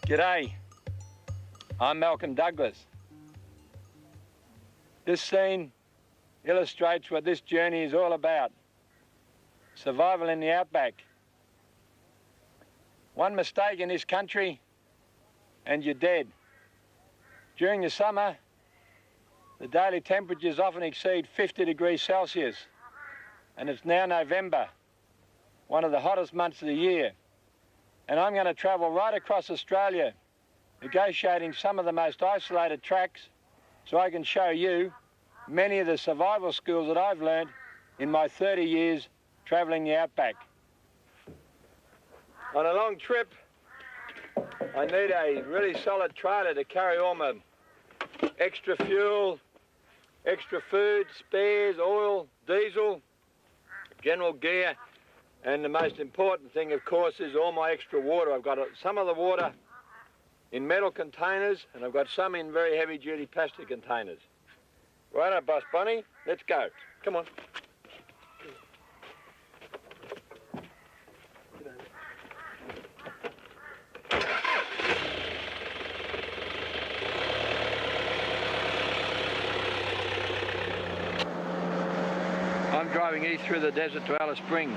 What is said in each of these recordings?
G'day, I'm Malcolm Douglas. This scene illustrates what this journey is all about. Survival in the outback. One mistake in this country and you're dead. During the summer, the daily temperatures often exceed 50 degrees Celsius, and it's now November, one of the hottest months of the year. And I'm going to travel right across Australia, negotiating some of the most isolated tracks so I can show you many of the survival skills that I've learned in my 30 years travelling the outback. On a long trip, I need a really solid trailer to carry all my extra fuel, extra food, spares, oil, diesel, general gear, and the most important thing, of course, is all my extra water. I've got some of the water in metal containers, and I've got some in very heavy-duty plastic containers. Righto, Boss Bonnie, let's go. Come on. I'm driving east through the desert to Alice Springs.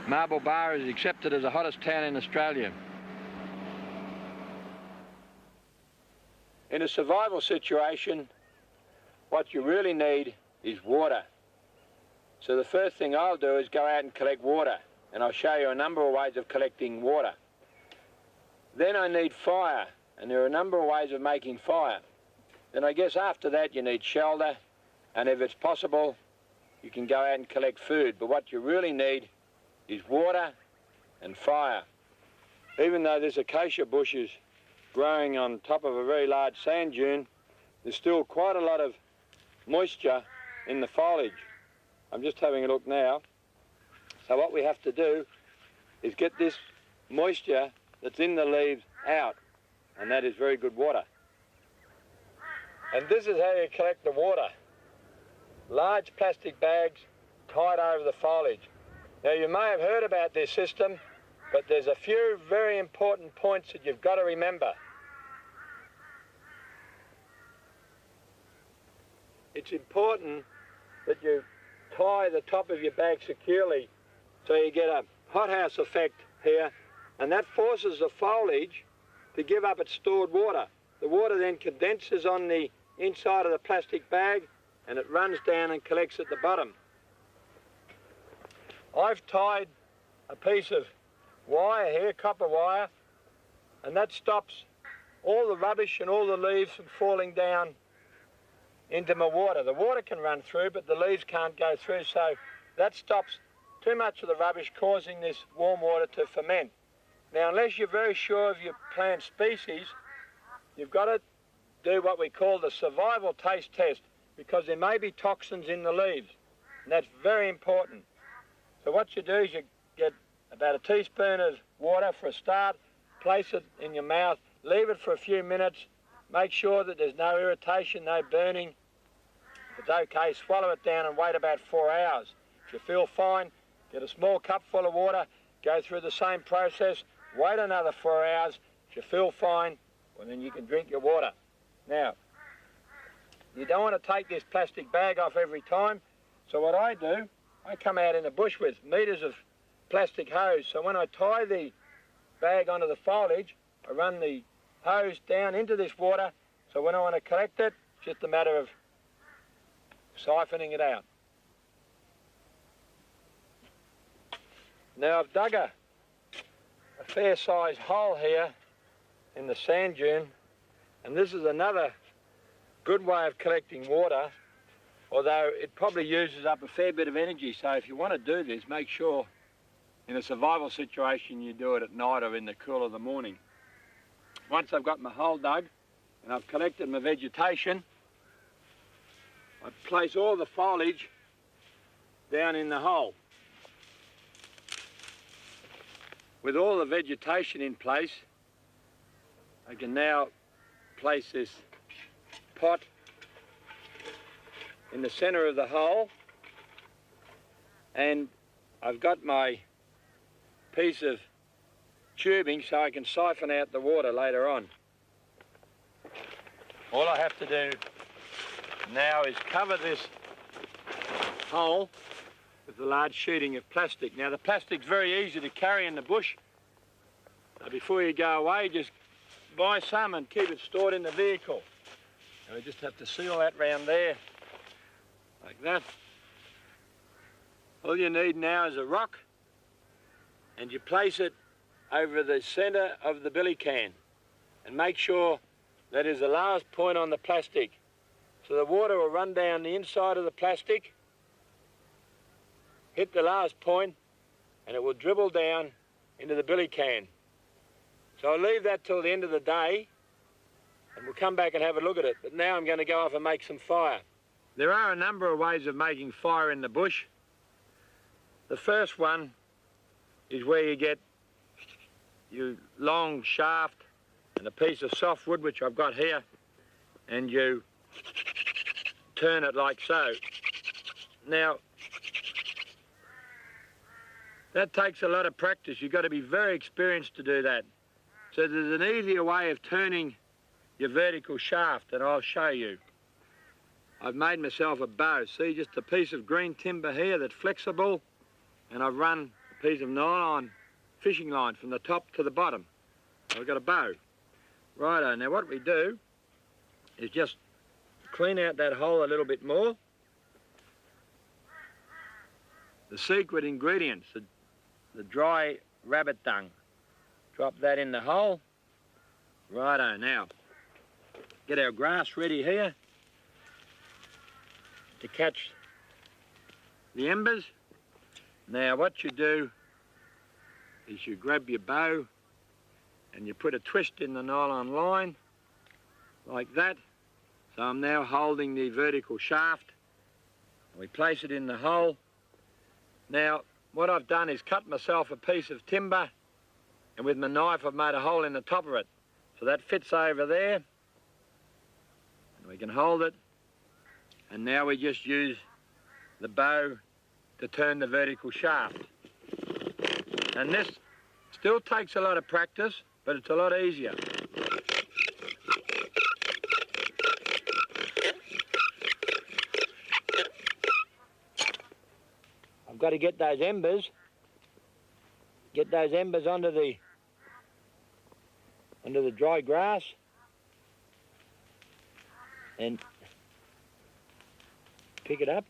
Marble Bar is accepted as the hottest town in Australia. In a survival situation, what you really need is water. So the first thing I'll do is go out and collect water, and I'll show you a number of ways of collecting water. Then I need fire, and there are a number of ways of making fire. Then I guess after that you need shelter, and if it's possible, you can go out and collect food. But what you really need is water and fire. Even though there's acacia bushes growing on top of a very large sand dune, there's still quite a lot of moisture in the foliage. I'm just having a look now. So what we have to do is get this moisture that's in the leaves out, and that is very good water. And this is how you collect the water. Large plastic bags tied over the foliage. Now you may have heard about this system, but there's a few very important points that you've got to remember. It's important that you tie the top of your bag securely so you get a hothouse effect here, and that forces the foliage to give up its stored water. The water then condenses on the inside of the plastic bag and it runs down and collects at the bottom. I've tied a piece of wire here, copper wire, and that stops all the rubbish and all the leaves from falling down into my water. The water can run through, but the leaves can't go through, so that stops too much of the rubbish causing this warm water to ferment. Now, unless you're very sure of your plant species, you've got to do what we call the survival taste test, because there may be toxins in the leaves, and that's very important. So what you do is you get about a teaspoon of water for a start, place it in your mouth, leave it for a few minutes, make sure that there's no irritation, no burning. If it's okay, swallow it down and wait about 4 hours. If you feel fine, get a small cup full of water, go through the same process, wait another 4 hours. If you feel fine, well, then you can drink your water. Now, you don't want to take this plastic bag off every time, so what I do, I come out in the bush with meters of plastic hose, so when I tie the bag onto the foliage, I run the hose down into this water, so when I want to collect it, it's just a matter of siphoning it out. Now I've dug a fair-sized hole here in the sand dune, and this is another good way of collecting water, although it probably uses up a fair bit of energy. So if you want to do this, make sure in a survival situation you do it at night or in the cool of the morning. Once I've got my hole dug and I've collected my vegetation, I place all the foliage down in the hole. with all the vegetation in place, I can now place this pot in the centre of the hole, and I've got my piece of tubing so I can siphon out the water later on. All I have to do now is cover this hole with a large sheeting of plastic. Now the plastic's very easy to carry in the bush, so before you go away just buy some and keep it stored in the vehicle. And we just have to seal that round there, like that. All you need now is a rock, and you place it over the centre of the billy can, and make sure that is the lowest point on the plastic. So the water will run down the inside of the plastic, hit the last point, and it will dribble down into the billy can. So I'll leave that till the end of the day, and we'll come back and have a look at it. But now I'm going to go off and make some fire. There are a number of ways of making fire in the bush. The first one is where you get your long shaft and a piece of softwood, which I've got here, and you turn it like so. Now, that takes a lot of practice. You've got to be very experienced to do that. So there's an easier way of turning your vertical shaft, and I'll show you. I've made myself a bow. See, just a piece of green timber here that's flexible, and I've run a piece of nylon fishing line from the top to the bottom. I've got a bow. Righto, now what we do is just clean out that hole a little bit more. The secret ingredients, the dry rabbit dung. Drop that in the hole. Righto, now get our grass ready here to catch the embers. Now what you do is you grab your bow and you put a twist in the nylon line like that. So I'm now holding the vertical shaft. We place it in the hole. Now what I've done is cut myself a piece of timber, and with my knife I've made a hole in the top of it. So that fits over there, and we can hold it, and now we just use the bow to turn the vertical shaft. And this still takes a lot of practice, but it's a lot easier. I've got to get those embers onto the dry grass, and pick it up.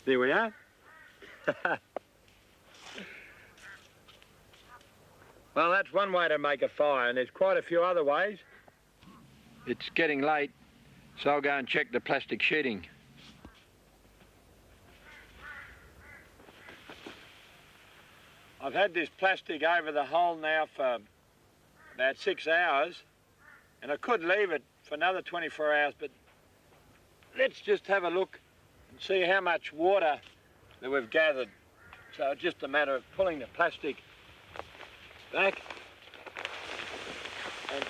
There we are. Well, that's one way to make a fire, and there's quite a few other ways. It's getting late, so I'll go and check the plastic sheeting. I've had this plastic over the hole now for about 6 hours, and I could leave it for another 24 hours, but let's just have a look and see how much water that we've gathered. So it's just a matter of pulling the plastic back, and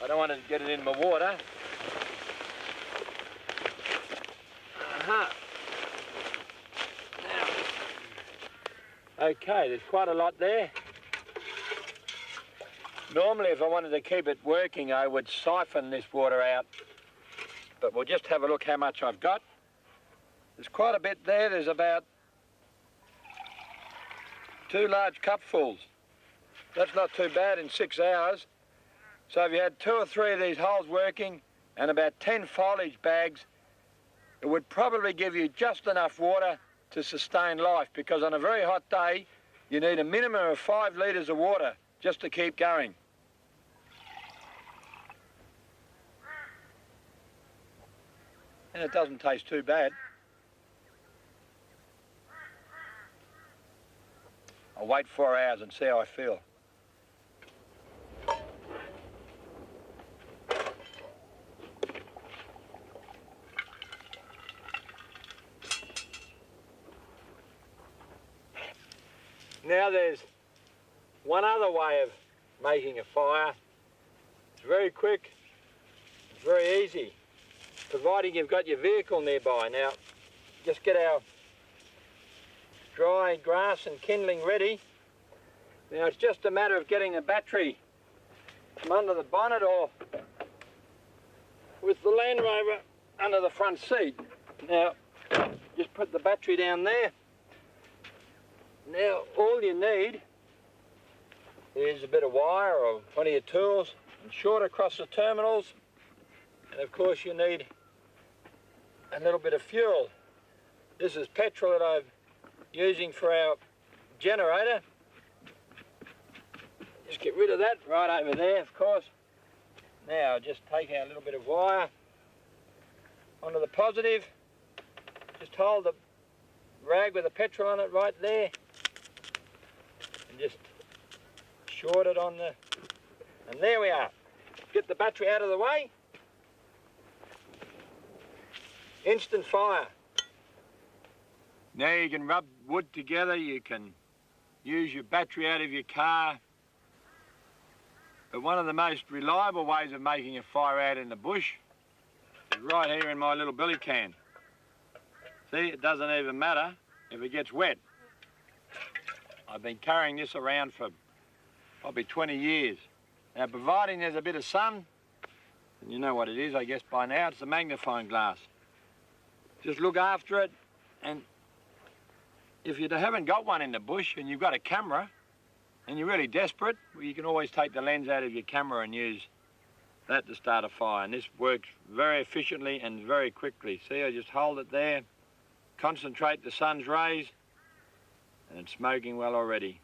I don't want to get it in my water. Okay, there's quite a lot there. Normally if I wanted to keep it working I would siphon this water out, but we'll just have a look how much I've got. There's quite a bit there. There's about 2 large cupfuls. That's not too bad in 6 hours. So if you had 2 or 3 of these holes working and about 10 foliage bags, it would probably give you just enough water to sustain life, because on a very hot day you need a minimum of 5 litres of water just to keep going. And it doesn't taste too bad. I'll wait 4 hours and see how I feel. Now there's one other way of making a fire. It's very quick, it's very easy, providing you've got your vehicle nearby. Now, just get our dry grass and kindling ready. Now it's just a matter of getting the battery from under the bonnet or with the Land Rover under the front seat. Now, just put the battery down there. Now, all you need is a bit of wire or plenty of tools and short across the terminals. And of course you need a little bit of fuel. This is petrol that I'm using for our generator. Just get rid of that right over there, of course. Now just take our little bit of wire onto the positive. Just hold the rag with the petrol on it right there. And just short it on the... And there we are. Get the battery out of the way. Instant fire. Now you can rub wood together, you can use your battery out of your car. But one of the most reliable ways of making a fire out in the bush is right here in my little billy can. See, it doesn't even matter if it gets wet. I've been carrying this around for probably 20 years. Now, providing there's a bit of sun, and you know what it is, I guess by now, it's a magnifying glass. Just look after it, and if you haven't got one in the bush and you've got a camera and you're really desperate, well, you can always take the lens out of your camera and use that to start a fire. And this works very efficiently and very quickly. See, I just hold it there, concentrate the sun's rays, and it's smoking well already.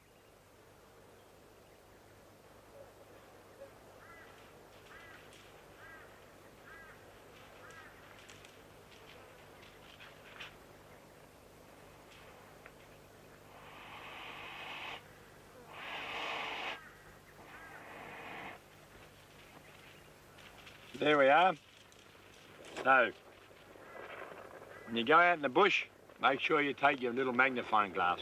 There we are. So, when you go out in the bush, make sure you take your little magnifying glass.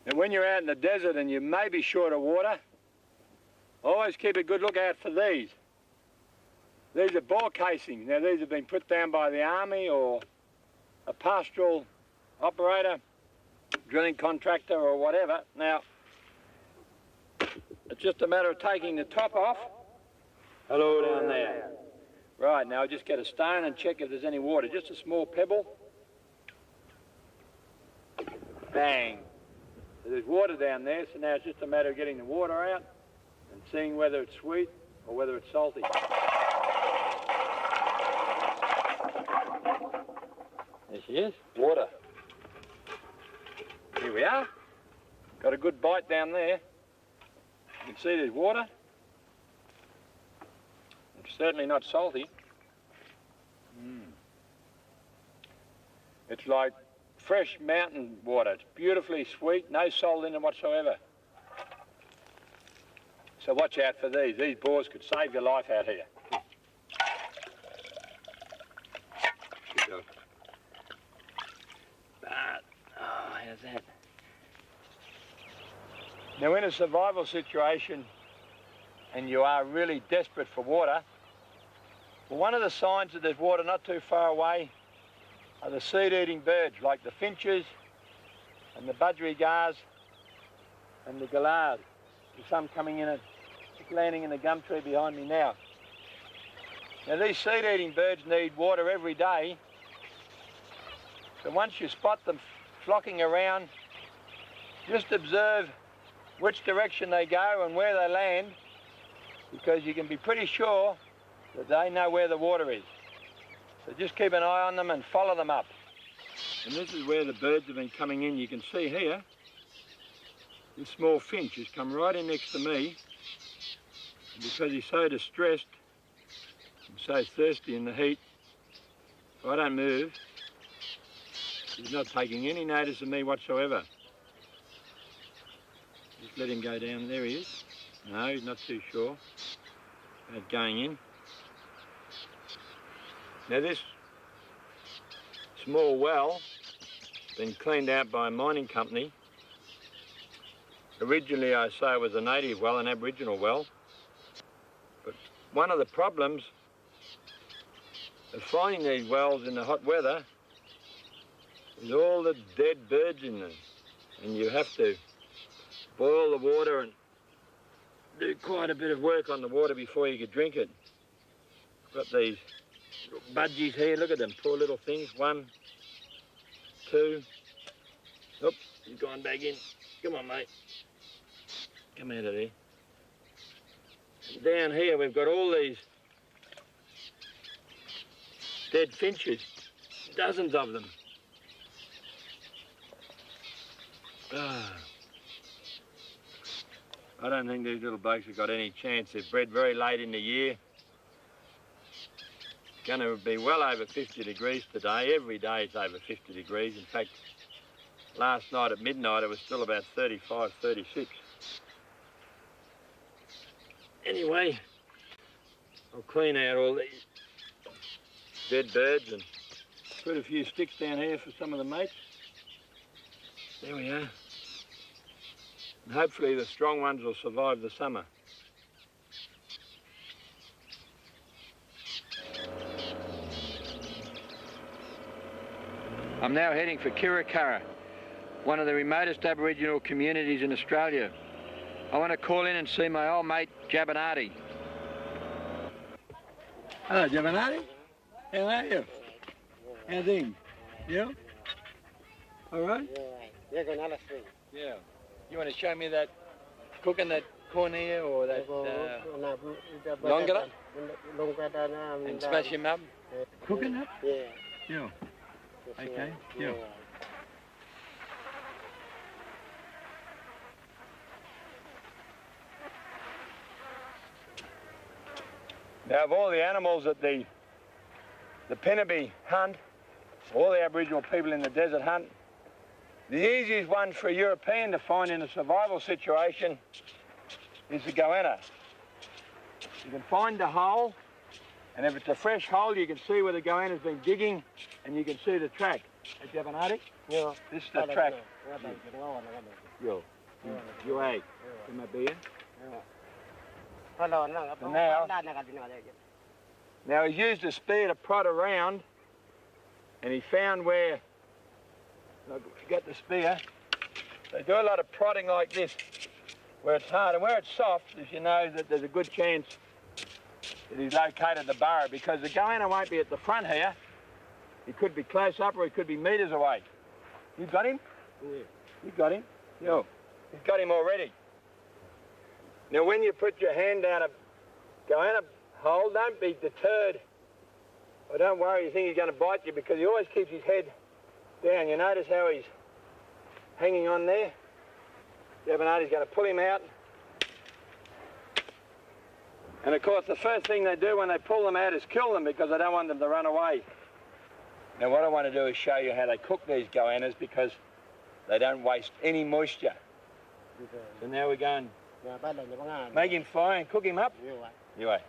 And when you're out in the desert and you may be short of water, always keep a good lookout for these. These are bore casings. Now these have been put down by the army or a pastoral operator, drilling contractor or whatever. Now, it's just a matter of taking the top off. Hello down there. Right, now just get a stone and check if there's any water. Just a small pebble. Bang. So there's water down there, so now it's just a matter of getting the water out and seeing whether it's sweet or whether it's salty. There she is, water. Here we are. Got a good bite down there. You can see there's water. It's certainly not salty. It's like fresh mountain water. It's beautifully sweet, no salt in it whatsoever. So watch out for these. These boars could save your life out here. How's that? Now in a survival situation and you are really desperate for water, well, one of the signs that there's water not too far away are the seed-eating birds like the finches and the budgerigars and the gallards. There's some coming in, landing in the gum tree behind me now. Now these seed-eating birds need water every day, so once you spot them flocking around, just observe which direction they go and where they land, because you can be pretty sure that they know where the water is. So just keep an eye on them and follow them up. And this is where the birds have been coming in. You can see here, this small finch has come right in next to me, and because he's so distressed and so thirsty in the heat, if I don't move, he's not taking any notice of me whatsoever. Just let him go down. There he is. No, he's not too sure about going in. Now this small well has been cleaned out by a mining company. Originally, I say, it was a native well, an Aboriginal well. But one of the problems of finding these wells in the hot weather is all the dead birds in them. And you have to boil the water and do quite a bit of work on the water before you could drink it. Got these budgies here, look at them, poor little things. 1, 2. Oop, he's gone back in. Come on, mate. Come out of there. Down here we've got all these dead finches, dozens of them. I don't think these little blokes have got any chance. They're bred very late in the year. It's going to be well over 50 degrees today. Every day it's over 50 degrees. In fact, last night at midnight it was still about 35, 36. Anyway, I'll clean out all these dead birds and put a few sticks down here for some of the mates. There we are. And hopefully the strong ones will survive the summer. I'm now heading for Kirakara, one of the remotest Aboriginal communities in Australia. I want to call in and see my old mate, Jabanati. Hello, Jabanati. How are you? How things? Yeah? All right? Yeah. You want to show me that, cooking that corn here or that longara? And smash him up? Cooking it? Yeah. Yeah. Okay, yeah. Now, of all the animals that the Penabe hunt, all the Aboriginal people in the desert hunt, the easiest one for a European to find in a survival situation is the goanna. You can find the hole, and if it's a fresh hole, you can see where the goanna's been digging, and you can see the track. Hey, Jabanati? Yeah. This is the track. Yo. You ate. Come up here. Now he's used a spear to prod around, and he found where, look, if you got the spear, they do a lot of prodding like this, where it's hard, and where it's soft, as you know, that there's a good chance that he's located the burrow, because the goanna won't be at the front here. He could be close up, or he could be metres away. You got him? Yeah. You got him? Yo, he's got him already. Now, when you put your hand down a goanna hole, don't be deterred, or don't worry you think he's going to bite you, because he always keeps his head down. You notice how he's hanging on there? Jabanati's going to pull him out. And of course, the first thing they do when they pull them out is kill them, because they don't want them to run away. Now, what I want to do is show you how they cook these goannas, because they don't waste any moisture. So now we're going, make him fry and cook him up. You wait.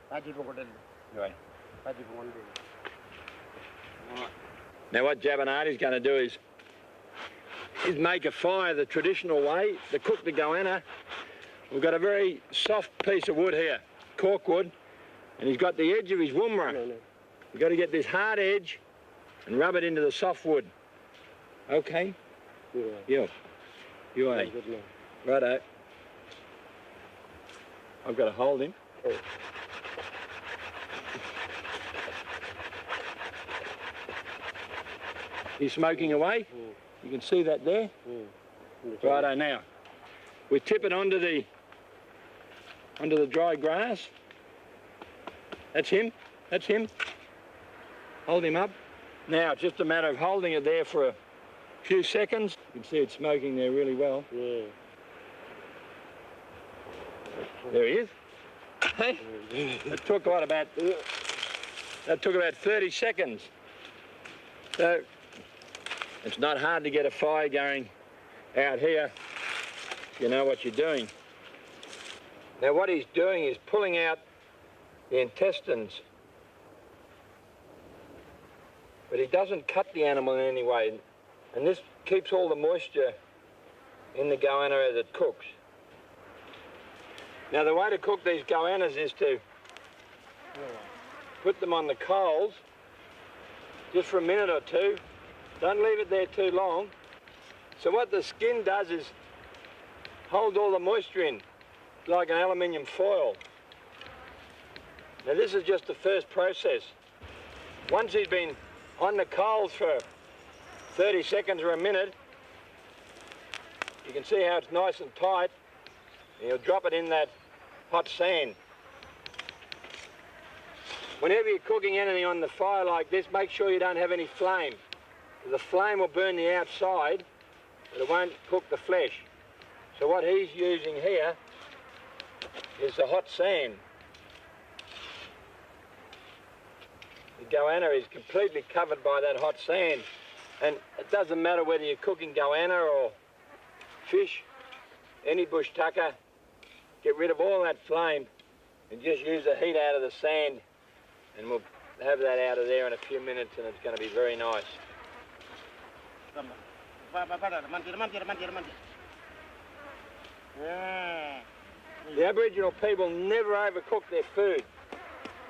Now what Jabanati's going to do is make a fire the traditional way to cook the goanna. We've got a very soft piece of wood here, cork wood, and he's got the edge of his woomera. You've got to get this hard edge and rub it into the soft wood. Okay? Yeah. You are. Righto. I've got to hold him. He's smoking away. You can see that there. Righto, now we tip it onto the dry grass. That's him. That's him. Hold him up. Now it's just a matter of holding it there for a few seconds. You can see it's smoking there really well. Yeah. There he is. Hey, that took about 30 seconds. So it's not hard to get a fire going out here if you know what you're doing. Now what he's doing is pulling out the intestines, but he doesn't cut the animal in any way, and this keeps all the moisture in the goanna as it cooks. Now the way to cook these goannas is to put them on the coals just for a minute or two. Don't leave it there too long. So what the skin does is hold all the moisture in like an aluminium foil. Now this is just the first process. Once he's been on the coals for 30 seconds or a minute, you can see how it's nice and tight, and you'll drop it in that hot sand. Whenever you're cooking anything on the fire like this, make sure you don't have any flame. The flame will burn the outside, but it won't cook the flesh. So what he's using here is the hot sand. The goanna is completely covered by that hot sand, and it doesn't matter whether you're cooking goanna or fish, any bush tucker, get rid of all that flame and just use the heat out of the sand, and we'll have that out of there in a few minutes, and it's going to be very nice. The Aboriginal people never overcook their food.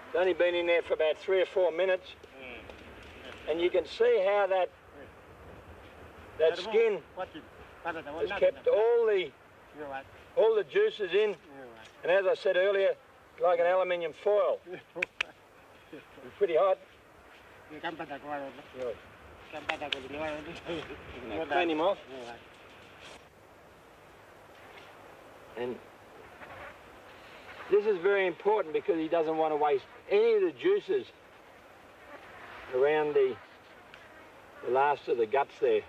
It's only been in there for about 3 or 4 minutes, and you can see how that skin has kept all the juices in, and as I said earlier, like an aluminium foil. It's pretty hot. Clean him off. And this is very important because he doesn't want to waste any of the juices around the last of the guts there.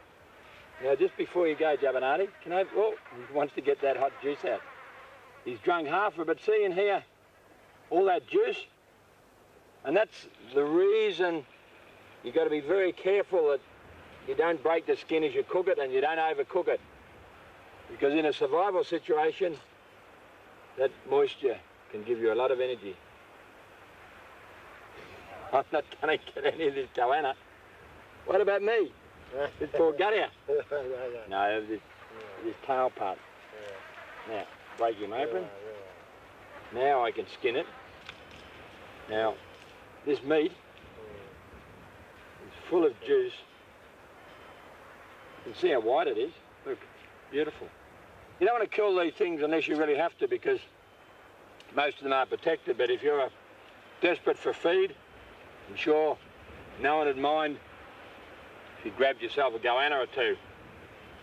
Now, just before you go, Jabanati, can I? Oh, he wants to get that hot juice out. He's drunk half of it, but see in here, all that juice? And that's the reason you've got to be very careful that you don't break the skin as you cook it and you don't overcook it. Because in a survival situation, that moisture can give you a lot of energy. I'm not going to get any of this goanna. What about me? This poor gut here. No, this tail part. Now, break him open. Now I can skin it. Now, this meat is full of juice. You can see how white it is. Look, beautiful. You don't want to kill these things unless you really have to, because most of them are protected, but if you're desperate for feed, I'm sure no one would mind if you grabbed yourself a goanna or two.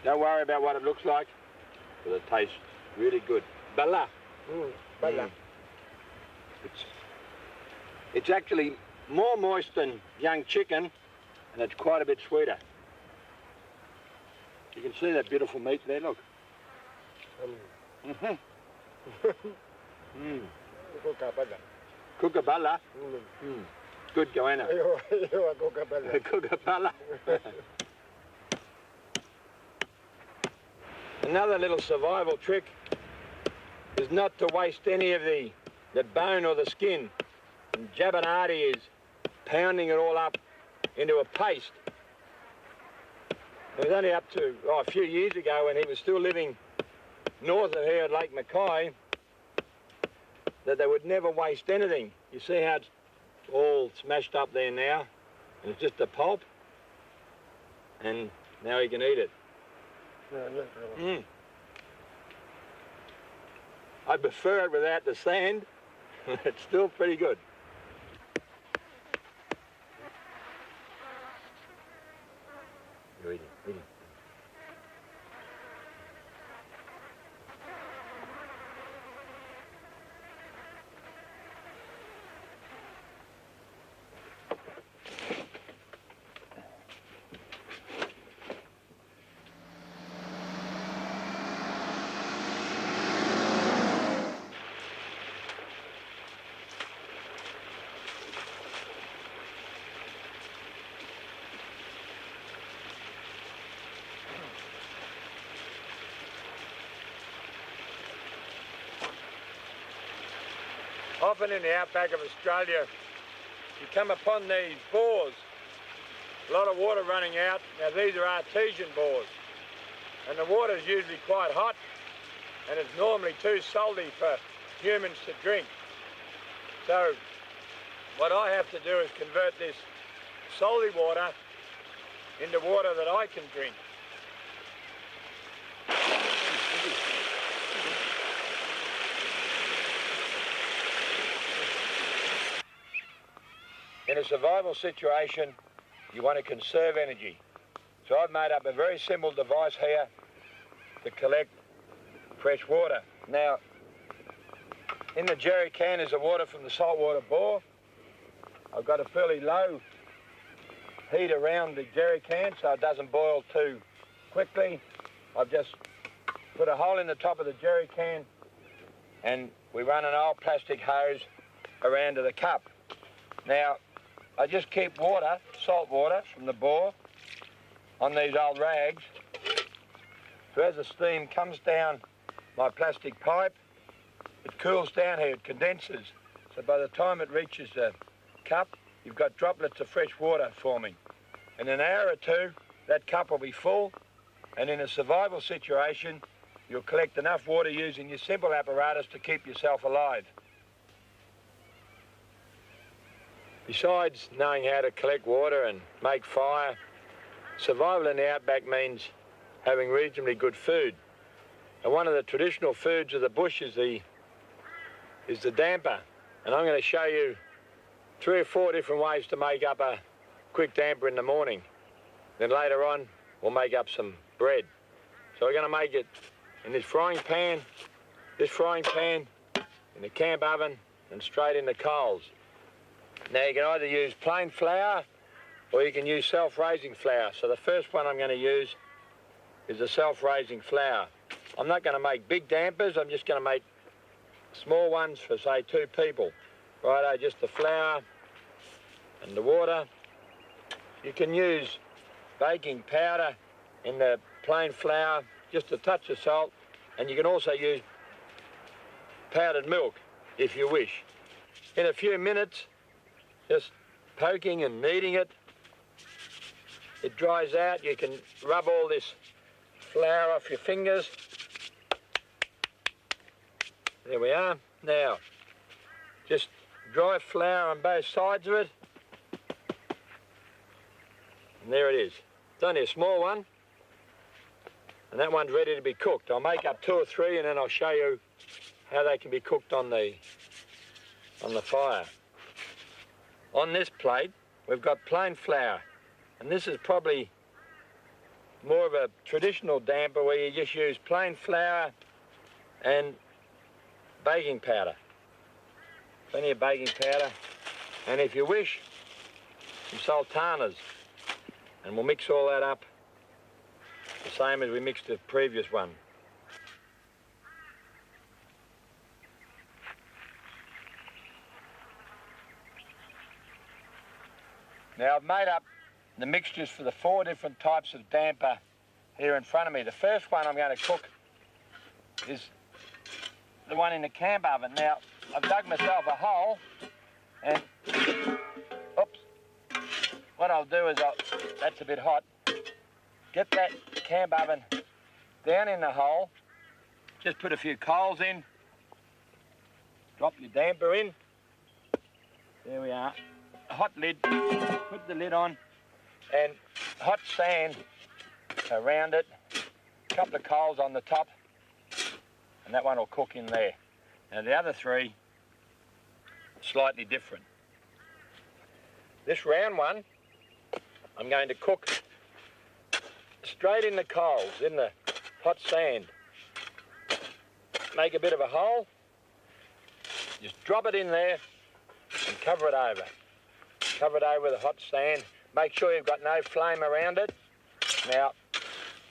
Don't worry about what it looks like, because it tastes really good. Bala. Bala. It's actually more moist than young chicken, and it's quite a bit sweeter. You can see that beautiful meat there, look. Kookaburra. Good goanna. Kookaburra. Another little survival trick is not to waste any of the bone or the skin. And Jabanati is pounding it all up into a paste. It was only up to a few years ago, when he was still living north of here at Lake Mackay, that they would never waste anything. You see how it's all smashed up there now, and it's just a pulp, and now he can eat it. I prefer it without the sand. It's still pretty good. Eat it. Often in the outback of Australia, you come upon these bores, a lot of water running out. Now these are artesian bores, and the water is usually quite hot, and it's normally too salty for humans to drink. So what I have to do is convert this salty water into water that I can drink. In a survival situation, you want to conserve energy. So I've made up a very simple device here to collect fresh water. Now, in the jerry can is the water from the saltwater bore. I've got a fairly low heat around the jerry can so it doesn't boil too quickly. I've just put a hole in the top of the jerry can and we run an old plastic hose around to the cup. Now, I just keep water, salt water from the bore on these old rags. So as the steam comes down my plastic pipe, it cools down here, it condenses. So by the time it reaches the cup, you've got droplets of fresh water forming. In an hour or two, that cup will be full, and in a survival situation, you'll collect enough water using your simple apparatus to keep yourself alive. Besides knowing how to collect water and make fire, survival in the outback means having reasonably good food. And one of the traditional foods of the bush is the damper. And I'm going to show you 3 or 4 different ways to make up a quick damper in the morning. Then later on, we'll make up some bread. So we're going to make it in this frying pan, in the camp oven, and straight in the coals. Now you can either use plain flour or you can use self-raising flour. So the first one I'm going to use is the self-raising flour. I'm not going to make big dampers, I'm just going to make small ones for say 2 people. Righto, just the flour and the water. You can use baking powder in the plain flour, just a touch of salt, and you can also use powdered milk if you wish. In a few minutes, just poking and kneading it, it dries out. You can rub all this flour off your fingers. There we are. Now, just dry flour on both sides of it. And there it is. It's only a small one. And that one's ready to be cooked. I'll make up 2 or 3 and then I'll show you how they can be cooked on the fire. On this plate, we've got plain flour. And this is probably more of a traditional damper where you just use plain flour and baking powder. Plenty of baking powder. And if you wish, some sultanas. And we'll mix all that up the same as we mixed the previous one. Now I've made up the mixtures for the 4 different types of damper here in front of me. The first one I'm going to cook is the one in the camp oven. Now I've dug myself a hole and, oops, what I'll do is that's a bit hot, get that camp oven down in the hole, just put a few coals in, drop your damper in, there we are, a hot lid, put the lid on, and hot sand around it, a couple of coals on the top, and that one will cook in there. Now the other 3, slightly different. This round one, I'm going to cook straight in the coals, in the hot sand. Make a bit of a hole, just drop it in there and cover it over. Cover it over with the hot sand. Make sure you've got no flame around it. Now,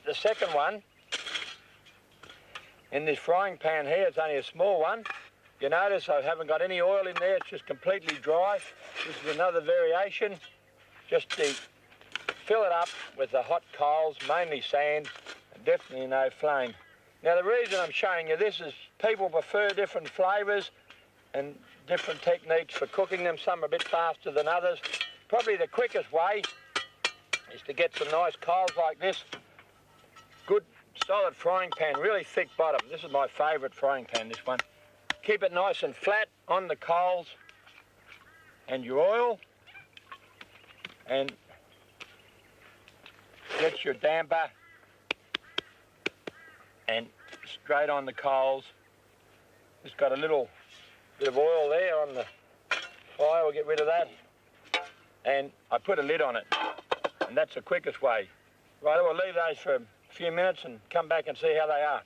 the second one, in this frying pan here, it's only a small one. You notice I haven't got any oil in there, it's just completely dry. This is another variation, just to fill it up with the hot coals, mainly sand, and definitely no flame. Now the reason I'm showing you this is people prefer different flavours, and different techniques for cooking them. Some are a bit faster than others. Probably the quickest way is to get some nice coals like this. Good solid frying pan, really thick bottom. This is my favourite frying pan, this one. Keep it nice and flat on the coals and your oil, and get your damper and straight on the coals. Just got a little bit of oil there on the fire, we'll get rid of that. And I put a lid on it, and that's the quickest way. Right, we'll leave those for a few minutes and come back and see how they are.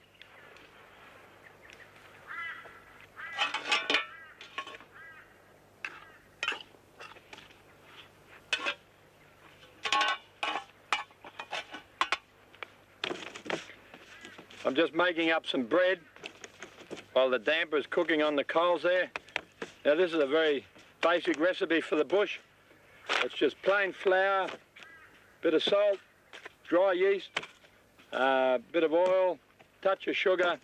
I'm just making up some bread while the damper is cooking on the coals there. Now this is a very basic recipe for the bush. It's just plain flour, bit of salt, dry yeast, bit of oil, touch of sugar,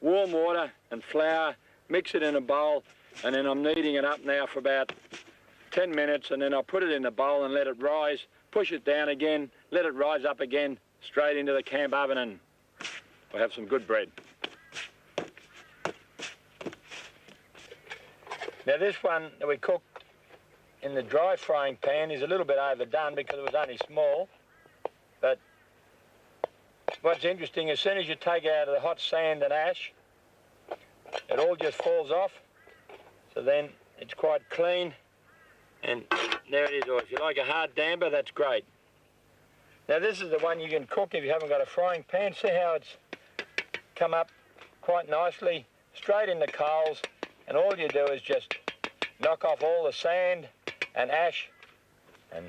warm water and flour. Mix it in a bowl, and then I'm kneading it up now for about 10 minutes, and then I'll put it in the bowl and let it rise, push it down again, let it rise up again, straight into the camp oven, and we'll have some good bread. Now this one that we cooked in the dry frying pan is a little bit overdone because it was only small, but what's interesting, as soon as you take it out of the hot sand and ash, it all just falls off, so then it's quite clean, and there it is. Or if you like a hard damper, that's great. Now this is the one you can cook if you haven't got a frying pan. See how it's come up quite nicely, straight in the coals, and all you do is just knock off all the sand and ash, and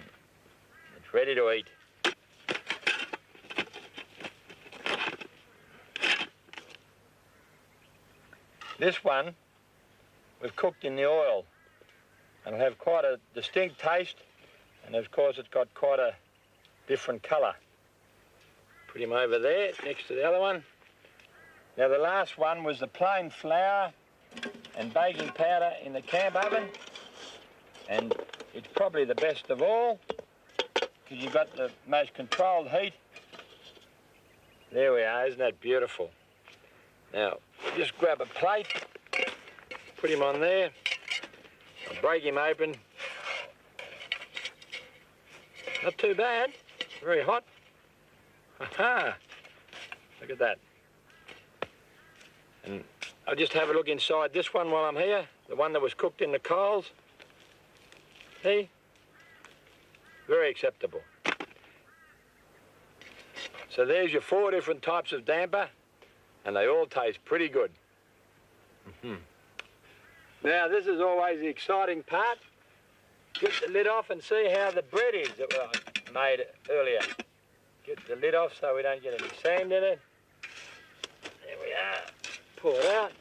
it's ready to eat. This one was cooked in the oil, and it'll have quite a distinct taste, and of course it's got quite a different colour. Put him over there next to the other one. Now the last one was the plain flour and baking powder in the camp oven, and it's probably the best of all because you've got the most controlled heat. There we are, isn't that beautiful? Now just grab a plate, put him on there, I'll break him open. Not too bad, very hot. Aha! Look at that. And I'll just have a look inside this one while I'm here, the one that was cooked in the coals. See? Very acceptable. So there's your 4 different types of damper, and they all taste pretty good. Now this is always the exciting part. Get the lid off and see how the bread is that I made earlier. Get the lid off so we don't get any sand in it. There we are. Pull it out.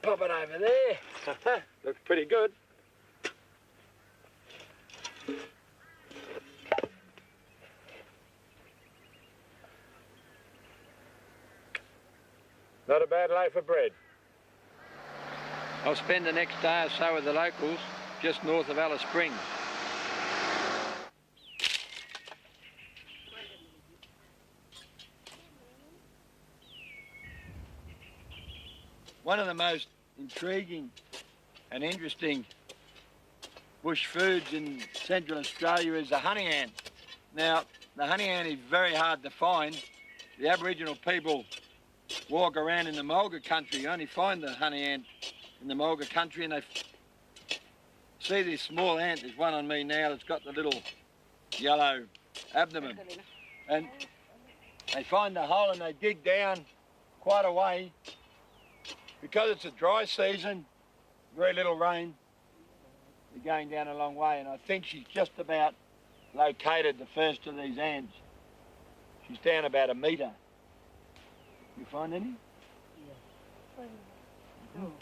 Pop it over there. Looks pretty good. Not a bad loaf of bread. I'll spend the next day or so with the locals just north of Alice Springs. One of the most intriguing and interesting bush foods in Central Australia is the honey ant. Now, the honey ant is very hard to find. The Aboriginal people walk around in the mulga country. You only find the honey ant in the mulga country, and they see this small ant. There's one on me now that's got the little yellow abdomen. And they find the hole and they dig down quite a way. Because it's a dry season, very little rain, they're going down a long way, and I think she's just about located the first of these ants. She's down about 1 metre. You find any? Yeah. Oh.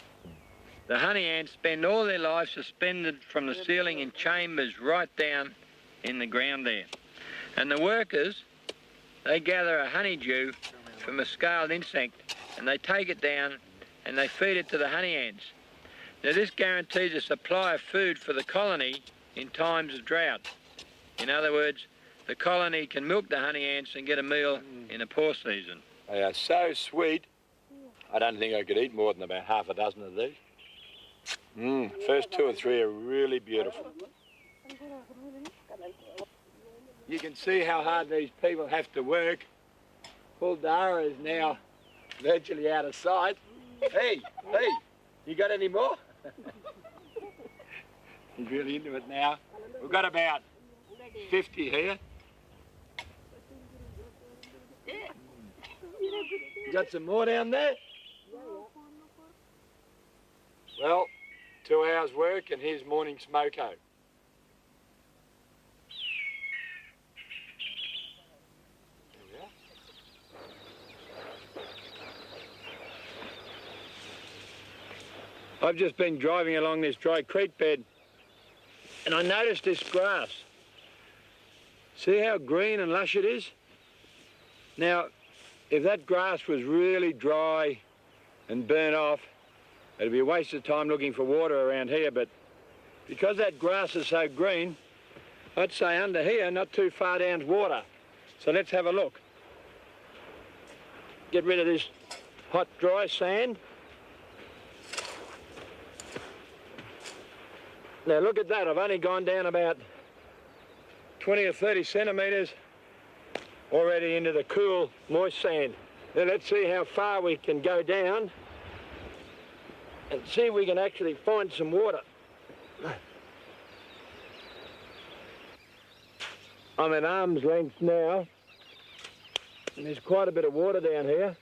The honey ants spend all their lives suspended from the ceiling in chambers right down in the ground there. And the workers, they gather a honeydew from a scaled insect, and they take it down and they feed it to the honey ants. Now this guarantees a supply of food for the colony in times of drought. In other words, the colony can milk the honey ants and get a meal in a poor season. They are so sweet, I don't think I could eat more than about half a dozen of these. First 2 or 3 are really beautiful. You can see how hard these people have to work. Poor Dara is now virtually out of sight. Hey, you got any more? He's really into it now. We've got about 50 here. You got some more down there? Well, 2 hours work and here's morning smoko. I've just been driving along this dry creek bed and I noticed this grass. See how green and lush it is? Now, if that grass was really dry and burnt off, it'd be a waste of time looking for water around here, but because that grass is so green, I'd say under here, not too far down's water. So let's have a look. Get rid of this hot, dry sand. Now look at that, I've only gone down about 20 or 30 centimetres already into the cool, moist sand. Now let's see how far we can go down and see if we can actually find some water. I'm at arm's length now, and there's quite a bit of water down here.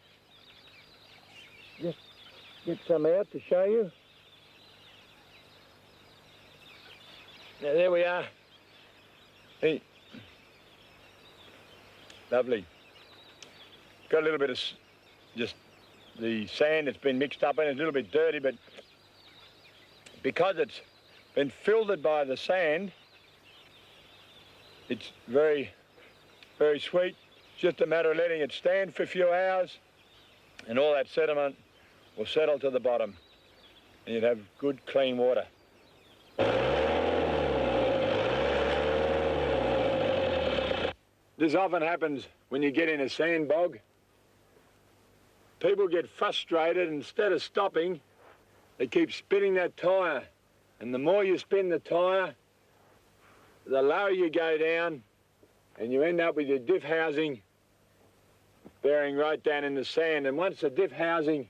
Just get some out to show you. Now there we are. Hey. Lovely. Got a little bit of just the sand that's been mixed up in it, a little bit dirty, but because it's been filtered by the sand, it's very, very sweet. It's just a matter of letting it stand for a few hours and all that sediment will settle to the bottom and you'd have good, clean water. This often happens when you get in a sand bog. People get frustrated, instead of stopping, they keep spinning that tyre. And the more you spin the tyre, the lower you go down, and you end up with your diff housing bearing right down in the sand. And once the diff housing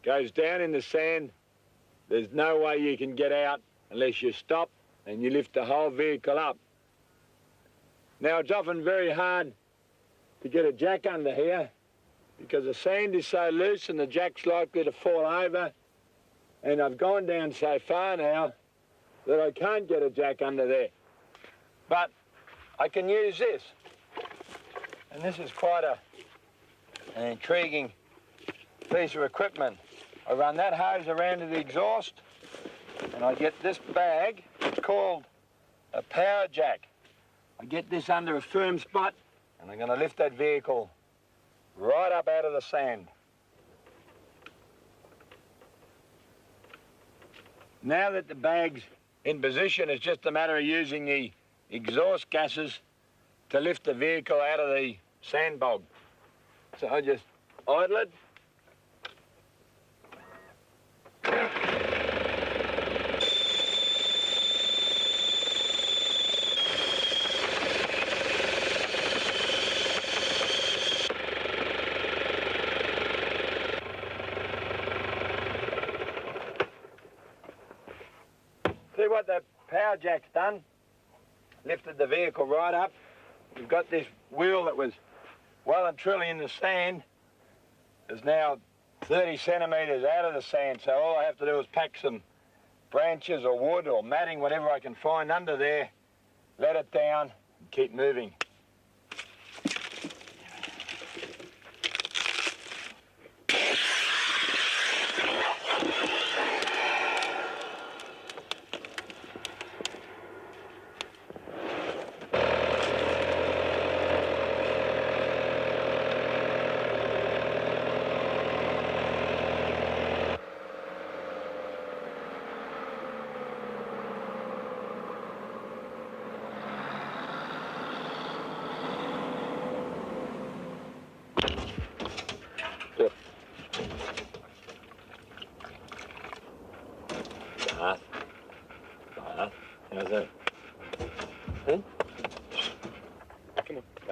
goes down in the sand, there's no way you can get out unless you stop and you lift the whole vehicle up. Now, it's often very hard to get a jack under here because the sand is so loose and the jack's likely to fall over. And I've gone down so far now that I can't get a jack under there. But I can use this. And this is quite an intriguing piece of equipment. I run that hose around to the exhaust and I get this bag. It's called a power jack. I get this under a firm spot and I'm going to lift that vehicle right up out of the sand. Now that the bag's in position, it's just a matter of using the exhaust gases to lift the vehicle out of the sand bog. So I just idle it. See what the power jack's done? Lifted the vehicle right up. We've got this wheel that was well and truly in the sand. Is now 30 centimetres out of the sand, so all I have to do is pack some branches or wood or matting, whatever I can find under there, let it down and keep moving.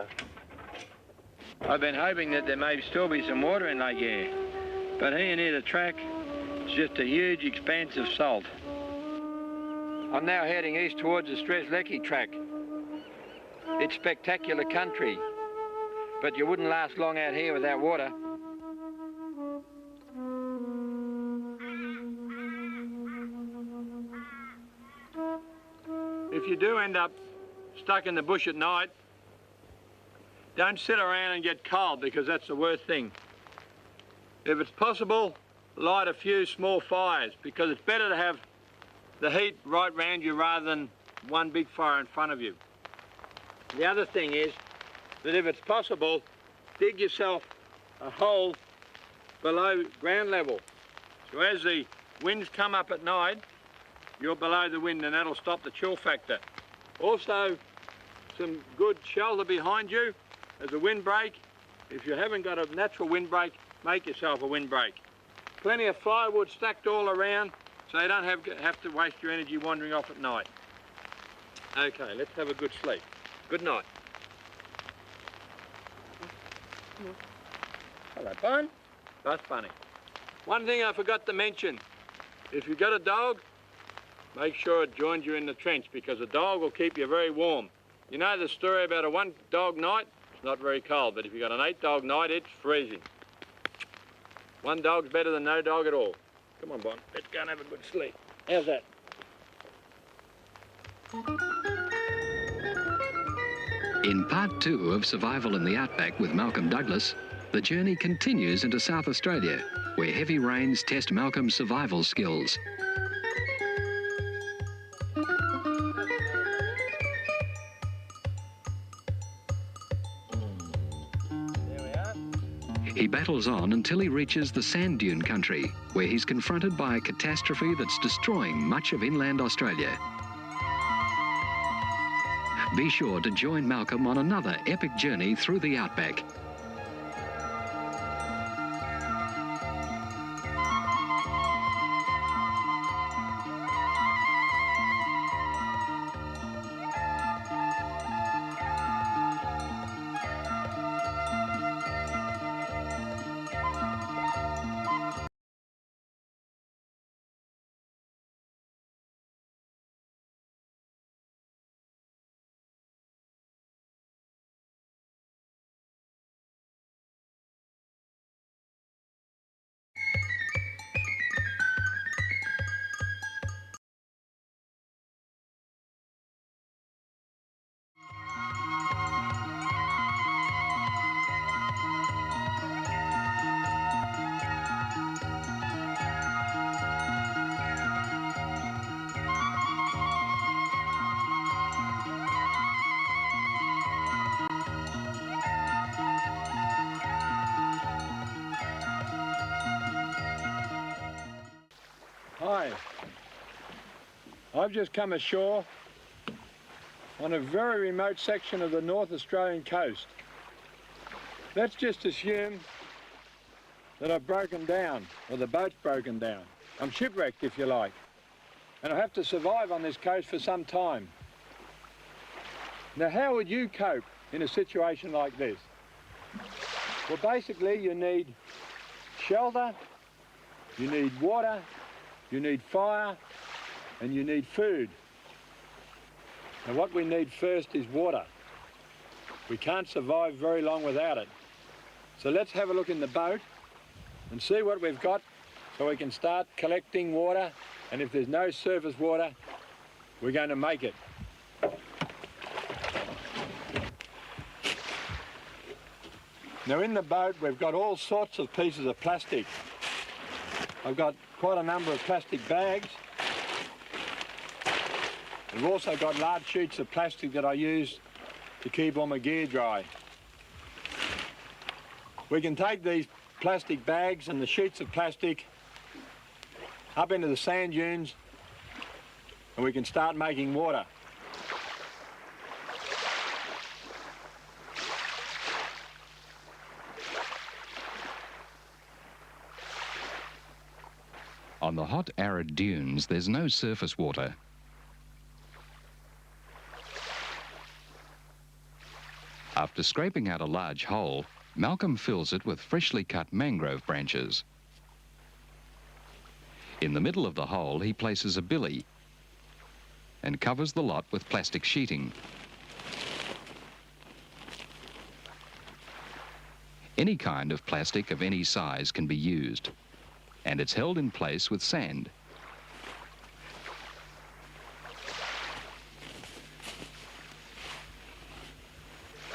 water. I've been hoping that there may still be some water in Lake Eyre, but here near the track, it's just a huge expanse of salt. I'm now heading east towards the Strzelecki track. It's spectacular country, but you wouldn't last long out here without water. If you do end up stuck in the bush at night, don't sit around and get cold, because that's the worst thing. If it's possible, light a few small fires, because it's better to have the heat right round you rather than one big fire in front of you. The other thing is that if it's possible, dig yourself a hole below ground level. So as the winds come up at night, you're below the wind, and that'll stop the chill factor. Also, some good shelter behind you as a windbreak. If you haven't got a natural windbreak, make yourself a windbreak. Plenty of firewood stacked all around, so you don't have to waste your energy wandering off at night. Okay, let's have a good sleep. Good night. Hello, Bun. That's funny. One thing I forgot to mention, if you've got a dog, make sure it joins you in the trench, because a dog will keep you very warm. You know the story about a 1 dog night? It's not very cold, but if you've got an 8 dog night, it's freezing. 1 dog's better than no dog at all. Come on, Bon, let's go and have a good sleep. How's that? In part 2 of Survival in the Outback with Malcolm Douglas, the journey continues into South Australia, where heavy rains test Malcolm's survival skills. He battles on until he reaches the sand dune country, where he's confronted by a catastrophe that's destroying much of inland Australia. Be sure to join Malcolm on another epic journey through the outback. Hi, I've just come ashore on a very remote section of the North Australian coast. Let's just assume that I've broken down, or the boat's broken down. I'm shipwrecked, if you like, and I have to survive on this coast for some time. Now, how would you cope in a situation like this? Well, basically, you need shelter, you need water, you need fire, and you need food. Now, what we need first is water. We can't survive very long without it. So let's have a look in the boat and see what we've got, so we can start collecting water, and if there's no surface water, we're going to make it. Now, in the boat, we've got all sorts of pieces of plastic. I've got quite a number of plastic bags. We've also got large sheets of plastic that I use to keep all my gear dry. We can take these plastic bags and the sheets of plastic up into the sand dunes, and we can start making water. On the hot, arid dunes, there's no surface water. A After scraping out a large hole, Malcolm fills it with freshly cut mangrove branches. In the middle of the hole, he places a billy and covers the lot with plastic sheeting. Any kind of plastic of any size can be used, and it's held in place with sand.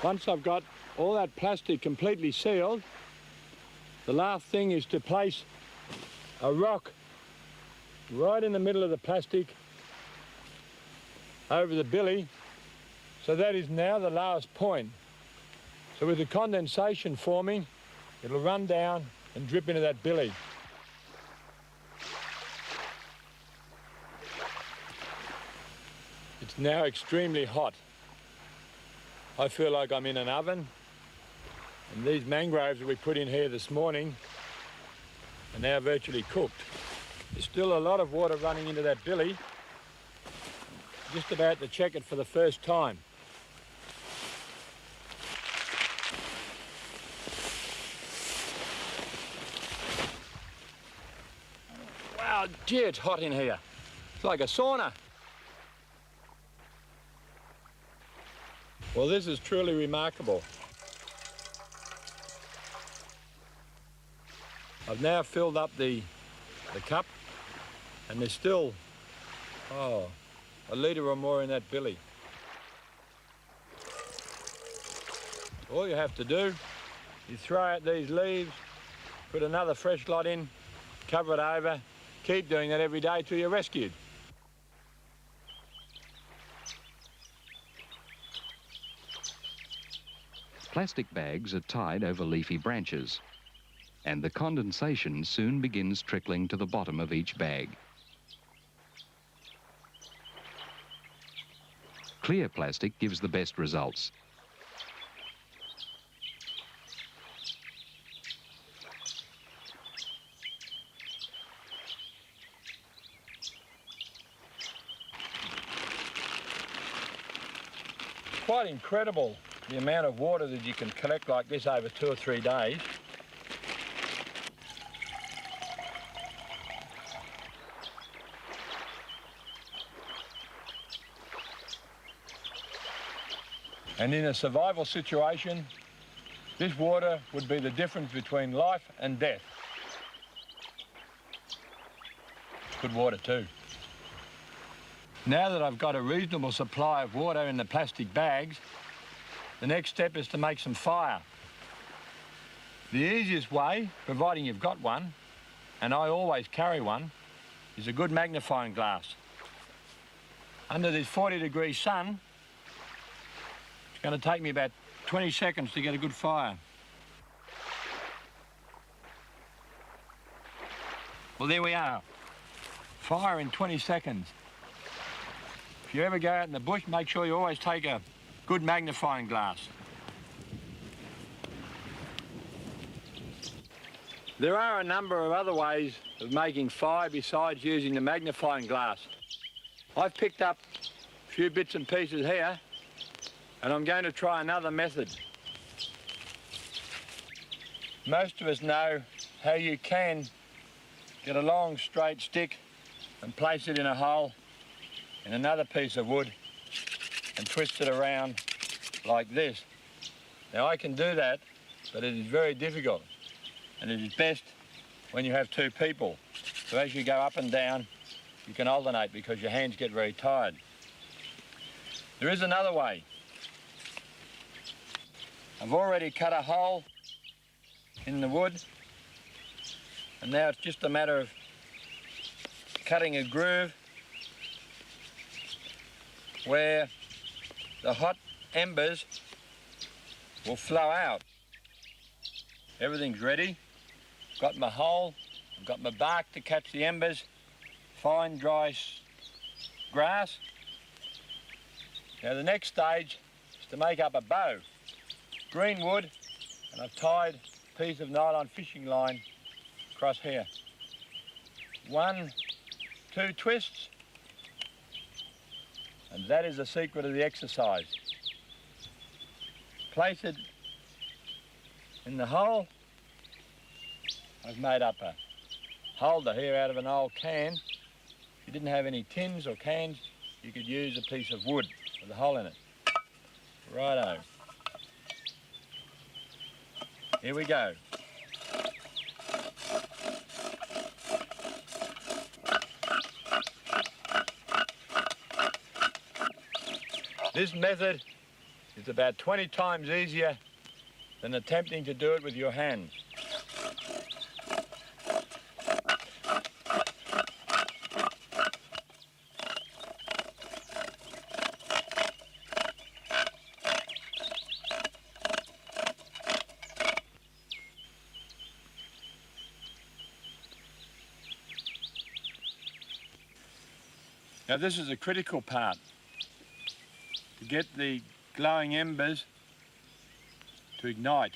Once I've got all that plastic completely sealed, the last thing is to place a rock right in the middle of the plastic over the billy. So that is now the last point. So with the condensation forming, it'll run down and drip into that billy. It's now extremely hot. I feel like I'm in an oven, and these mangroves that we put in here this morning are now virtually cooked. There's still a lot of water running into that billy. Just about to check it for the first time. Wow, gee, it's hot in here. It's like a sauna. Well, this is truly remarkable. I've now filled up the cup, and there's still, a litre or more in that billy. All you have to do is throw out these leaves, put another fresh lot in, cover it over, keep doing that every day till you're rescued. Plastic bags are tied over leafy branches, and the condensation soon begins trickling to the bottom of each bag. Clear plastic gives the best results. Quite incredible the amount of water that you can collect like this over 2 or 3 days. And in a survival situation, this water would be the difference between life and death. Good water too. Now that I've got a reasonable supply of water in the plastic bags, the next step is to make some fire. The easiest way, providing you've got one, and I always carry one, is a good magnifying glass. Under this 40-degree sun, it's going to take me about 20 seconds to get a good fire. Well, there we are. Fire in 20 seconds. If you ever go out in the bush, make sure you always take a good magnifying glass. There are a number of other ways of making fire besides using the magnifying glass. I've picked up a few bits and pieces here, and I'm going to try another method. Most of us know how you can get a long straight stick and place it in a hole in another piece of wood and twist it around like this. Now I can do that, but it is very difficult, and it is best when you have 2 people. So as you go up and down, you can alternate because your hands get very tired. There is another way. I've already cut a hole in the wood, and now it's just a matter of cutting a groove where the hot embers will flow out. Everything's ready. Got my hole, I've got my bark to catch the embers, fine dry grass. Now the next stage is to make up a bow. Green wood, and I've tied a piece of nylon fishing line across here. 1, 2 twists, and that is the secret of the exercise. place it in the hole. I've made up a holder here out of an old can. If you didn't have any tins or cans, you could use a piece of wood with a hole in it. Righto. Here we go. This method is about 20 times easier than attempting to do it with your hands. Now this is a critical part, to get the glowing embers to ignite.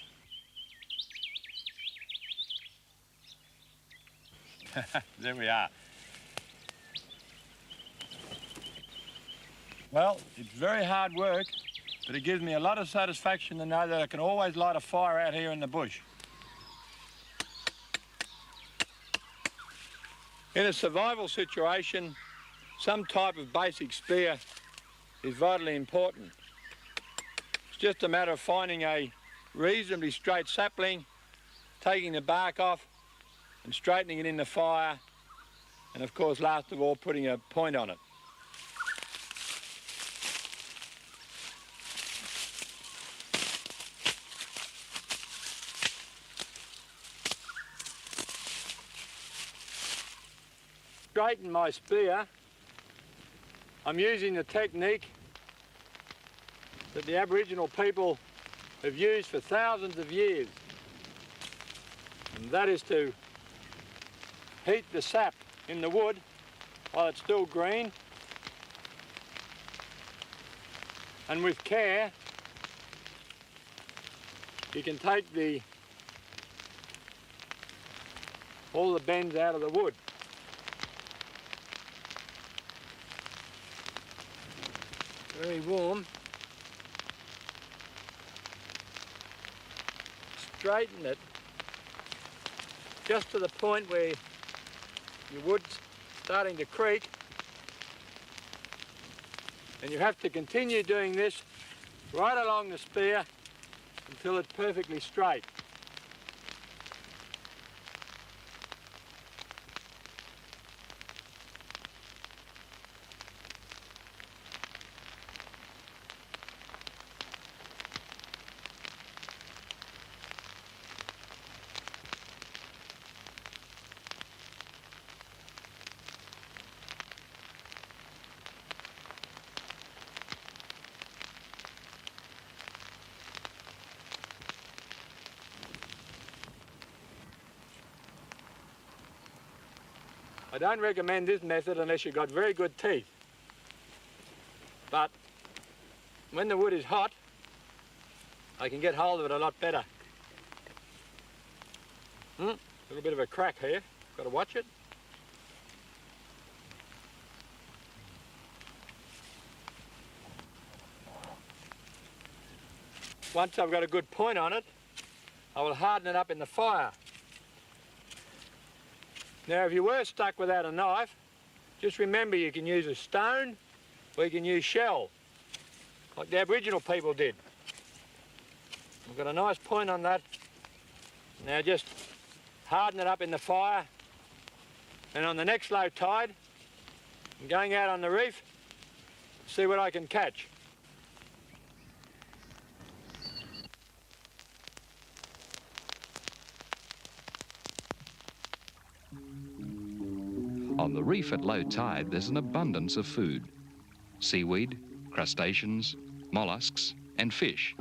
There we are. Well, it's very hard work, but it gives me a lot of satisfaction to know that I can always light a fire out here in the bush. In a survival situation, some type of basic spear is vitally important. It's just a matter of finding a reasonably straight sapling, taking the bark off and straightening it in the fire, and of course last of all putting a point on it. Straighten my spear. I'm using the technique that the Aboriginal people have used for thousands of years, and that is to heat the sap in the wood while it's still green, and with care you can take all the bends out of the wood. Very warm. Straighten it just to the point where your wood's starting to creak, and you have to continue doing this right along the spear until it's perfectly straight. I don't recommend this method unless you've got very good teeth. But when the wood is hot, I can get hold of it a lot better. A little bit of a crack here, got to watch it. Once I've got a good point on it, I will harden it up in the fire. Now, if you were stuck without a knife, just remember you can use a stone or you can use shell, like the Aboriginal people did. I've got a nice point on that. Now just harden it up in the fire, and on the next low tide, I'm going out on the reef, see what I can catch. On the reef at low tide, there's an abundance of food: seaweed, crustaceans, mollusks, and fish.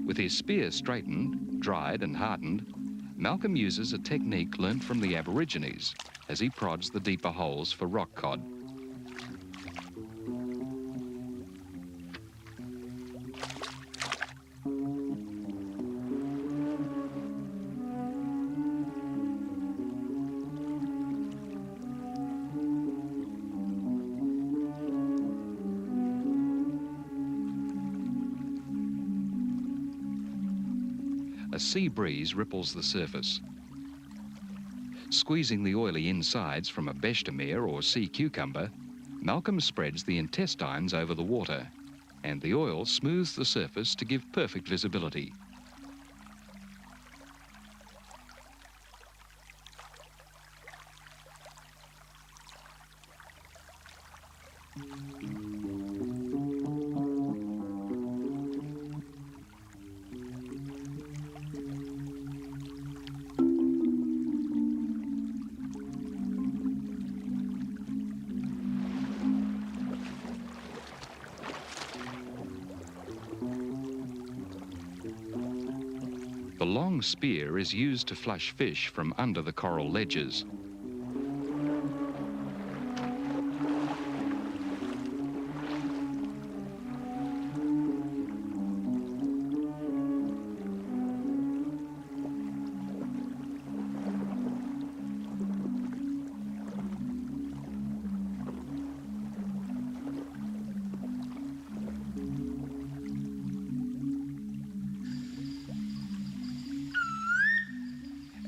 With his spear straightened, dried and hardened, Malcolm uses a technique learnt from the Aborigines as he prods the deeper holes for rock cod. a sea breeze ripples the surface. Squeezing the oily insides from a beshtemere or sea cucumber, Malcolm spreads the intestines over the water, and the oil smooths the surface to give perfect visibility. The long spear is used to flush fish from under the coral ledges.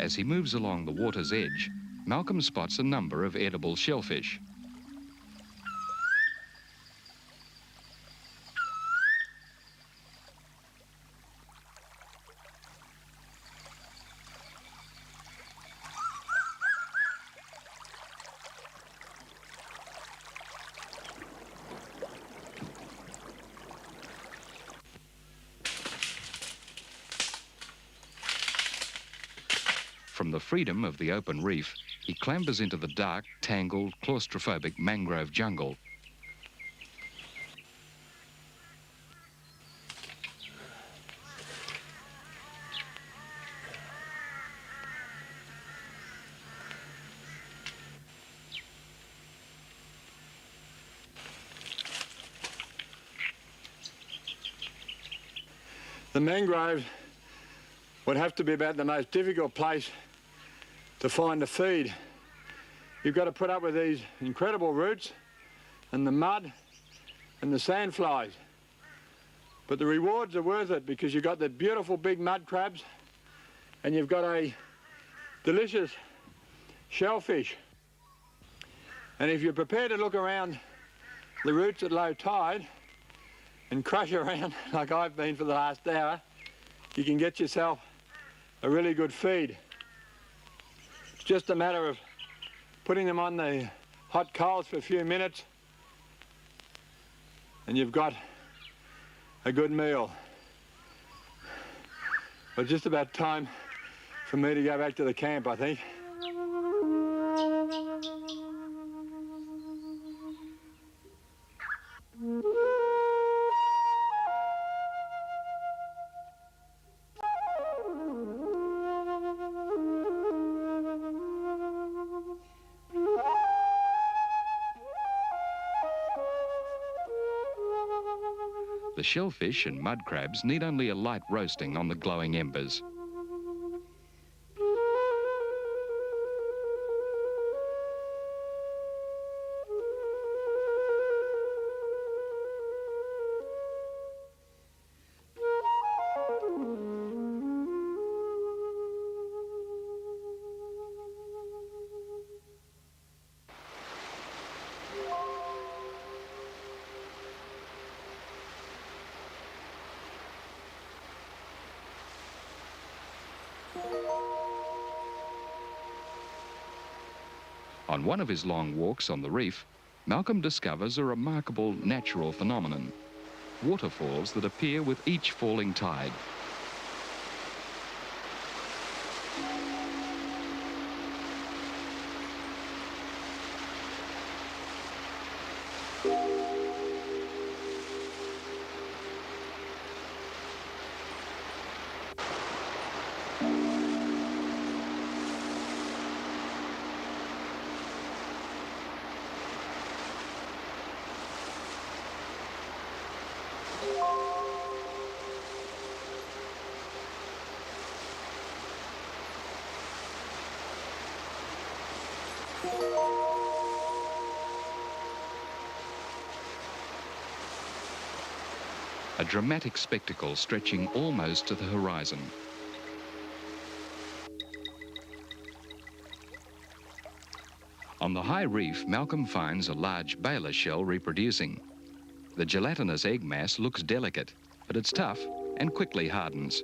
As he moves along the water's edge, Malcolm spots a number of edible shellfish. From the freedom of the open reef, he clambers into the dark, tangled, claustrophobic mangrove jungle. The mangrove would have to be about the most difficult place to find the feed. You've got to put up with these incredible roots and the mud and the sand flies. But the rewards are worth it because you've got the beautiful big mud crabs and you've got a delicious shellfish. And if you're prepared to look around the roots at low tide and crush around like I've been for the last hour, you can get yourself a really good feed. It's just a matter of putting them on the hot coals for a few minutes and you've got a good meal. But it's just about time for me to go back to the camp, I think. The shellfish and mud crabs need only a light roasting on the glowing embers. On one of his long walks on the reef, Malcolm discovers a remarkable natural phenomenon: waterfalls that appear with each falling tide. A dramatic spectacle stretching almost to the horizon. On the high reef, Malcolm finds a large baler shell reproducing. The gelatinous egg mass looks delicate, but it's tough and quickly hardens.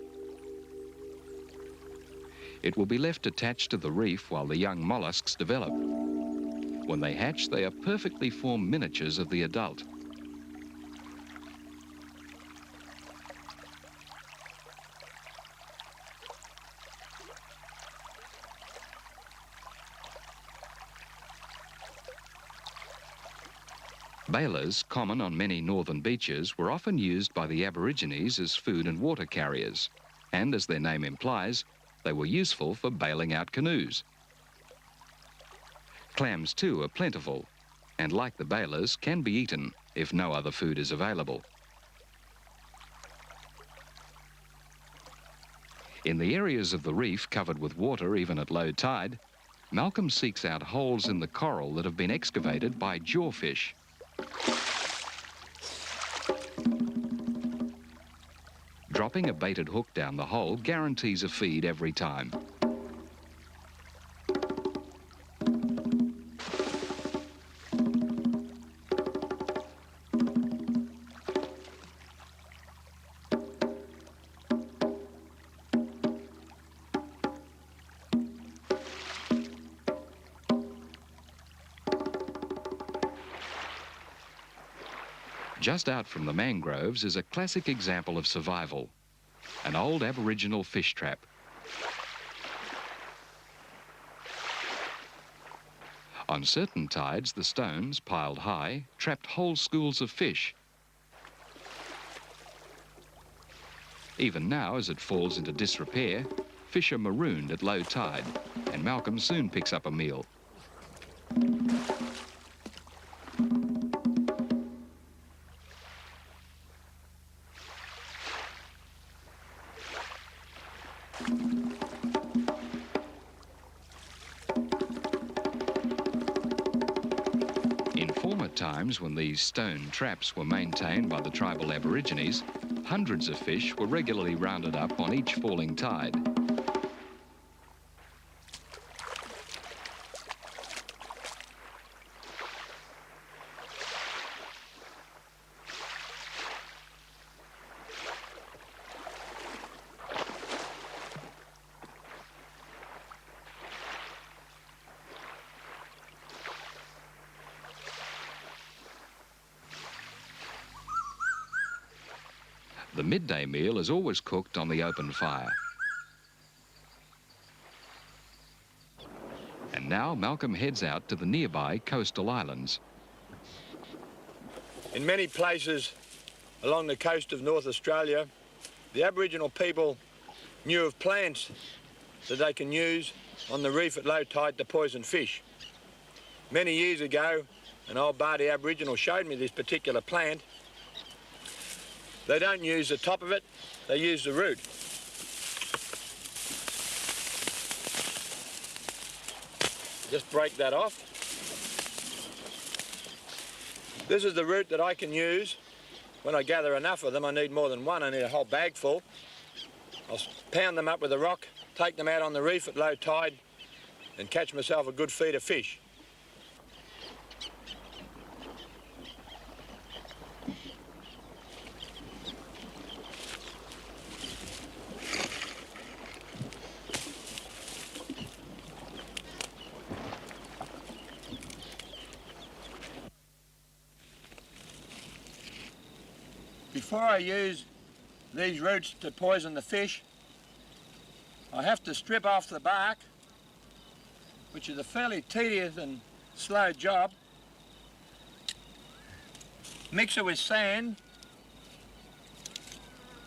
It will be left attached to the reef while the young mollusks develop. When they hatch, they are perfectly formed miniatures of the adult. Balers, common on many northern beaches, were often used by the Aborigines as food and water carriers, and as their name implies, they were useful for bailing out canoes. Clams too are plentiful, and like the balers, can be eaten if no other food is available. In the areas of the reef covered with water even at low tide, Malcolm seeks out holes in the coral that have been excavated by jawfish. Dropping a baited hook down the hole guarantees a feed every time. Just out from the mangroves is a classic example of survival, an old Aboriginal fish trap. On certain tides, the stones, piled high, trapped whole schools of fish. Even now, as it falls into disrepair, fish are marooned at low tide, and Malcolm soon picks up a meal. In former times, when these stone traps were maintained by the tribal Aborigines, hundreds of fish were regularly rounded up on each falling tide. The midday meal is always cooked on the open fire. And now Malcolm heads out to the nearby coastal islands. In many places along the coast of North Australia, the Aboriginal people knew of plants that they can use on the reef at low tide to poison fish. Many years ago, an old Bardi Aboriginal showed me this particular plant. They don't use the top of it, they use the root. Just break that off. This is the root that I can use. When I gather enough of them, I need more than one, I need a whole bag full. I'll pound them up with a rock, take them out on the reef at low tide, and catch myself a good feed of fish. Before I use these roots to poison the fish, I have to strip off the bark, which is a fairly tedious and slow job. Mix it with sand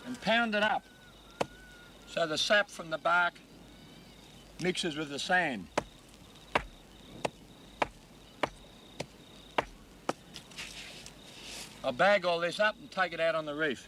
and pound it up so the sap from the bark mixes with the sand. I'll bag all this up and take it out on the reef.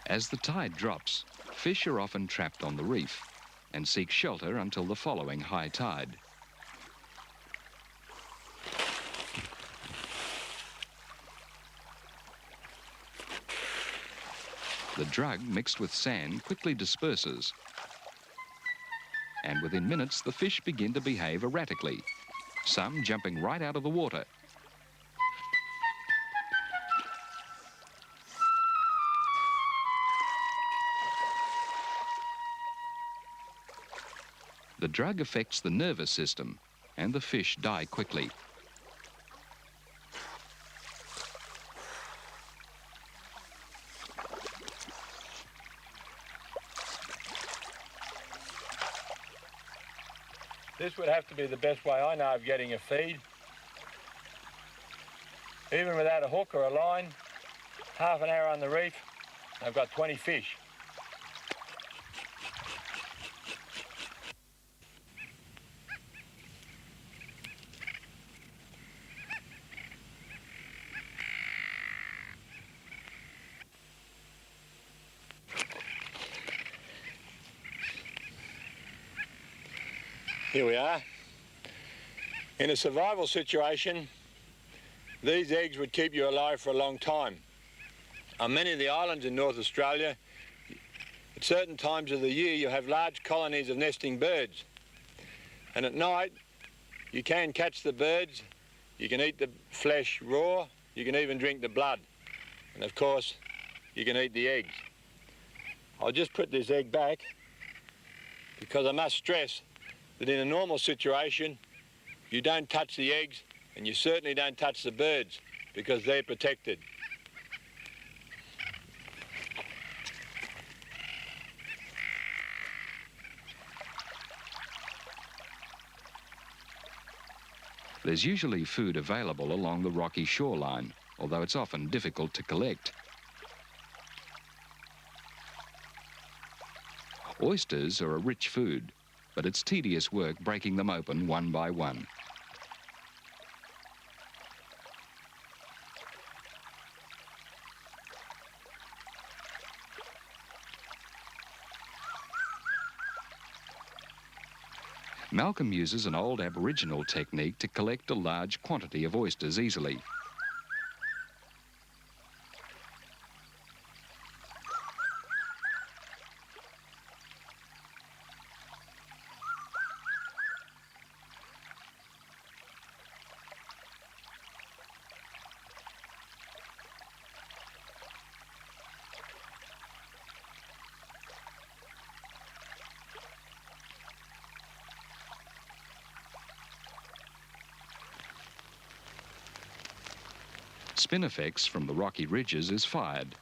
As the tide drops, Fish are often trapped on the reef and seek shelter until the following high tide. The drug mixed with sand quickly disperses, and within minutes the fish begin to behave erratically, some jumping right out of the water. The drug affects the nervous system, and the fish die quickly. This would have to be the best way I know of getting a feed. Even without a hook or a line, half an hour on the reef, I've got 20 fish. Here we are. In a survival situation, these eggs would keep you alive for a long time. On many of the islands in North Australia, at certain times of the year, you have large colonies of nesting birds. And at night, you can catch the birds, you can eat the flesh raw, you can even drink the blood. And of course, you can eat the eggs. I'll just put this egg back because I must stress that in a normal situation, you don't touch the eggs and you certainly don't touch the birds because they're protected. There's usually food available along the rocky shoreline, although it's often difficult to collect. Oysters are a rich food, but it's tedious work breaking them open one by one. Malcolm uses an old Aboriginal technique to collect a large quantity of oysters easily. Spinifex from the rocky ridges is fired.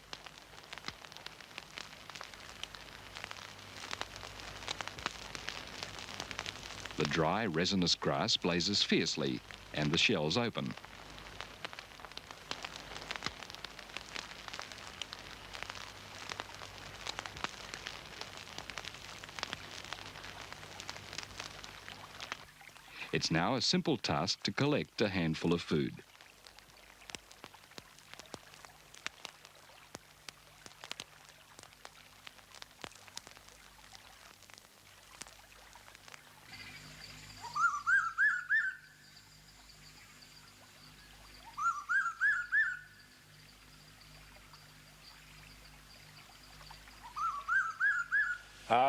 The dry, resinous grass blazes fiercely, and the shells open. It's now a simple task to collect a handful of food.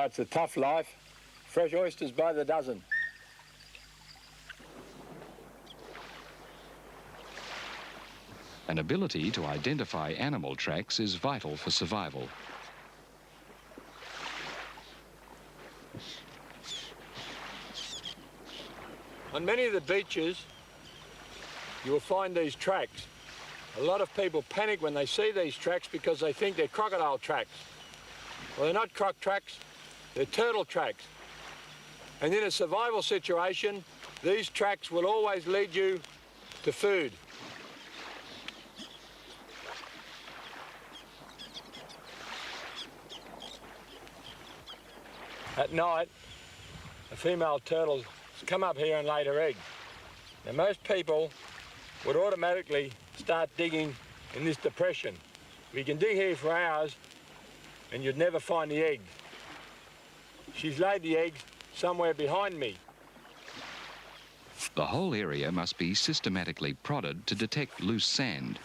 It's a tough life. Fresh oysters by the dozen. An ability to identify animal tracks is vital for survival. On many of the beaches, you will find these tracks. A lot of people panic when they see these tracks because they think they're crocodile tracks. Well, they're not croc tracks, they're turtle tracks. And in a survival situation, these tracks will always lead you to food. At night, a female turtle come up here and laid her egg. Now, most people would automatically start digging in this depression. We can dig here for hours and you'd never find the egg. she's laid the egg somewhere behind me. The whole area must be systematically prodded to detect loose sand.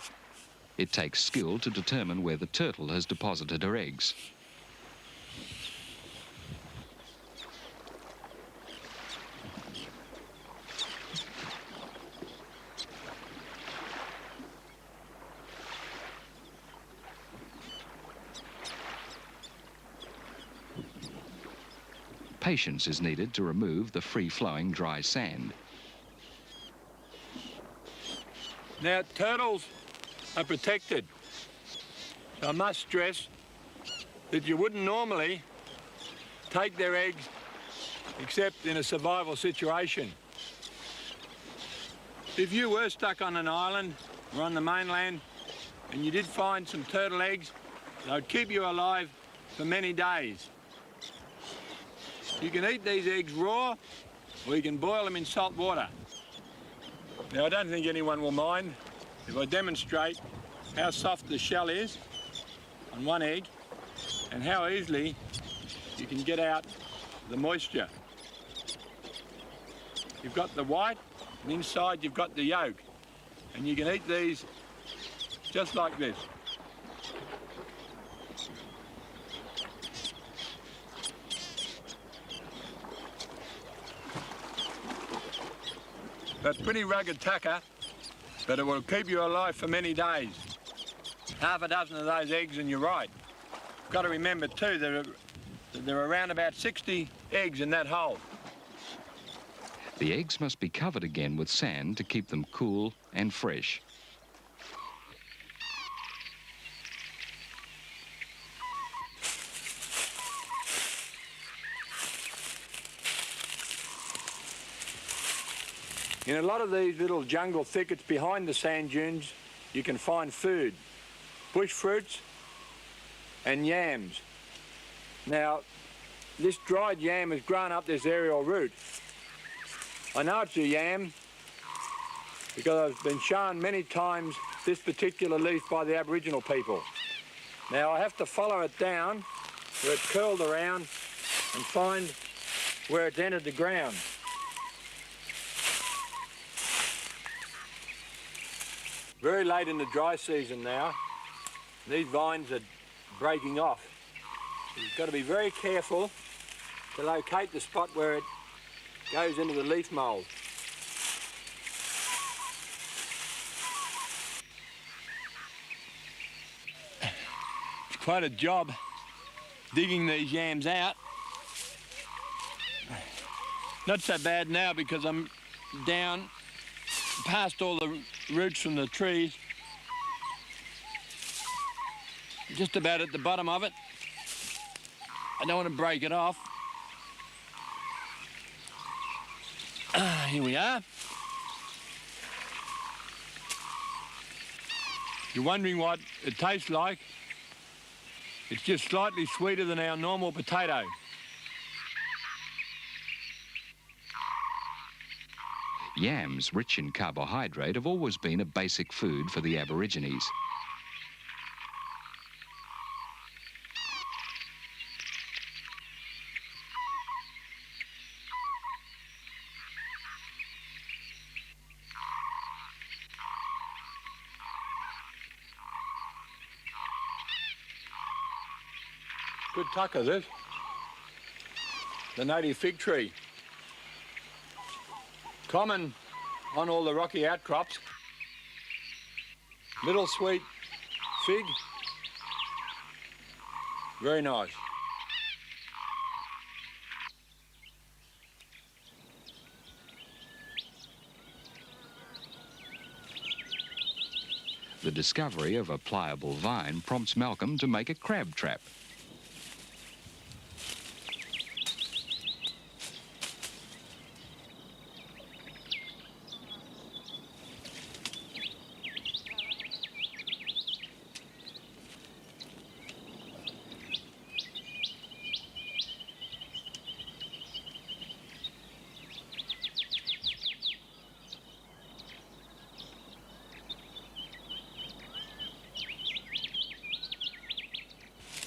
It takes skill to determine where the turtle has deposited her eggs. Patience is needed to remove the free-flowing dry sand. Now, turtles are protected. So I must stress that you wouldn't normally take their eggs except in a survival situation. If you were stuck on an island or on the mainland and you did find some turtle eggs, they would keep you alive for many days. You can eat these eggs raw, or you can boil them in salt water. Now, I don't think anyone will mind if I demonstrate how soft the shell is on one egg and how easily you can get out the moisture. You've got the white, and inside you've got the yolk. And you can eat these just like this. That's pretty rugged tucker, but it will keep you alive for many days. Half a dozen of those eggs and you're right. Got to remember too, there are around about 60 eggs in that hole. The eggs must be covered again with sand to keep them cool and fresh. In a lot of these little jungle thickets behind the sand dunes, you can find food, bush fruits and yams. Now, this dried yam has grown up this aerial root. I know it's a yam because I've been shown many times this particular leaf by the Aboriginal people. Now, I have to follow it down where it's curled around and find where it's entered the ground. Very late in the dry season now, these vines are breaking off. You've got to be very careful to locate the spot where it goes into the leaf mould. It's quite a job digging these yams out. Not so bad now because I'm down past all the roots from the trees, just about at the bottom of it. I don't want to break it off. Here we are. You're wondering what it tastes like? It's just slightly sweeter than our normal potato. Yams, rich in carbohydrate, have always been a basic food for the Aborigines. Good tucker, this. The native fig tree. Common on all the rocky outcrops. Little sweet fig. Very nice. The discovery of a pliable vine prompts Malcolm to make a crab trap.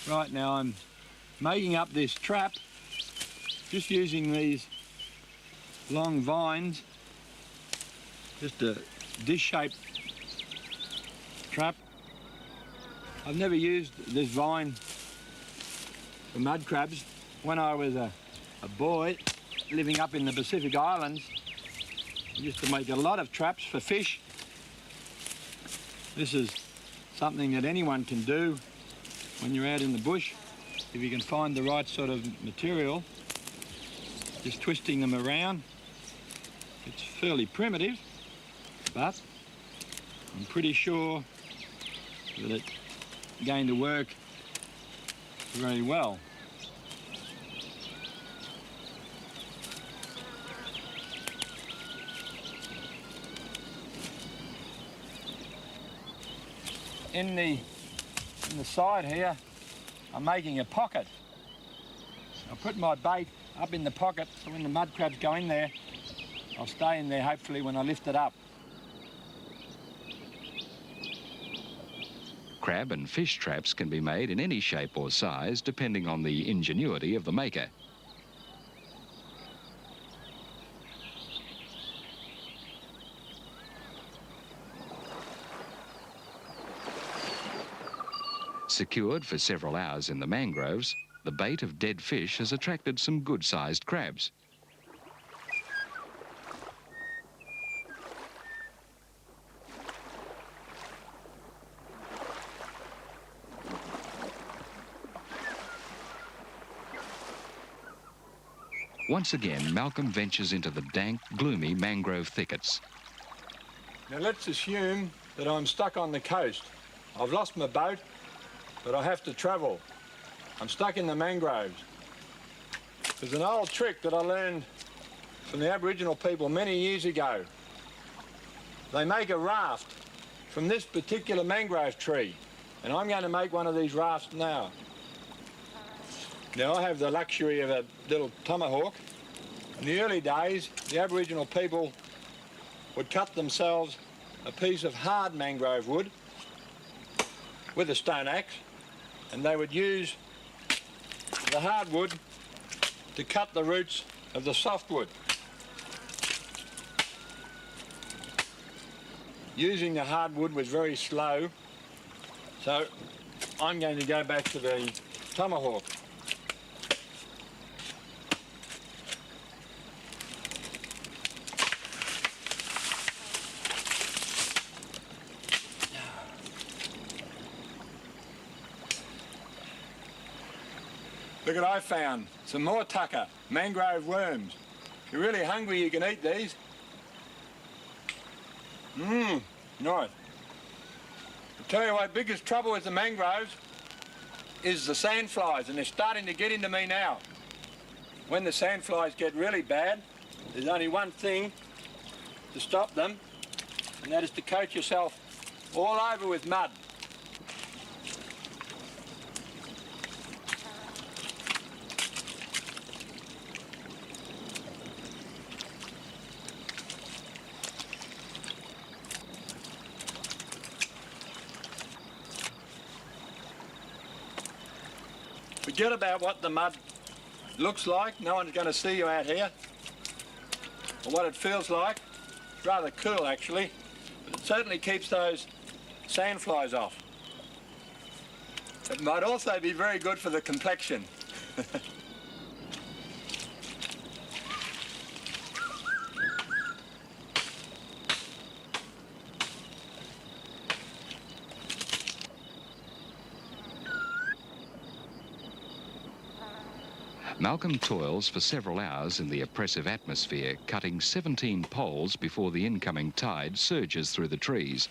Right, now I'm making up this trap just using these long vines, just a dish-shaped trap. I've never used this vine for mud crabs. When I was a boy living up in the Pacific Islands, I used to make a lot of traps for fish. This is something that anyone can do when you're out in the bush, if you can find the right sort of material. Just twisting them around. It's fairly primitive, but I'm pretty sure that it's going to work very well. In the side here, I'm making a pocket. I'll put my bait up in the pocket, so when the mud crabs go in there, I'll stay in there hopefully when I lift it up. Crab and fish traps can be made in any shape or size depending on the ingenuity of the maker. Secured for several hours in the mangroves, the bait of dead fish has attracted some good-sized crabs. Once again, Malcolm ventures into the dank, gloomy mangrove thickets. Now let's assume that I'm stuck on the coast. I've lost my boat, but I have to travel. I'm stuck in the mangroves. There's an old trick that I learned from the Aboriginal people many years ago. They make a raft from this particular mangrove tree, and I'm going to make one of these rafts now. Now I have the luxury of a little tomahawk. In the early days, the Aboriginal people would cut themselves a piece of hard mangrove wood with a stone axe, and they would use the hardwood to cut the roots of the softwood. Using the hardwood was very slow, so I'm going to go back to the tomahawk. Look what I found, some more tucker, mangrove worms. If you're really hungry, you can eat these. Nice. I'll tell you what, biggest trouble with the mangroves is the sandflies, and they're starting to get into me now. When the sandflies get really bad, there's only one thing to stop them, and that is to coat yourself all over with mud. Forget about what the mud looks like. No one's going to see you out here. Or what it feels like. It's rather cool, actually. But it certainly keeps those sandflies off. It might also be very good for the complexion. Malcolm toils for several hours in the oppressive atmosphere, cutting 17 poles before the incoming tide surges through the trees.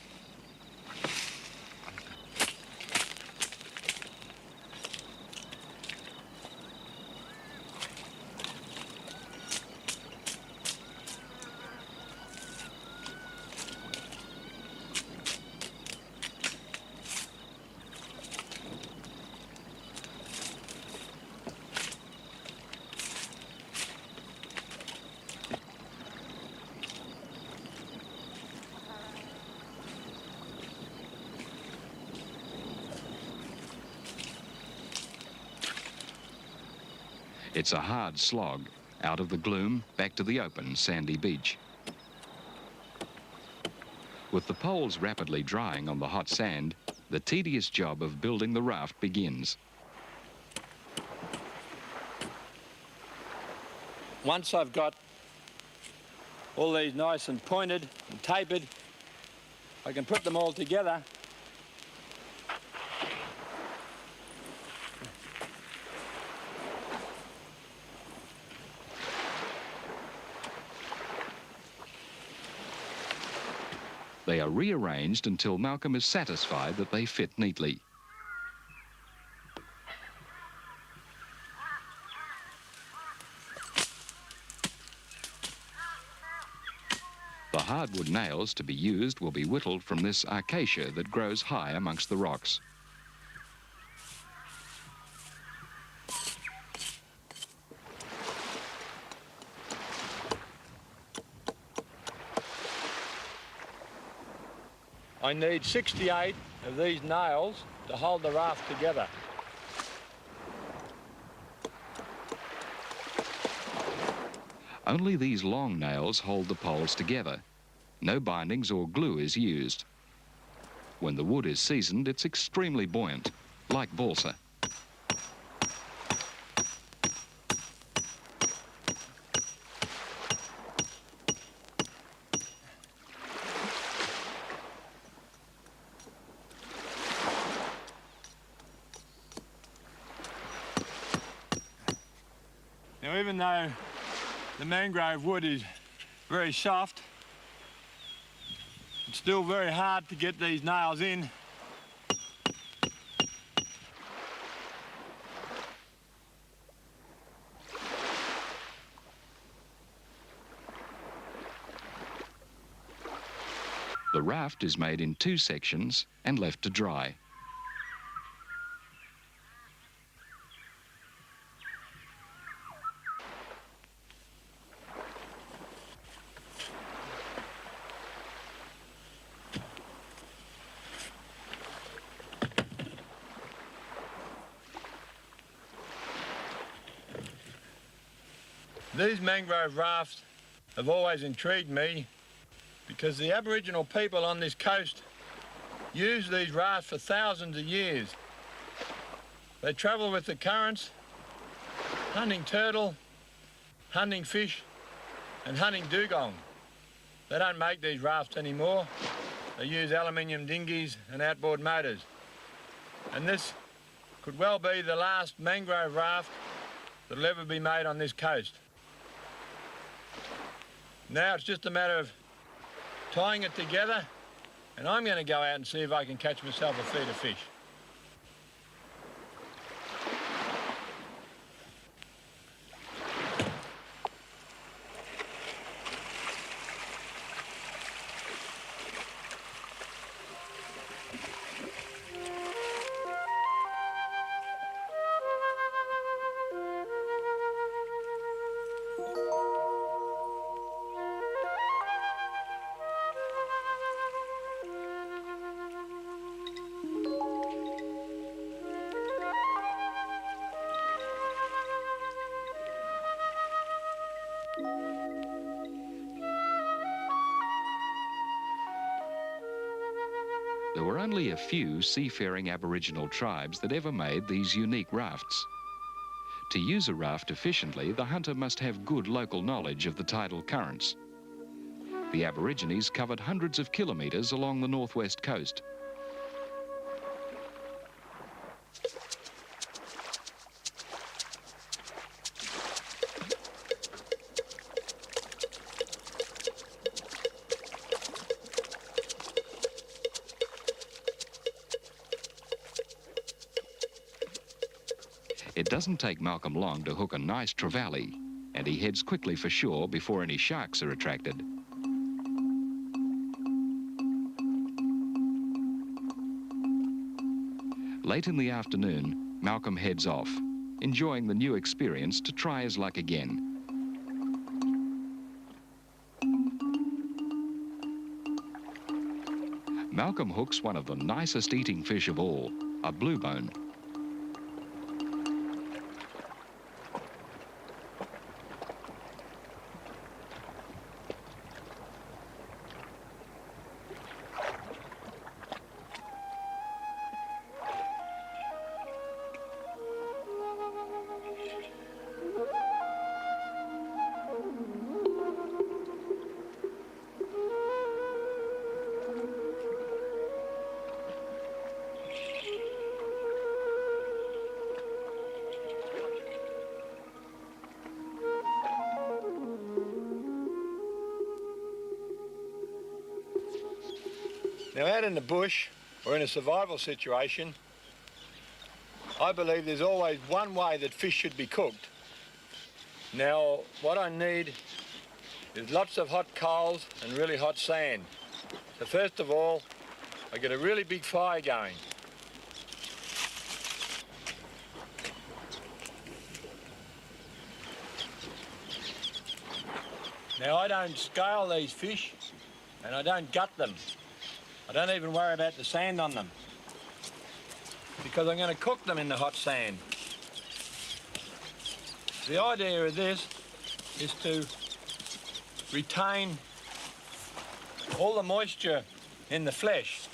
It's a hard slog, out of the gloom, back to the open, sandy beach. With the poles rapidly drying on the hot sand, the tedious job of building the raft begins. Once I've got all these nice and pointed and tapered, I can put them all together. They are rearranged until Malcolm is satisfied that they fit neatly. The hardwood nails to be used will be whittled from this acacia that grows high amongst the rocks. I need 68 of these nails to hold the raft together. Only these long nails hold the poles together. No bindings or glue is used. When the wood is seasoned, it's extremely buoyant, like balsa. Now, even though the mangrove wood is very soft, it's still very hard to get these nails in. The raft is made in 2 sections and left to dry. These mangrove rafts have always intrigued me because the Aboriginal people on this coast use these rafts for thousands of years. They travel with the currents, hunting turtle, hunting fish, and hunting dugong. They don't make these rafts anymore. They use aluminium dinghies and outboard motors. And this could well be the last mangrove raft that'll ever be made on this coast. Now it's just a matter of tying it together, and I'm going to go out and see if I can catch myself a feed of fish. There were only a few seafaring Aboriginal tribes that ever made these unique rafts. To use a raft efficiently, the hunter must have good local knowledge of the tidal currents. The Aborigines covered hundreds of kilometres along the northwest coast. It doesn't take Malcolm long to hook a nice trevally, and he heads quickly for shore before any sharks are attracted. Late in the afternoon, Malcolm heads off, enjoying the new experience to try his luck again. Malcolm hooks one of the nicest eating fish of all, a bluebone. Now out in the bush, or in a survival situation, I believe there's always one way that fish should be cooked. Now, what I need is lots of hot coals and really hot sand. So first of all, I get a really big fire going. Now, I don't scale these fish and I don't gut them. I don't even worry about the sand on them because I'm going to cook them in the hot sand. The idea of this is to retain all the moisture in the flesh.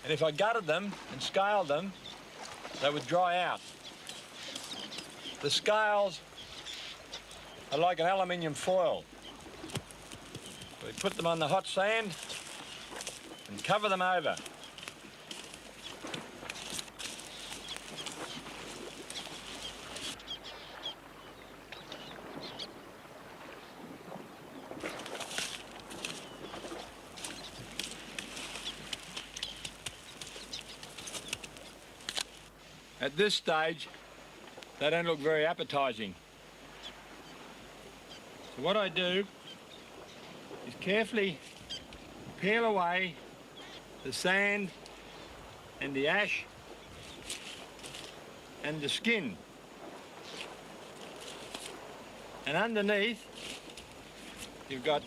And if I gutted them and scaled them, they would dry out. The scales are like an aluminium foil. We put them on the hot sand and cover them over. At this stage, they don't look very appetizing. So what I do is carefully peel away the sand and the ash and the skin. And underneath, you've got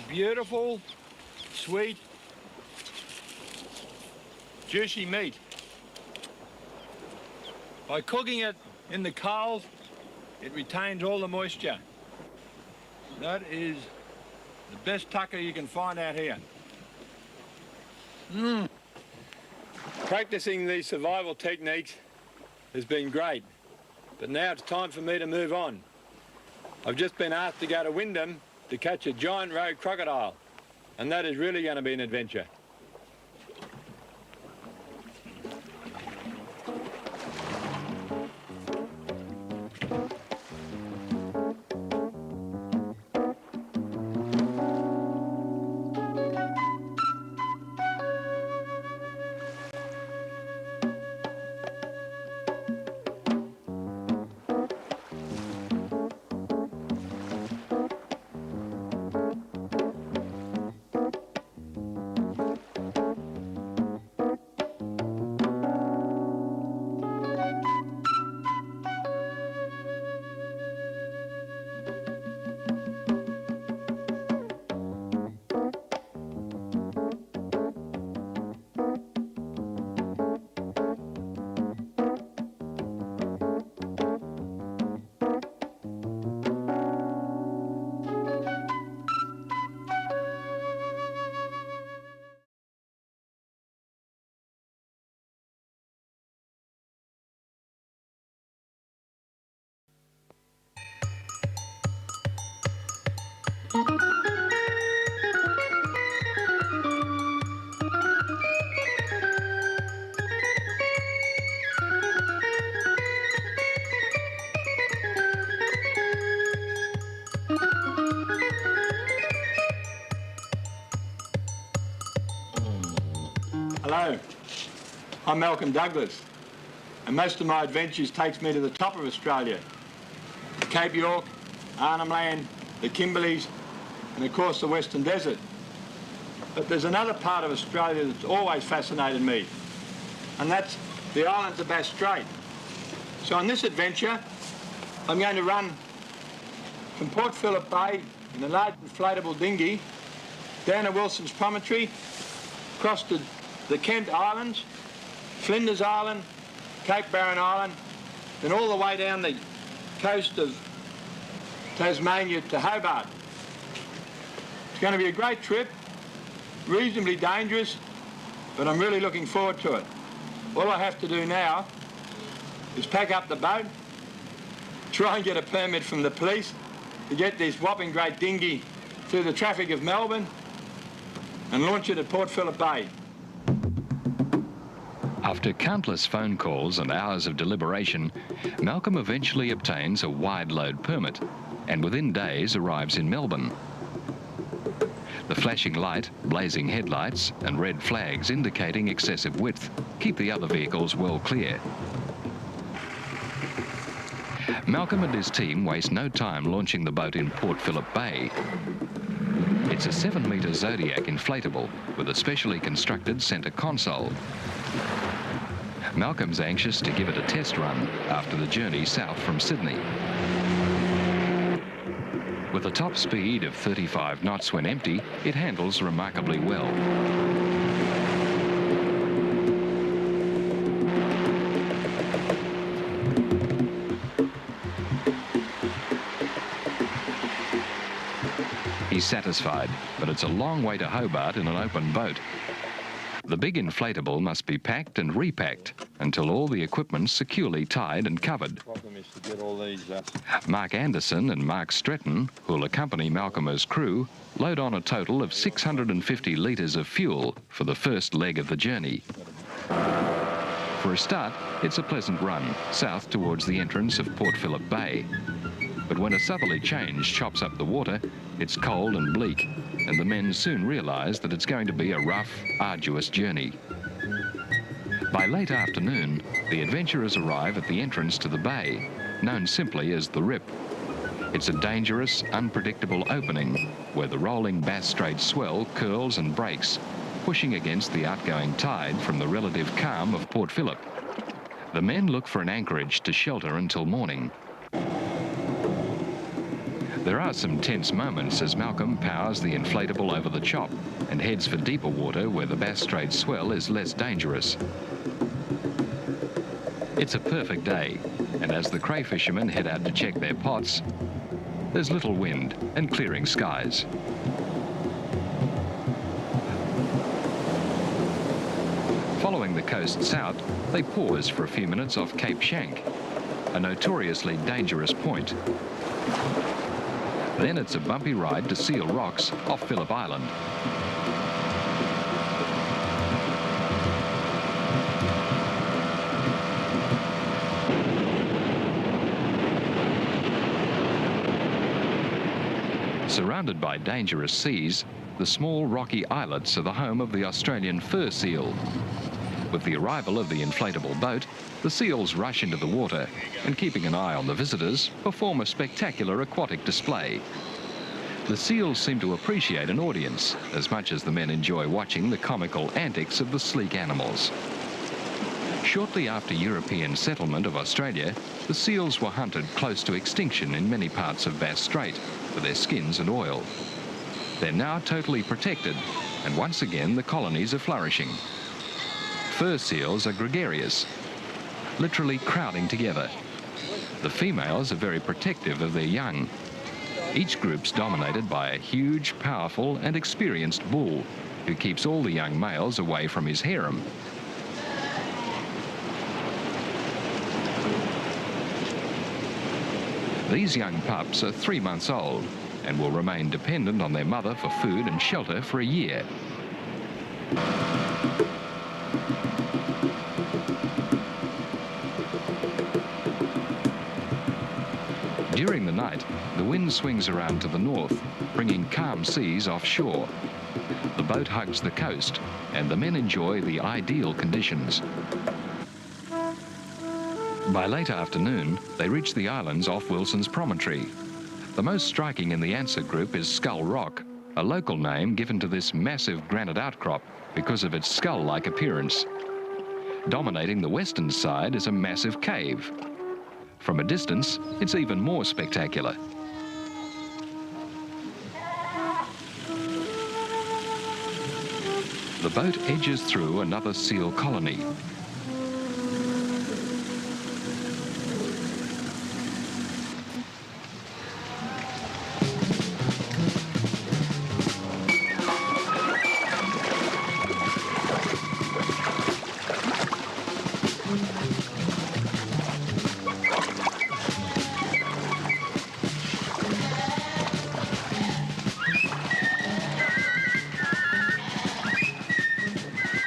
beautiful, sweet, juicy meat. By cooking it in the coals, it retains all the moisture. That is the best tucker you can find out here. Practicing these survival techniques has been great, but now it's time for me to move on. I've just been asked to go to Wyndham to catch a giant rogue crocodile, and that is really going to be an adventure. Hello, I'm Malcolm Douglas, and most of my adventures takes me to the top of Australia. Cape York, Arnhem Land, the Kimberleys, and of course the Western Desert. But there's another part of Australia that's always fascinated me, and that's the islands of Bass Strait. So on this adventure, I'm going to run from Port Phillip Bay in a large inflatable dinghy down to Wilson's Promontory, across to the Kent Islands, Flinders Island, Cape Barren Island, then all the way down the coast of Tasmania to Hobart. It's going to be a great trip, reasonably dangerous, but I'm really looking forward to it. All I have to do now is pack up the boat, try and get a permit from the police to get this whopping great dinghy through the traffic of Melbourne and launch it at Port Phillip Bay. After countless phone calls and hours of deliberation, Malcolm eventually obtains a wide load permit and within days arrives in Melbourne. The flashing light, blazing headlights and red flags indicating excessive width keep the other vehicles well clear. Malcolm and his team waste no time launching the boat in Port Phillip Bay. It's a 7-metre Zodiac inflatable with a specially constructed centre console. Malcolm's anxious to give it a test run after the journey south from Sydney. With a top speed of 35 knots when empty, it handles remarkably well. He's satisfied, but it's a long way to Hobart in an open boat. The big inflatable must be packed and repacked until all the equipment's securely tied and covered. The problem is to get all these, Mark Anderson and Mark Stretton, who'll accompany Malcolm as crew, load on a total of 650 litres of fuel for the first leg of the journey. For a start, it's a pleasant run south towards the entrance of Port Phillip Bay. But when a southerly change chops up the water, it's cold and bleak, and the men soon realise that it's going to be a rough, arduous journey. By late afternoon, the adventurers arrive at the entrance to the bay, known simply as the Rip. It's a dangerous, unpredictable opening where the rolling Bass Strait swell curls and breaks, pushing against the outgoing tide from the relative calm of Port Phillip. The men look for an anchorage to shelter until morning. There are some tense moments as Malcolm powers the inflatable over the chop and heads for deeper water where the Bass Strait swell is less dangerous. It's a perfect day, and as the crayfishermen head out to check their pots, there's little wind and clearing skies. Following the coast south, they pause for a few minutes off Cape Schanck, a notoriously dangerous point. Then it's a bumpy ride to Seal Rocks off Phillip Island. Surrounded by dangerous seas, the small rocky islets are the home of the Australian fur seal. With the arrival of the inflatable boat, the seals rush into the water and, keeping an eye on the visitors, perform a spectacular aquatic display. The seals seem to appreciate an audience as much as the men enjoy watching the comical antics of the sleek animals. Shortly after European settlement of Australia, the seals were hunted close to extinction in many parts of Bass Strait for their skins and oil. They're now totally protected, and once again the colonies are flourishing. Fur seals are gregarious, literally crowding together. The females are very protective of their young. Each group's dominated by a huge, powerful and experienced bull who keeps all the young males away from his harem. These young pups are 3 months old and will remain dependent on their mother for food and shelter for a year. During the night, the wind swings around to the north, bringing calm seas offshore. The boat hugs the coast, and the men enjoy the ideal conditions. By late afternoon, they reach the islands off Wilson's Promontory. The most striking in the Answer group is Skull Rock, a local name given to this massive granite outcrop because of its skull-like appearance. Dominating the western side is a massive cave. From a distance, it's even more spectacular. The boat edges through another seal colony.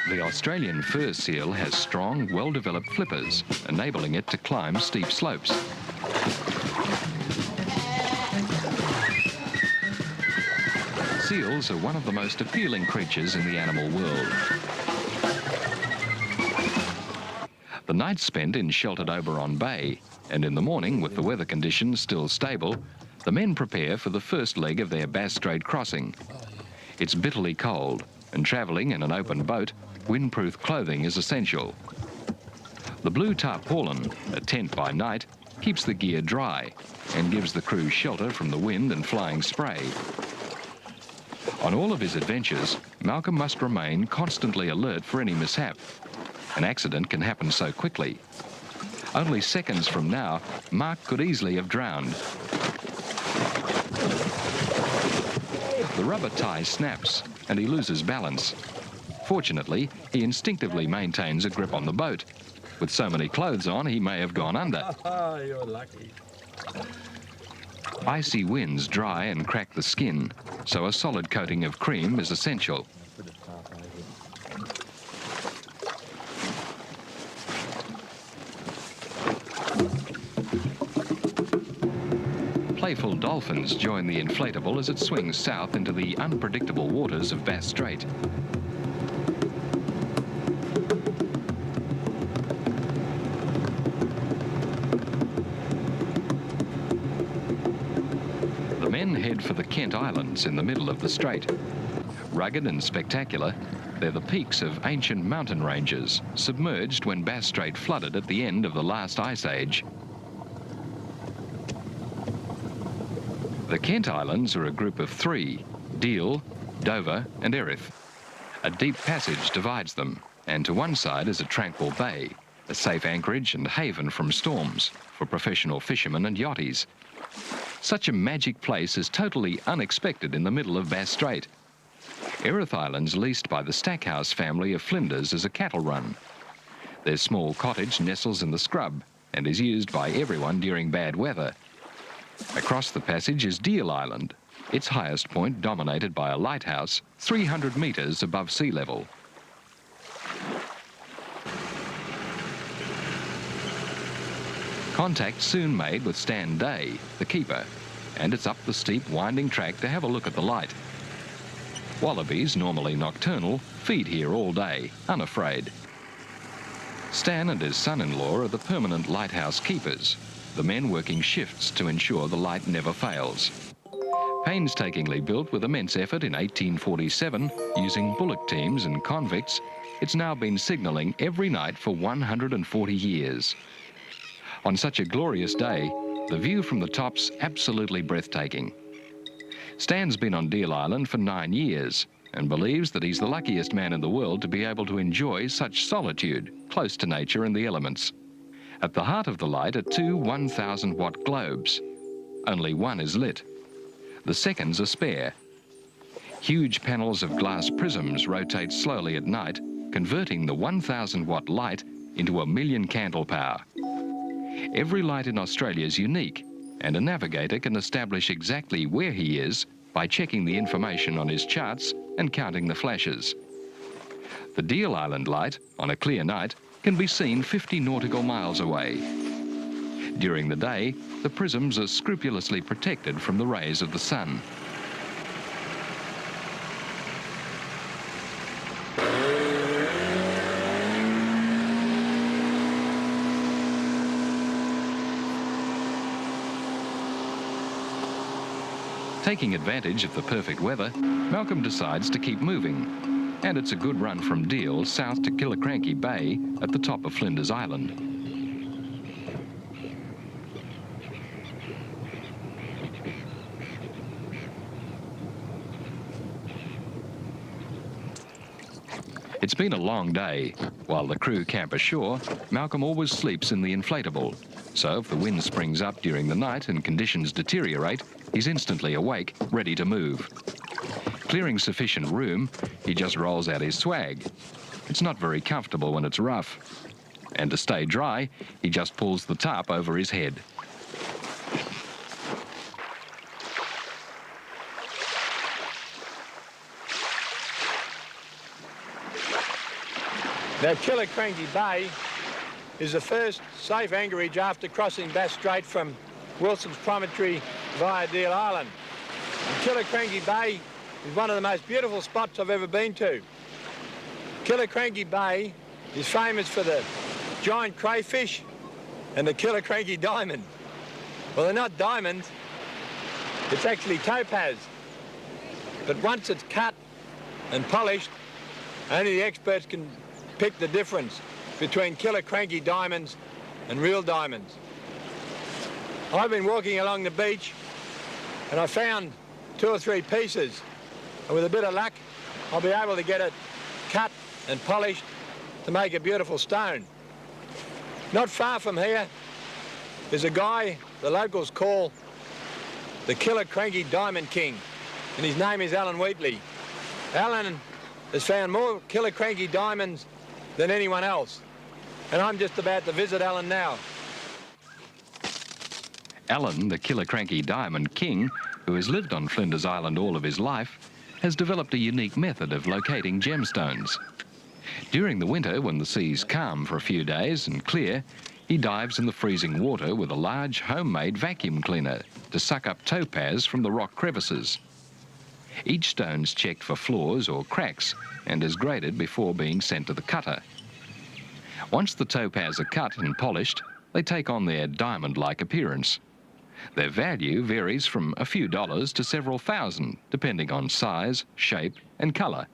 The Australian fur seal has strong, well-developed flippers, enabling it to climb steep slopes. seals are one of the most appealing creatures in the animal world. The night spent in sheltered Oberon Bay, and in the morning, with the weather conditions still stable, the men prepare for the first leg of their Bass Strait crossing. It's bitterly cold, and travelling in an open boat, windproof clothing is essential. The blue tarpaulin, a tent by night, keeps the gear dry and gives the crew shelter from the wind and flying spray. On all of his adventures, Malcolm must remain constantly alert for any mishap. An accident can happen so quickly. Only seconds from now, Mark could easily have drowned. The rubber tie snaps and he loses balance. Fortunately, he instinctively maintains a grip on the boat. With so many clothes on, he may have gone under. Oh, you're lucky. Icy winds dry and crack the skin, so a solid coating of cream is essential. Playful dolphins join the inflatable as it swings south into the unpredictable waters of Bass Strait. The men head for the Kent Islands in the middle of the strait. Rugged and spectacular, they're the peaks of ancient mountain ranges, submerged when Bass Strait flooded at the end of the last ice age. The Kent Islands are a group of three: Deal, Dover and Erith. A deep passage divides them, and to one side is a tranquil bay, a safe anchorage and haven from storms for professional fishermen and yachties. Such a magic place is totally unexpected in the middle of Bass Strait. Erith Island's leased by the Stackhouse family of Flinders as a cattle run. Their small cottage nestles in the scrub and is used by everyone during bad weather. Across the passage is Deal Island, its highest point dominated by a lighthouse 300 metres above sea level. Contact soon made with Stan Day, the keeper, and it's up the steep winding track to have a look at the light. Wallabies, normally nocturnal, feed here all day, unafraid. Stan and his son-in-law are the permanent lighthouse keepers, the men working shifts to ensure the light never fails. Painstakingly built with immense effort in 1847, using bullock teams and convicts, it's now been signalling every night for 140 years. On such a glorious day, the view from the top's absolutely breathtaking. Stan's been on Deal Island for 9 years and believes that he's the luckiest man in the world to be able to enjoy such solitude, close to nature and the elements. At the heart of the light are two 1,000-watt globes. Only one is lit. The second's a spare. Huge panels of glass prisms rotate slowly at night, converting the 1,000-watt light into 1,000,000 candle power. Every light in Australia is unique, and a navigator can establish exactly where he is by checking the information on his charts and counting the flashes. The Deal Island light, on a clear night, can be seen 50 nautical miles away. During the day, the prisms are scrupulously protected from the rays of the sun. Taking advantage of the perfect weather, Malcolm decides to keep moving. And it's a good run from Deal south to Killiecrankie Bay at the top of Flinders Island. It's been a long day. While the crew camp ashore, Malcolm always sleeps in the inflatable. So if the wind springs up during the night and conditions deteriorate, he's instantly awake, ready to move. Clearing sufficient room, he just rolls out his swag. It's not very comfortable when it's rough. And to stay dry, he just pulls the tarp over his head. Now, Killiecrankie Bay is the first safe anchorage after crossing Bass Strait from Wilson's Promontory via Deal Island. And Killiecrankie Bay is one of the most beautiful spots I've ever been to. Killiecrankie Bay is famous for the giant crayfish and the Killiecrankie diamond. Well, they're not diamonds, it's actually topaz. But once it's cut and polished, only the experts can pick the difference between Killiecrankie diamonds and real diamonds. I've been walking along the beach and I found 2 or 3 pieces, and with a bit of luck I'll be able to get it cut and polished to make a beautiful stone. Not far from here is a guy the locals call the Killiecrankie Diamond King, and his name is Alan Wheatley. Alan has found more Killiecrankie diamonds than anyone else, and I'm just about to visit Alan now. Alan, the Killiecrankie Diamond King, who has lived on Flinders Island all of his life, has developed a unique method of locating gemstones. During the winter, when the seas calm for a few days and clear, he dives in the freezing water with a large homemade vacuum cleaner to suck up topaz from the rock crevices. Each stone's checked for flaws or cracks and is graded before being sent to the cutter. Once the topaz are cut and polished, they take on their diamond-like appearance. Their value varies from a few dollars to several thousand, depending on size, shape and colour.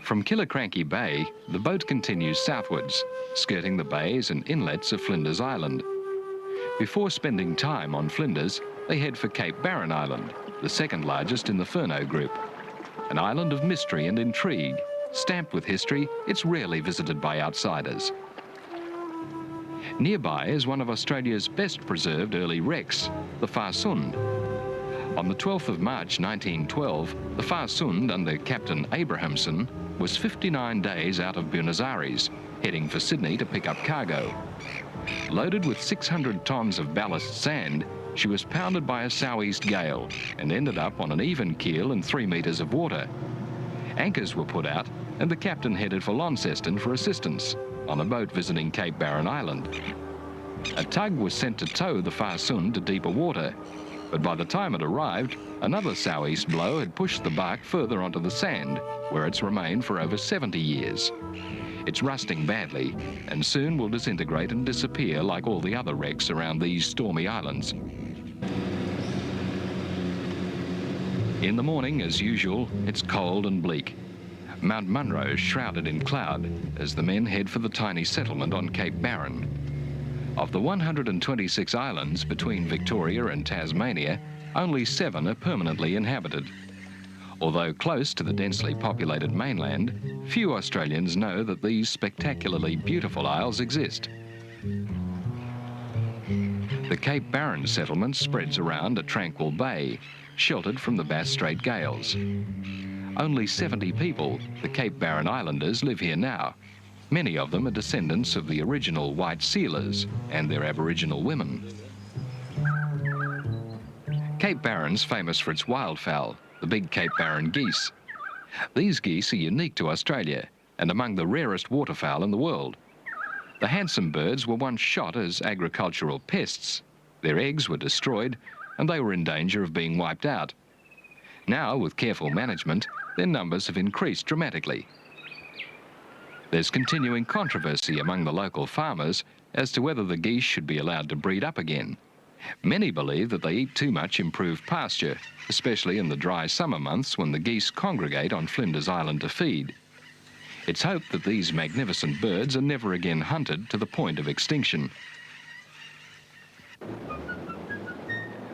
From Killiecrankie Bay, the boat continues southwards, skirting the bays and inlets of Flinders Island. Before spending time on Flinders, they head for Cape Barren Island, the second largest in the Furneaux group. An island of mystery and intrigue. Stamped with history, it's rarely visited by outsiders. Nearby is one of Australia's best preserved early wrecks, the Farsund. On the 12th of March 1912, the Farsund under Captain Abrahamson was 59 days out of Buenos Aires, heading for Sydney to pick up cargo. Loaded with 600 tons of ballast sand, she was pounded by a southeast gale and ended up on an even keel in 3 metres of water. Anchors were put out and the captain headed for Launceston for assistance on a boat visiting Cape Barren Island. A tug was sent to tow the Farsund to deeper water, but by the time it arrived, another southeast blow had pushed the bark further onto the sand, where it's remained for over 70 years. It's rusting badly and soon will disintegrate and disappear like all the other wrecks around these stormy islands. In the morning, as usual, it's cold and bleak. Mount Munro is shrouded in cloud as the men head for the tiny settlement on Cape Barren. Of the 126 islands between Victoria and Tasmania, only 7 are permanently inhabited. Although close to the densely populated mainland, few Australians know that these spectacularly beautiful isles exist. The Cape Barren settlement spreads around a tranquil bay, sheltered from the Bass Strait gales. Only 70 people, the Cape Barren Islanders, live here now. Many of them are descendants of the original white sealers and their Aboriginal women. Cape Barren's famous for its wildfowl, the big Cape Barren geese. These geese are unique to Australia and among the rarest waterfowl in the world. The handsome birds were once shot as agricultural pests. Their eggs were destroyed and they were in danger of being wiped out. Now, with careful management, their numbers have increased dramatically. There's continuing controversy among the local farmers as to whether the geese should be allowed to breed up again. Many believe that they eat too much improved pasture, especially in the dry summer months when the geese congregate on Flinders Island to feed. It's hoped that these magnificent birds are never again hunted to the point of extinction.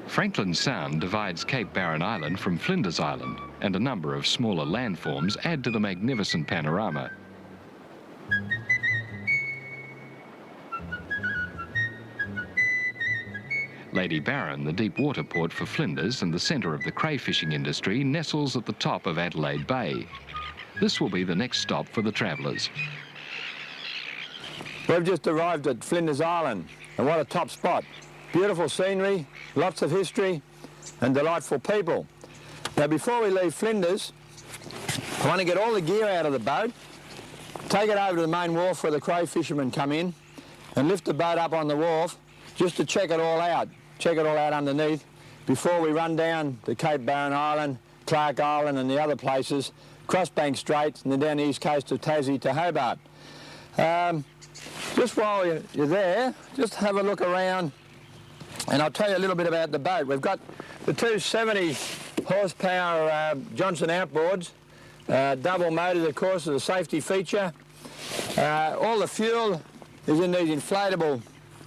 Franklin Sound divides Cape Barren Island from Flinders Island, and a number of smaller landforms add to the magnificent panorama. Lady Barren, the deep water port for Flinders and the centre of the crayfishing industry, nestles at the top of Adelaide Bay. This will be the next stop for the travellers. We've just arrived at Flinders Island, and what a top spot. Beautiful scenery, lots of history and delightful people. Now before we leave Flinders, I want to get all the gear out of the boat, take it over to the main wharf where the crayfishermen come in and lift the boat up on the wharf just to check it all out underneath before we run down to Cape Barren Island, Clark Island and the other places, Crossbank Straits, and then down the east coast of Tassie to Hobart. Just while you're there, just have a look around and I'll tell you a little bit about the boat. We've got the two 70 horsepower Johnson outboards, double motors of course as a safety feature. All the fuel is in these inflatable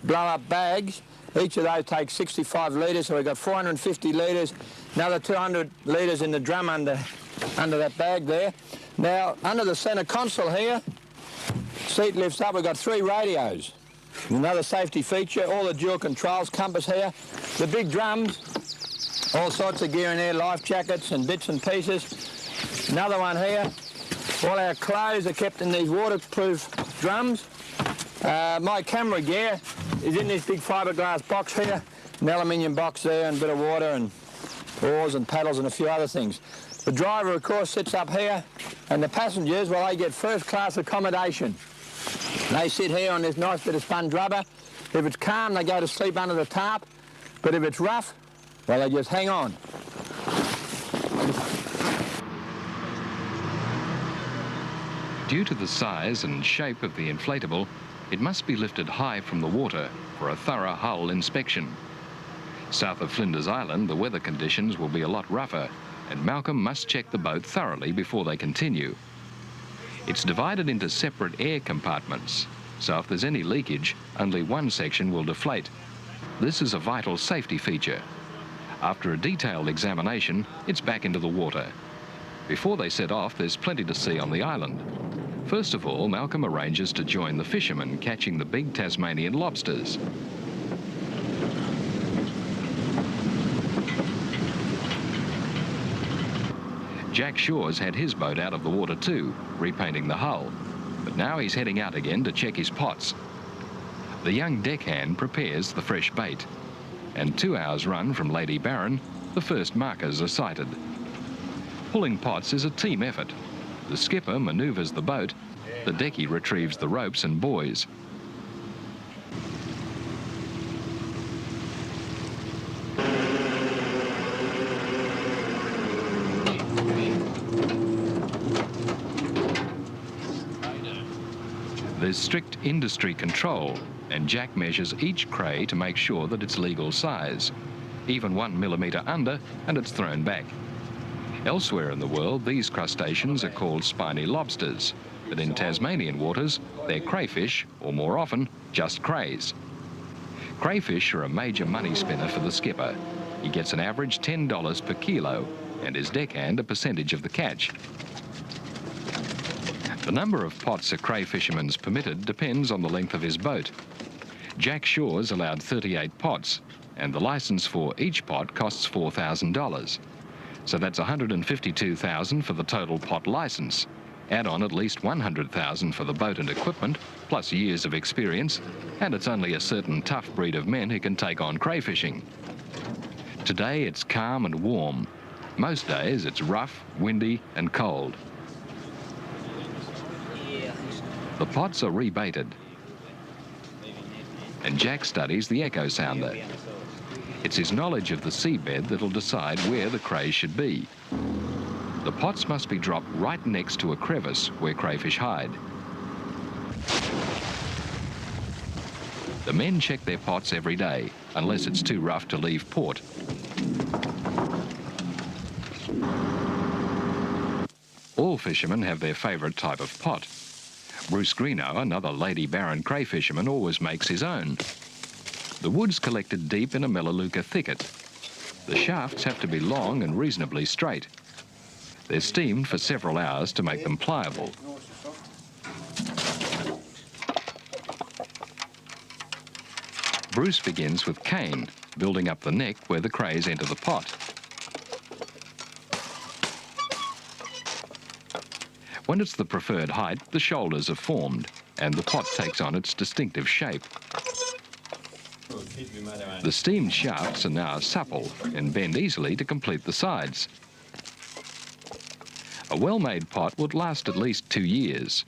blow-up bags. Each of those takes 65 litres, so we've got 450 litres, another 200 litres in the drum under that bag there. Now, under the centre console here, seat lifts up, we've got 3 radios. Another safety feature, all the dual controls, compass here. The big drums, all sorts of gear in there, life jackets and bits and pieces. Another one here. All our clothes are kept in these waterproof drums. My camera gear is in this big fiberglass box here, an aluminium box there, and a bit of water and oars and paddles and a few other things. The driver, of course, sits up here, and the passengers, well, they get first-class accommodation. They sit here on this nice bit of spun rubber. If it's calm, they go to sleep under the tarp, but if it's rough, well, they just hang on. Due to the size and shape of the inflatable, it must be lifted high from the water for a thorough hull inspection. South of Flinders Island, the weather conditions will be a lot rougher, and Malcolm must check the boat thoroughly before they continue. It's divided into separate air compartments, so if there's any leakage, only one section will deflate. This is a vital safety feature. After a detailed examination, it's back into the water. Before they set off, there's plenty to see on the island. First of all, Malcolm arranges to join the fishermen catching the big Tasmanian lobsters. Jack Shaw's had his boat out of the water too, repainting the hull, but now he's heading out again to check his pots. The young deckhand prepares the fresh bait, and 2 hours' run from Lady Barren, the first markers are sighted. Pulling pots is a team effort. The skipper manoeuvres the boat, the decky retrieves the ropes and buoys. There's strict industry control, and Jack measures each cray to make sure that it's legal size. Even 1 millimetre under, and it's thrown back. Elsewhere in the world, these crustaceans are called spiny lobsters, but in Tasmanian waters, they're crayfish, or more often, just crays. Crayfish are a major money spinner for the skipper. He gets an average $10 per kilo, and his deckhand a percentage of the catch. The number of pots a cray fisherman's permitted depends on the length of his boat. Jack Shaw's allowed 38 pots, and the licence for each pot costs $4,000. So that's $152,000 for the total pot licence. Add on at least $100,000 for the boat and equipment, plus years of experience, and it's only a certain tough breed of men who can take on crayfishing. Today it's calm and warm. Most days it's rough, windy and cold. The pots are rebaited, and Jack studies the echo sounder. It's his knowledge of the seabed that'll decide where the crays should be. The pots must be dropped right next to a crevice where crayfish hide. The men check their pots every day, unless it's too rough to leave port. All fishermen have their favourite type of pot. Bruce Greenough, another Lady Barren cray fisherman, always makes his own. The wood's collected deep in a melaleuca thicket. The shafts have to be long and reasonably straight. They're steamed for several hours to make them pliable. Bruce begins with cane, building up the neck where the crays enter the pot. When it's the preferred height, the shoulders are formed, and the pot takes on its distinctive shape. The steamed shafts are now supple and bend easily to complete the sides. A well-made pot would last at least 2 years.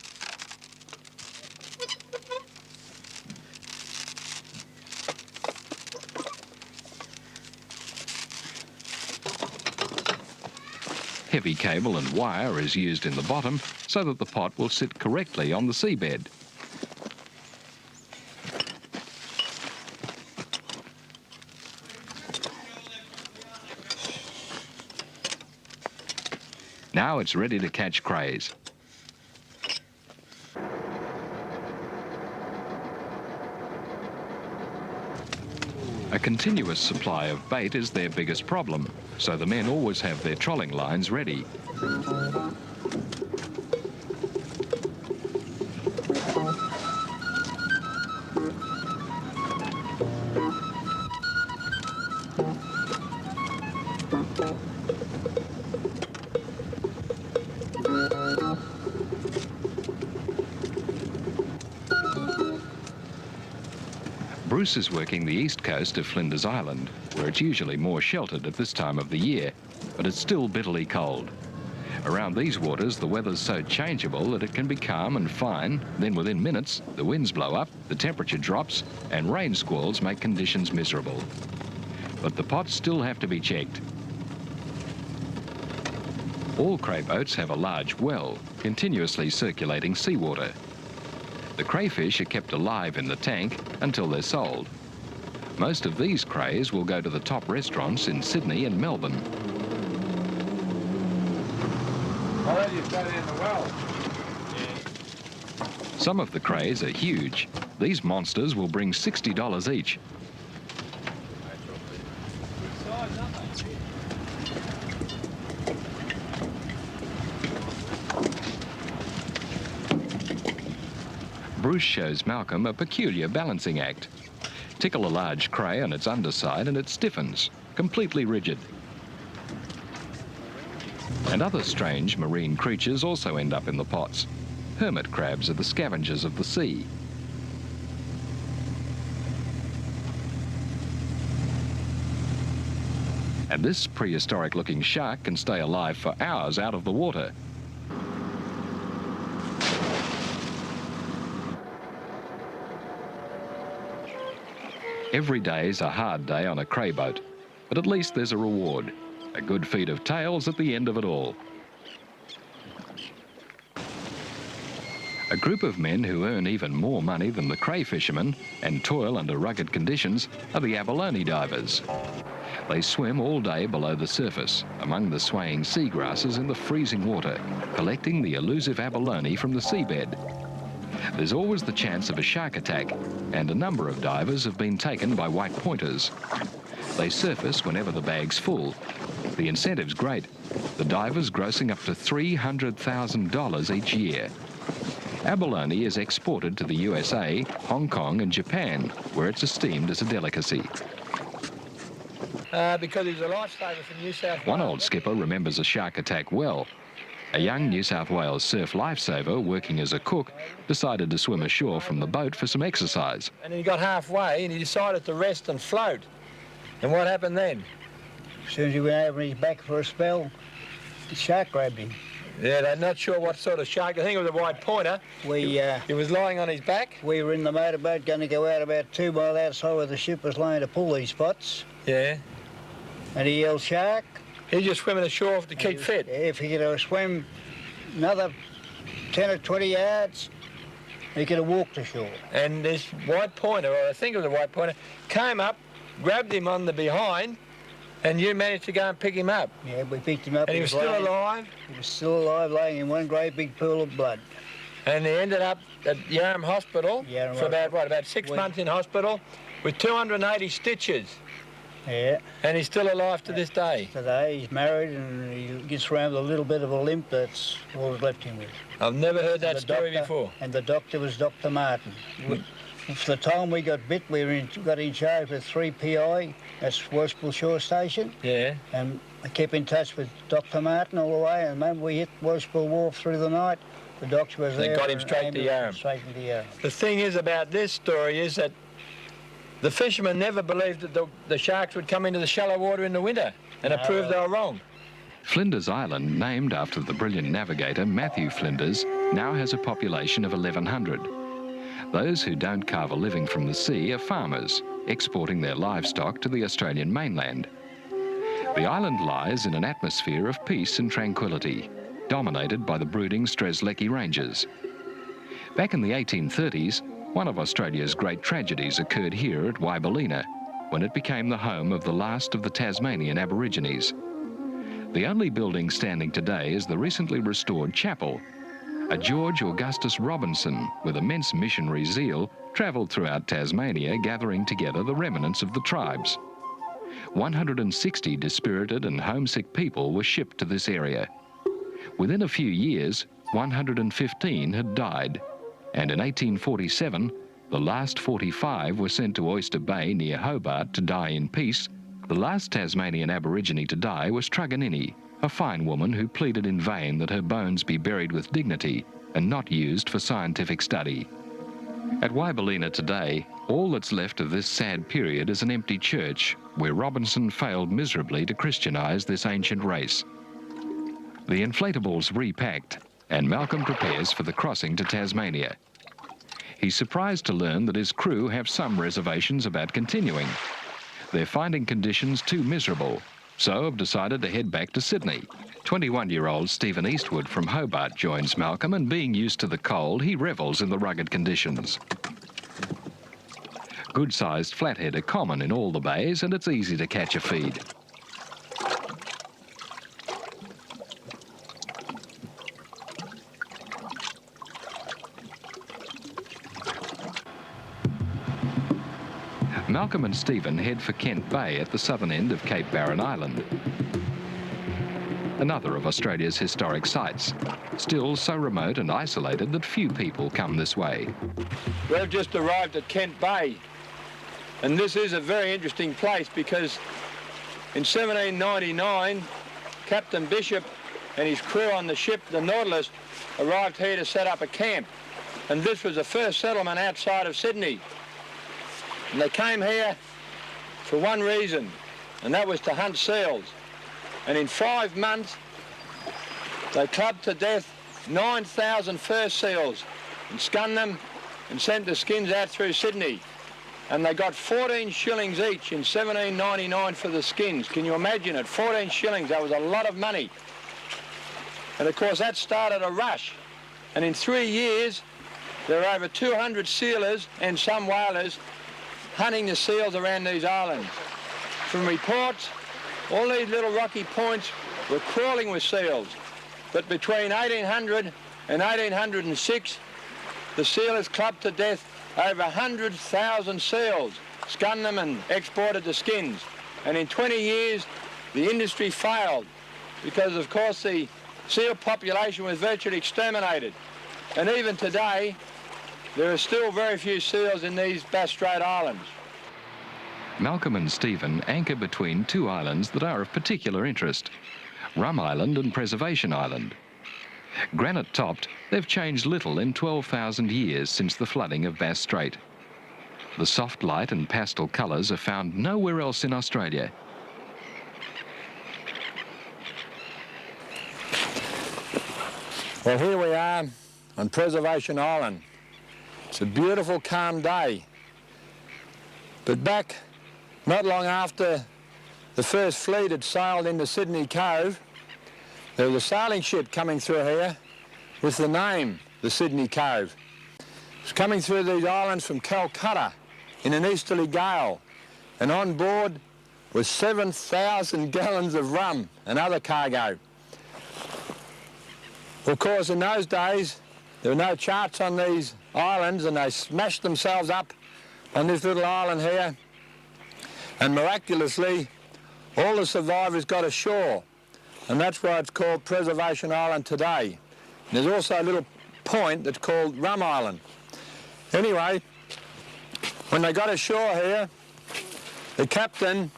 Heavy cable and wire is used in the bottom so that the pot will sit correctly on the seabed. Now it's ready to catch crays. A continuous supply of bait is their biggest problem, so the men always have their trolling lines ready. Bruce is working the east coast of Flinders Island, where it's usually more sheltered at this time of the year, but it's still bitterly cold. Around these waters, the weather's so changeable that it can be calm and fine, then within minutes, the winds blow up, the temperature drops, and rain squalls make conditions miserable. But the pots still have to be checked. All cray boats have a large well, continuously circulating seawater. The crayfish are kept alive in the tank until they're sold. Most of these crays will go to the top restaurants in Sydney and Melbourne. Oh, you've got it in the well. Some of the crays are huge. These monsters will bring $60 each. Bruce shows Malcolm a peculiar balancing act. Tickle a large cray on its underside and it stiffens, completely rigid. And other strange marine creatures also end up in the pots. Hermit crabs are the scavengers of the sea. And this prehistoric-looking shark can stay alive for hours out of the water. Every day's a hard day on a cray boat, but at least there's a reward. A good feed of tails at the end of it all. A group of men who earn even more money than the cray fishermen and toil under rugged conditions are the abalone divers. They swim all day below the surface, among the swaying seagrasses in the freezing water, collecting the elusive abalone from the seabed. There's always the chance of a shark attack, and a number of divers have been taken by white pointers. They surface whenever the bag's full. The incentive's great, the divers grossing up to $300,000 each year. Abalone is exported to the USA, Hong Kong and Japan, where it's esteemed as a delicacy. Because he's a lifesaver for New South Wales. One old skipper remembers a shark attack well. A young New South Wales surf lifesaver working as a cook decided to swim ashore from the boat for some exercise. And he got halfway and he decided to rest and float. And what happened then? As soon as he went over his back for a spell, the shark grabbed him. Yeah, they're not sure what sort of shark. I think it was a white pointer. He was lying on his back. We were in the motorboat going to go out about 2 miles outside where the ship was laying to pull these pots. Yeah. And he yelled, "Shark!" He's just swimming ashore to keep fit. If he could have swum another 10 or 20 yards, he could have walked ashore. And this white pointer, or I think it was a white pointer, came up, grabbed him on the behind, and you managed to go and pick him up. Yeah, we picked him up. And he was still alive? He was still alive, laying in one great big pool of blood. And he ended up at Yarram Hospital for about 6 months in hospital with 280 stitches. Yeah. And he's still alive to this day? Today he's married and he gets around with a little bit of a limp. That's all he's left him with. I've never heard that story before. And the doctor was Dr. Martin. For the time we got bit, we got in charge with 3 PI, that's Worspool Shore Station. Yeah. And I kept in touch with Dr. Martin all the way, and the moment we hit Worspool Wharf through the night, the doctor was there. They got him straight to Yarram. Straight into Yarram. The thing is about this story is that the fishermen never believed that the sharks would come into the shallow water in the winter, and it proved they were wrong. Flinders Island, named after the brilliant navigator Matthew Flinders, now has a population of 1,100. Those who don't carve a living from the sea are farmers, exporting their livestock to the Australian mainland. The island lies in an atmosphere of peace and tranquility, dominated by the brooding Strzelecki Ranges. Back in the 1830s, one of Australia's great tragedies occurred here at Wyberlina, when it became the home of the last of the Tasmanian Aborigines. The only building standing today is the recently restored chapel. A George Augustus Robinson, with immense missionary zeal, travelled throughout Tasmania gathering together the remnants of the tribes. 160 dispirited and homesick people were shipped to this area. Within a few years, 115 had died, and in 1847, the last 45 were sent to Oyster Bay near Hobart to die in peace. The last Tasmanian Aborigine to die was Truganini, a fine woman who pleaded in vain that her bones be buried with dignity and not used for scientific study. At Wyberlina today, all that's left of this sad period is an empty church where Robinson failed miserably to Christianise this ancient race. The inflatables repacked, and Malcolm prepares for the crossing to Tasmania. He's surprised to learn that his crew have some reservations about continuing. They're finding conditions too miserable, so have decided to head back to Sydney. 21-year-old Stephen Eastwood from Hobart joins Malcolm, and being used to the cold, he revels in the rugged conditions. Good-sized flathead are common in all the bays, and it's easy to catch a feed. Malcolm and Stephen head for Kent Bay at the southern end of Cape Barren Island, another of Australia's historic sites, still so remote and isolated that few people come this way. We've just arrived at Kent Bay, and this is a very interesting place because in 1799, Captain Bishop and his crew on the ship, the Nautilus, arrived here to set up a camp, and this was the first settlement outside of Sydney. And they came here for one reason, and that was to hunt seals. And in 5 months, they clubbed to death 9,000 fur seals and skunned them and sent the skins out through Sydney. And they got 14 shillings each in 1799 for the skins. Can you imagine it? 14 shillings, that was a lot of money. And of course that started a rush. And in 3 years, there were over 200 sealers and some whalers hunting the seals around these islands. From reports, all these little rocky points were crawling with seals. But between 1800 and 1806, the sealers clubbed to death over 100,000 seals, skunned them and exported the skins. And in 20 years, the industry failed because, of course, the seal population was virtually exterminated. And even today, there are still very few seals in these Bass Strait Islands. Malcolm and Stephen anchor between two islands that are of particular interest, Rum Island and Preservation Island. Granite-topped, they've changed little in 12,000 years since the flooding of Bass Strait. The soft light and pastel colours are found nowhere else in Australia. Well, here we are on Preservation Island. It's a beautiful, calm day. But back not long after the first fleet had sailed into Sydney Cove, there was a sailing ship coming through here with the name, the Sydney Cove. It was coming through these islands from Calcutta in an easterly gale, and on board was 7,000 gallons of rum and other cargo. Of course, in those days, there were no charts on these islands, and they smashed themselves up on this little island here, and miraculously, all the survivors got ashore, and that's why it's called Preservation Island today. And there's also a little point that's called Rum Island. Anyway, when they got ashore here, the captain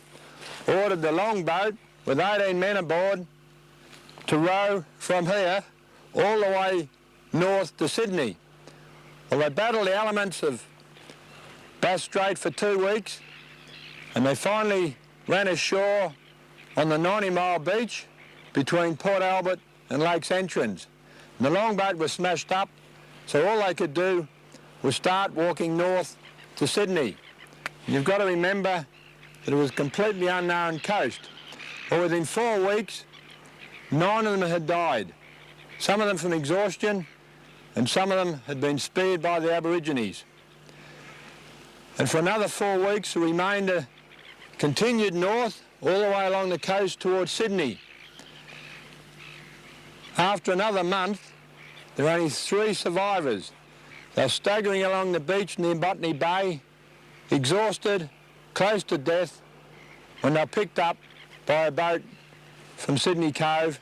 ordered the longboat with 18 men aboard to row from here all the way north to Sydney. Well, they battled the elements of Bass Strait for 2 weeks, and they finally ran ashore on the 90-mile beach between Port Albert and Lakes Entrance. And the longboat was smashed up, so all they could do was start walking north to Sydney. And you've got to remember that it was a completely unknown coast. Well, within 4 weeks, 9 of them had died. Some of them from exhaustion, and some of them had been speared by the Aborigines. And for another 4 weeks, the remainder continued north, all the way along the coast towards Sydney. After another month, there were only 3 survivors. They were staggering along the beach near Botany Bay, exhausted, close to death, when they were picked up by a boat from Sydney Cove,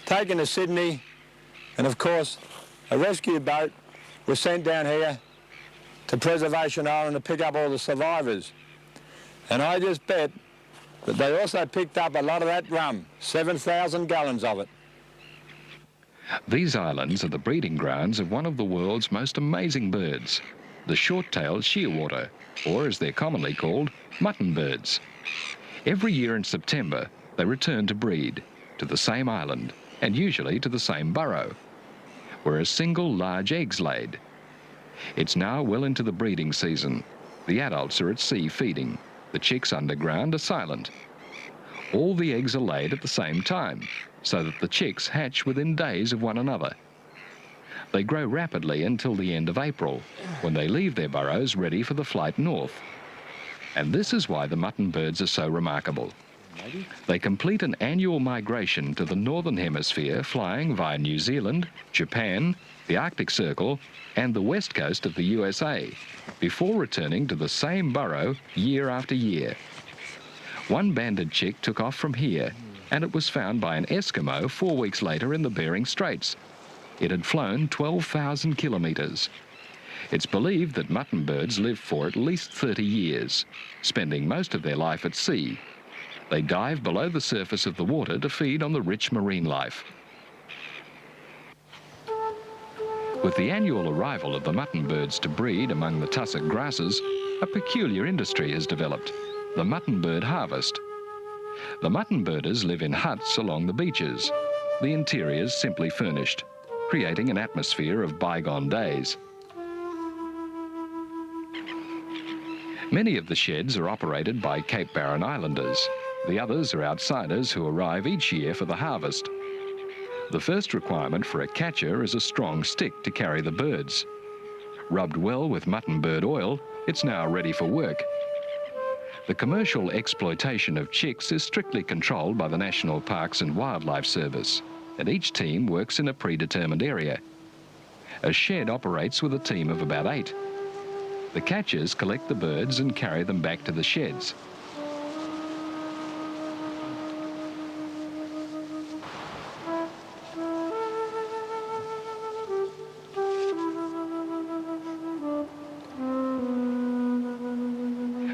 taken to Sydney, and of course, a rescue boat was sent down here to Preservation Island to pick up all the survivors. And I just bet that they also picked up a lot of that rum, 7,000 gallons of it. These islands are the breeding grounds of one of the world's most amazing birds, the short-tailed shearwater, or as they're commonly called, mutton birds. Every year in September, they return to breed, to the same island, and usually to the same burrow, where a single large egg's laid. It's now well into the breeding season. The adults are at sea feeding. The chicks underground are silent. All the eggs are laid at the same time, so that the chicks hatch within days of one another. They grow rapidly until the end of April, when they leave their burrows ready for the flight north. And this is why the mutton birds are so remarkable. They complete an annual migration to the northern hemisphere, flying via New Zealand, Japan, the Arctic Circle, and the west coast of the USA, before returning to the same burrow year after year. One banded chick took off from here, and it was found by an Eskimo 4 weeks later in the Bering Straits. It had flown 12,000 kilometres. It's believed that mutton birds live for at least 30 years, spending most of their life at sea. They dive below the surface of the water to feed on the rich marine life. With the annual arrival of the mutton birds to breed among the tussock grasses, a peculiar industry has developed, the mutton bird harvest. The mutton birders live in huts along the beaches, the interiors simply furnished, creating an atmosphere of bygone days. Many of the sheds are operated by Cape Barren Islanders. The others are outsiders who arrive each year for the harvest. The first requirement for a catcher is a strong stick to carry the birds. Rubbed well with mutton bird oil, it's now ready for work. The commercial exploitation of chicks is strictly controlled by the National Parks and Wildlife Service, and each team works in a predetermined area. A shed operates with a team of about 8. The catchers collect the birds and carry them back to the sheds.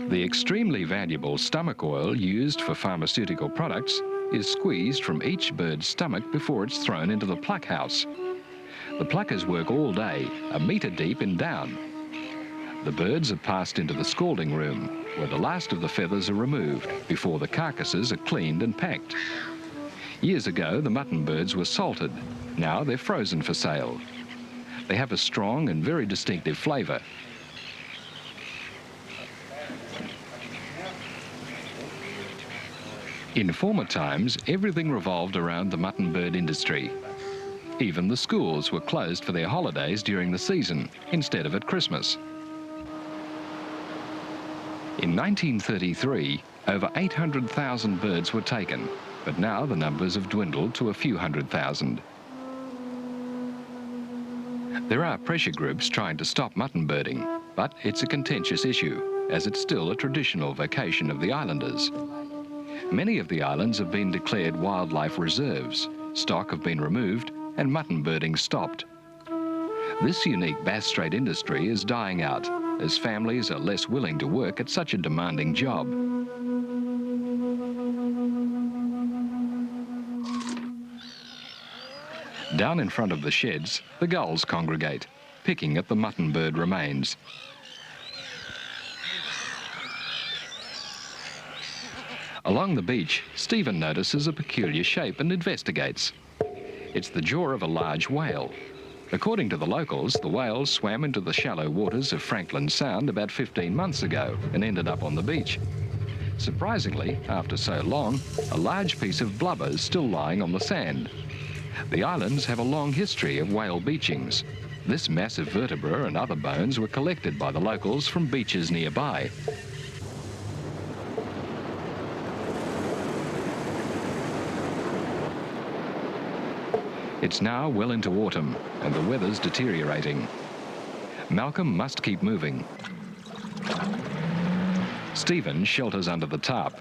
The extremely valuable stomach oil used for pharmaceutical products is squeezed from each bird's stomach before it's thrown into the pluck house. The pluckers work all day, a metre deep in down. The birds are passed into the scalding room, where the last of the feathers are removed before the carcasses are cleaned and packed. Years ago, the mutton birds were salted. Now they're frozen for sale. They have a strong and very distinctive flavour. In former times, everything revolved around the mutton bird industry. Even the schools were closed for their holidays during the season, instead of at Christmas. In 1933, over 800,000 birds were taken, but now the numbers have dwindled to a few 100,000. There are pressure groups trying to stop mutton birding, but it's a contentious issue, as it's still a traditional vocation of the islanders. Many of the islands have been declared wildlife reserves, stock have been removed, and mutton birding stopped. This unique Bass Strait industry is dying out, as families are less willing to work at such a demanding job. Down in front of the sheds, the gulls congregate, picking at the mutton bird remains. Along the beach, Stephen notices a peculiar shape and investigates. It's the jaw of a large whale. According to the locals, the whale swam into the shallow waters of Franklin Sound about 15 months ago and ended up on the beach. Surprisingly, after so long, a large piece of blubber is still lying on the sand. The islands have a long history of whale beachings. This massive vertebra and other bones were collected by the locals from beaches nearby. It's now well into autumn and the weather's deteriorating. Malcolm must keep moving. Stephen shelters under the tarp.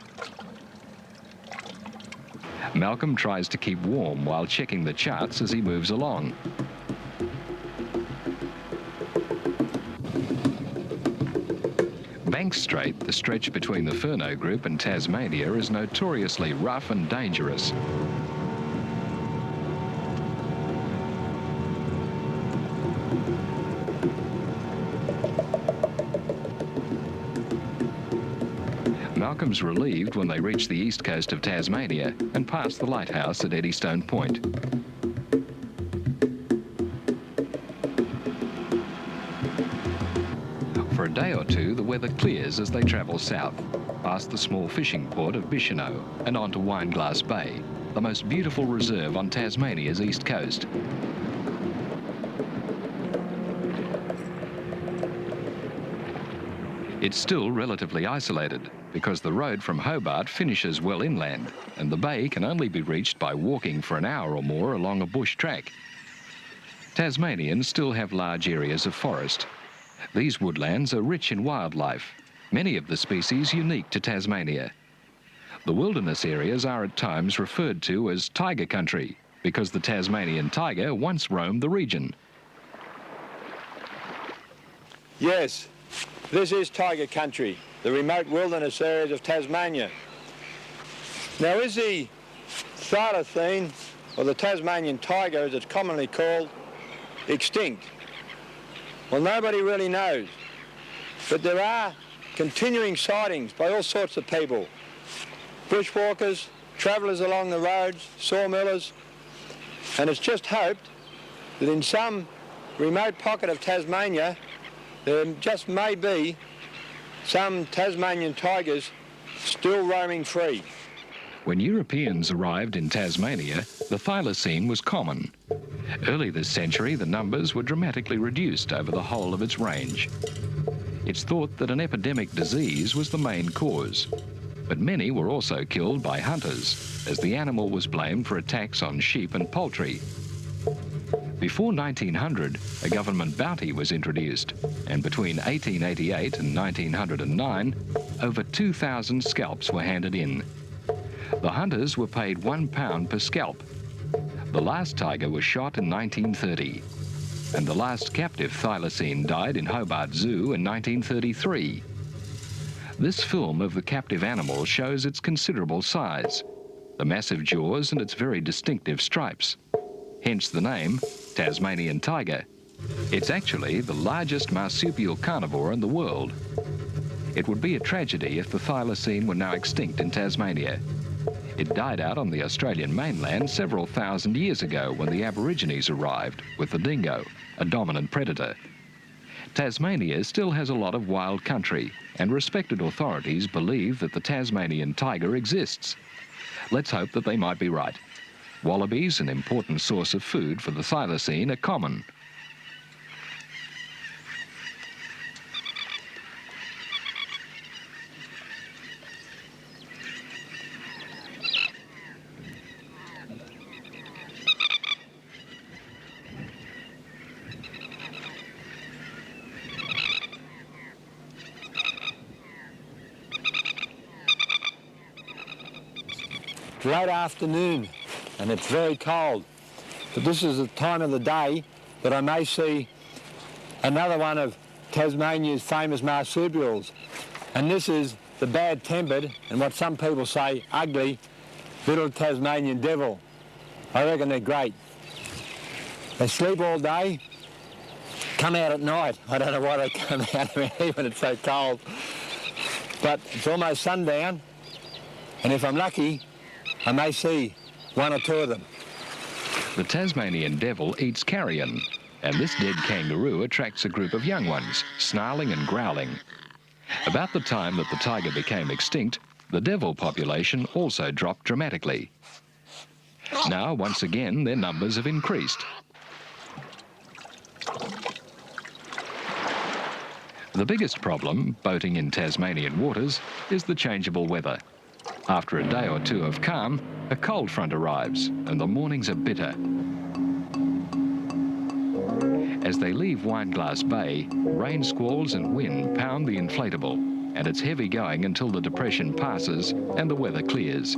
Malcolm tries to keep warm while checking the charts as he moves along. Banks Strait, the stretch between the Furneaux Group and Tasmania, is notoriously rough and dangerous. Malcolm's relieved when they reach the east coast of Tasmania and pass the lighthouse at Eddystone Point. For a day or two, the weather clears as they travel south, past the small fishing port of Bicheno and onto Wineglass Bay, the most beautiful reserve on Tasmania's east coast. It's still relatively isolated because the road from Hobart finishes well inland and the bay can only be reached by walking for an hour or more along a bush track. Tasmanians still have large areas of forest. These woodlands are rich in wildlife, many of the species unique to Tasmania. The wilderness areas are at times referred to as tiger country because the Tasmanian tiger once roamed the region. Yes, this is tiger country, the remote wilderness areas of Tasmania. Now, is the thylacine, or the Tasmanian tiger as it's commonly called, extinct? Well, nobody really knows, but there are continuing sightings by all sorts of people. Bushwalkers, travellers along the roads, sawmillers, and it's just hoped that in some remote pocket of Tasmania there just may be some Tasmanian tigers still roaming free. When Europeans arrived in Tasmania, the thylacine was common. Early this century, the numbers were dramatically reduced over the whole of its range. It's thought that an epidemic disease was the main cause, but many were also killed by hunters, as the animal was blamed for attacks on sheep and poultry. Before 1900, a government bounty was introduced, and between 1888 and 1909, over 2,000 scalps were handed in. The hunters were paid £1 per scalp. The last tiger was shot in 1930, and the last captive thylacine died in Hobart Zoo in 1933. This film of the captive animal shows its considerable size, the massive jaws and its very distinctive stripes. Hence the name, Tasmanian tiger. It's actually the largest marsupial carnivore in the world. It would be a tragedy if the thylacine were now extinct in Tasmania. It died out on the Australian mainland several thousand years ago when the Aborigines arrived with the dingo, a dominant predator. Tasmania still has a lot of wild country, and respected authorities believe that the Tasmanian tiger exists. Let's hope that they might be right. Wallabies, an important source of food for the thylacine, are common. Late afternoon, and it's very cold, but this is the time of the day that I may see another one of Tasmania's famous marsupials, and this is the bad-tempered and what some people say ugly little Tasmanian devil. I reckon they're great. They sleep all day, come out at night. I don't know why they come out when it's so cold, but it's almost sundown, and if I'm lucky I may see one or two of them. The Tasmanian devil eats carrion, and this dead kangaroo attracts a group of young ones, snarling and growling. About the time that the tiger became extinct, The devil population also dropped dramatically. Now, once again, their numbers have increased. The biggest problem, boating in Tasmanian waters, is the changeable weather. After a day or two of calm, a cold front arrives and the mornings are bitter. As they leave Wineglass Bay, rain squalls and wind pound the inflatable, and it's heavy going until the depression passes and the weather clears.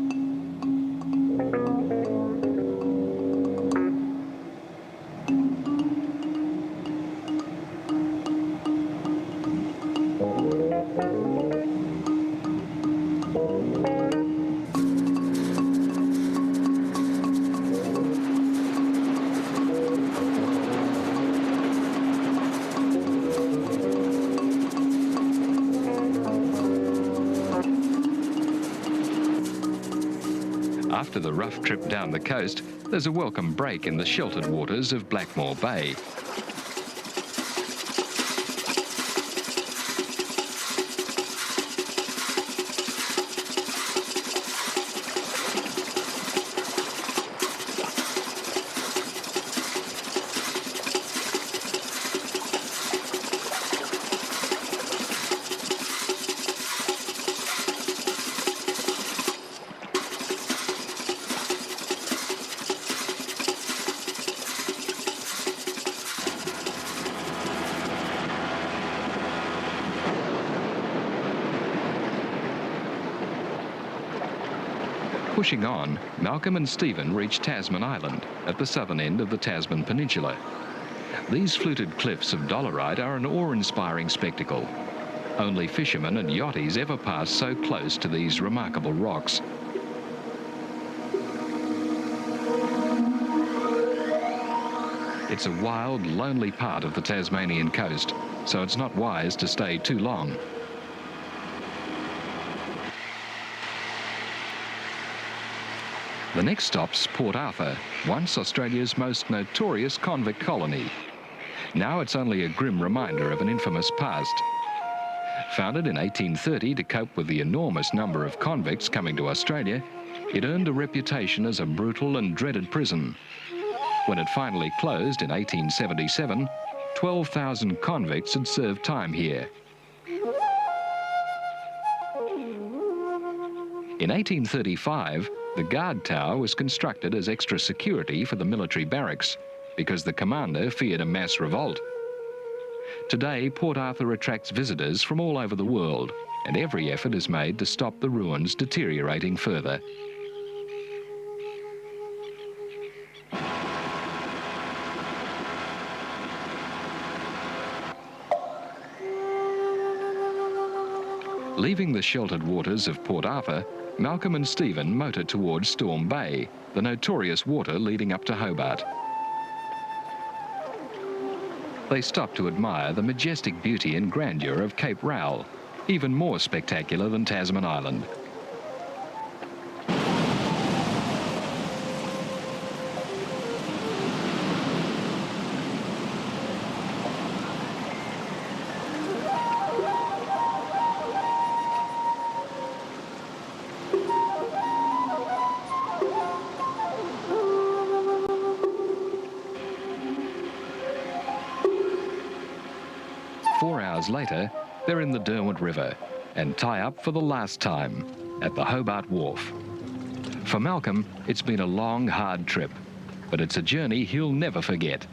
After the rough trip down the coast, there's a welcome break in the sheltered waters of Blackmore Bay. Pushing on, Malcolm and Stephen reach Tasman Island at the southern end of the Tasman Peninsula. These fluted cliffs of dolerite are an awe-inspiring spectacle. Only fishermen and yachties ever pass so close to these remarkable rocks. It's a wild, lonely part of the Tasmanian coast, so it's not wise to stay too long. The next stop's Port Arthur, once Australia's most notorious convict colony. Now it's only a grim reminder of an infamous past. Founded in 1830 to cope with the enormous number of convicts coming to Australia, it earned a reputation as a brutal and dreaded prison. When it finally closed in 1877, 12,000 convicts had served time here. In 1835, the guard tower was constructed as extra security for the military barracks because the commander feared a mass revolt. Today, Port Arthur attracts visitors from all over the world, and every effort is made to stop the ruins deteriorating further. Leaving the sheltered waters of Port Arthur, Malcolm and Stephen motor towards Storm Bay, the notorious water leading up to Hobart. They stop to admire the majestic beauty and grandeur of Cape Rowell, even more spectacular than Tasman Island. Later, they're in the Derwent River and tie up for the last time at the Hobart Wharf. For Malcolm, it's been a long, hard trip, but it's a journey he'll never forget.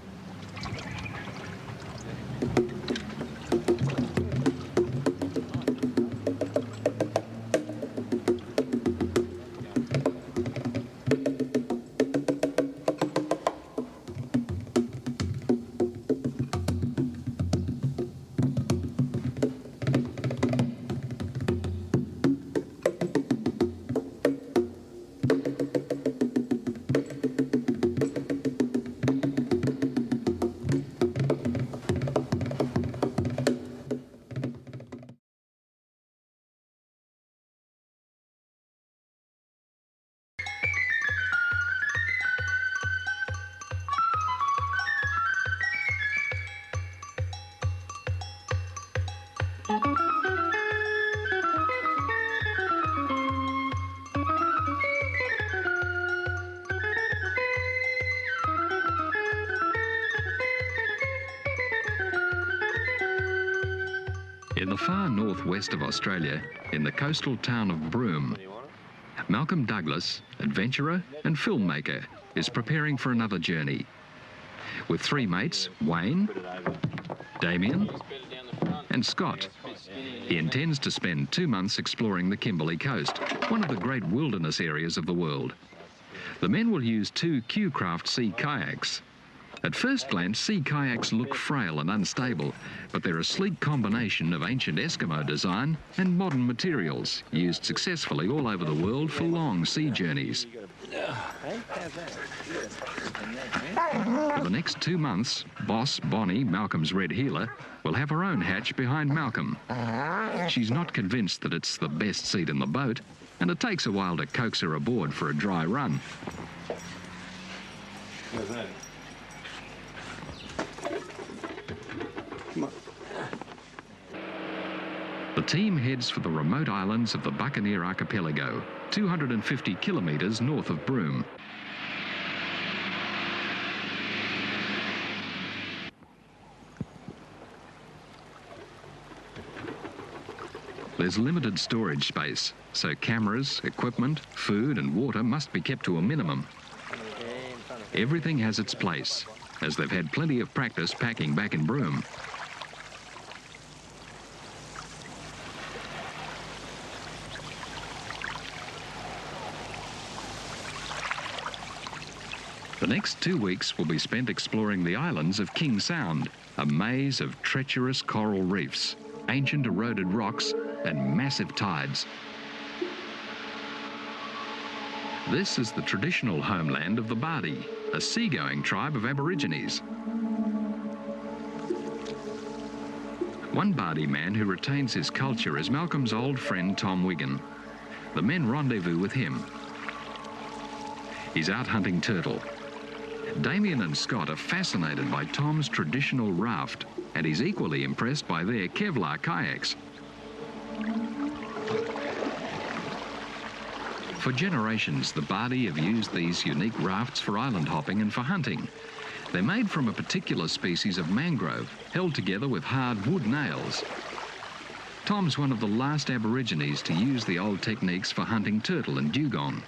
In the far northwest of Australia, in the coastal town of Broome, Malcolm Douglas, adventurer and filmmaker, is preparing for another journey. With three mates, Wayne, Damien and Scott, he intends to spend 2 months exploring the Kimberley coast, one of the great wilderness areas of the world. The men will use 2 Q-Craft sea kayaks. At first glance, sea kayaks look frail and unstable, but they're a sleek combination of ancient Eskimo design and modern materials, used successfully all over the world for long sea journeys. For the next 2 months, boss Bonnie, Malcolm's red heeler, will have her own hatch behind Malcolm. She's not convinced that it's the best seat in the boat, and it takes a while to coax her aboard for a dry run. The team heads for the remote islands of the Buccaneer Archipelago, 250 kilometres north of Broome. There's limited storage space, so cameras, equipment, food and water must be kept to a minimum. Everything has its place, as they've had plenty of practice packing back in Broome. The next 2 weeks will be spent exploring the islands of King Sound, a maze of treacherous coral reefs, ancient eroded rocks and massive tides. This is the traditional homeland of the Bardi, a seagoing tribe of Aborigines. One Bardi man who retains his culture is Malcolm's old friend Tom Wigan. The men rendezvous with him. He's out hunting turtle. Damien and Scott are fascinated by Tom's traditional raft, and he's equally impressed by their Kevlar kayaks. For generations, the Bardi have used these unique rafts for island hopping and for hunting. They're made from a particular species of mangrove, held together with hard wood nails. Tom's one of the last Aborigines to use the old techniques for hunting turtle and dugong.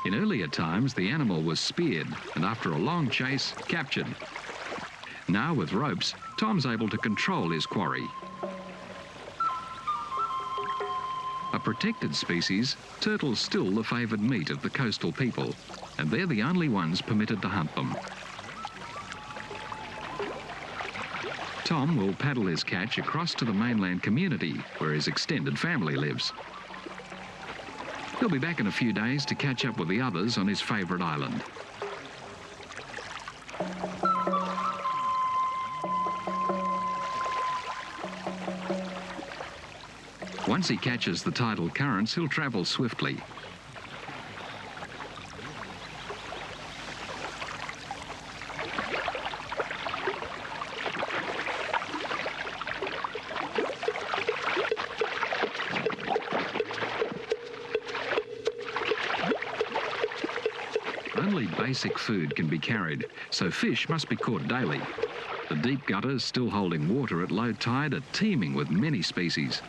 In earlier times, the animal was speared and after a long chase, captured. Now with ropes, Tom's able to control his quarry. A protected species, turtles still the favoured meat of the coastal people, and they're the only ones permitted to hunt them. Tom will paddle his catch across to the mainland community where his extended family lives. He'll be back in a few days to catch up with the others on his favourite island. Once he catches the tidal currents, he'll travel swiftly. Only basic food can be carried, so fish must be caught daily. The deep gutters still holding water at low tide are teeming with many species.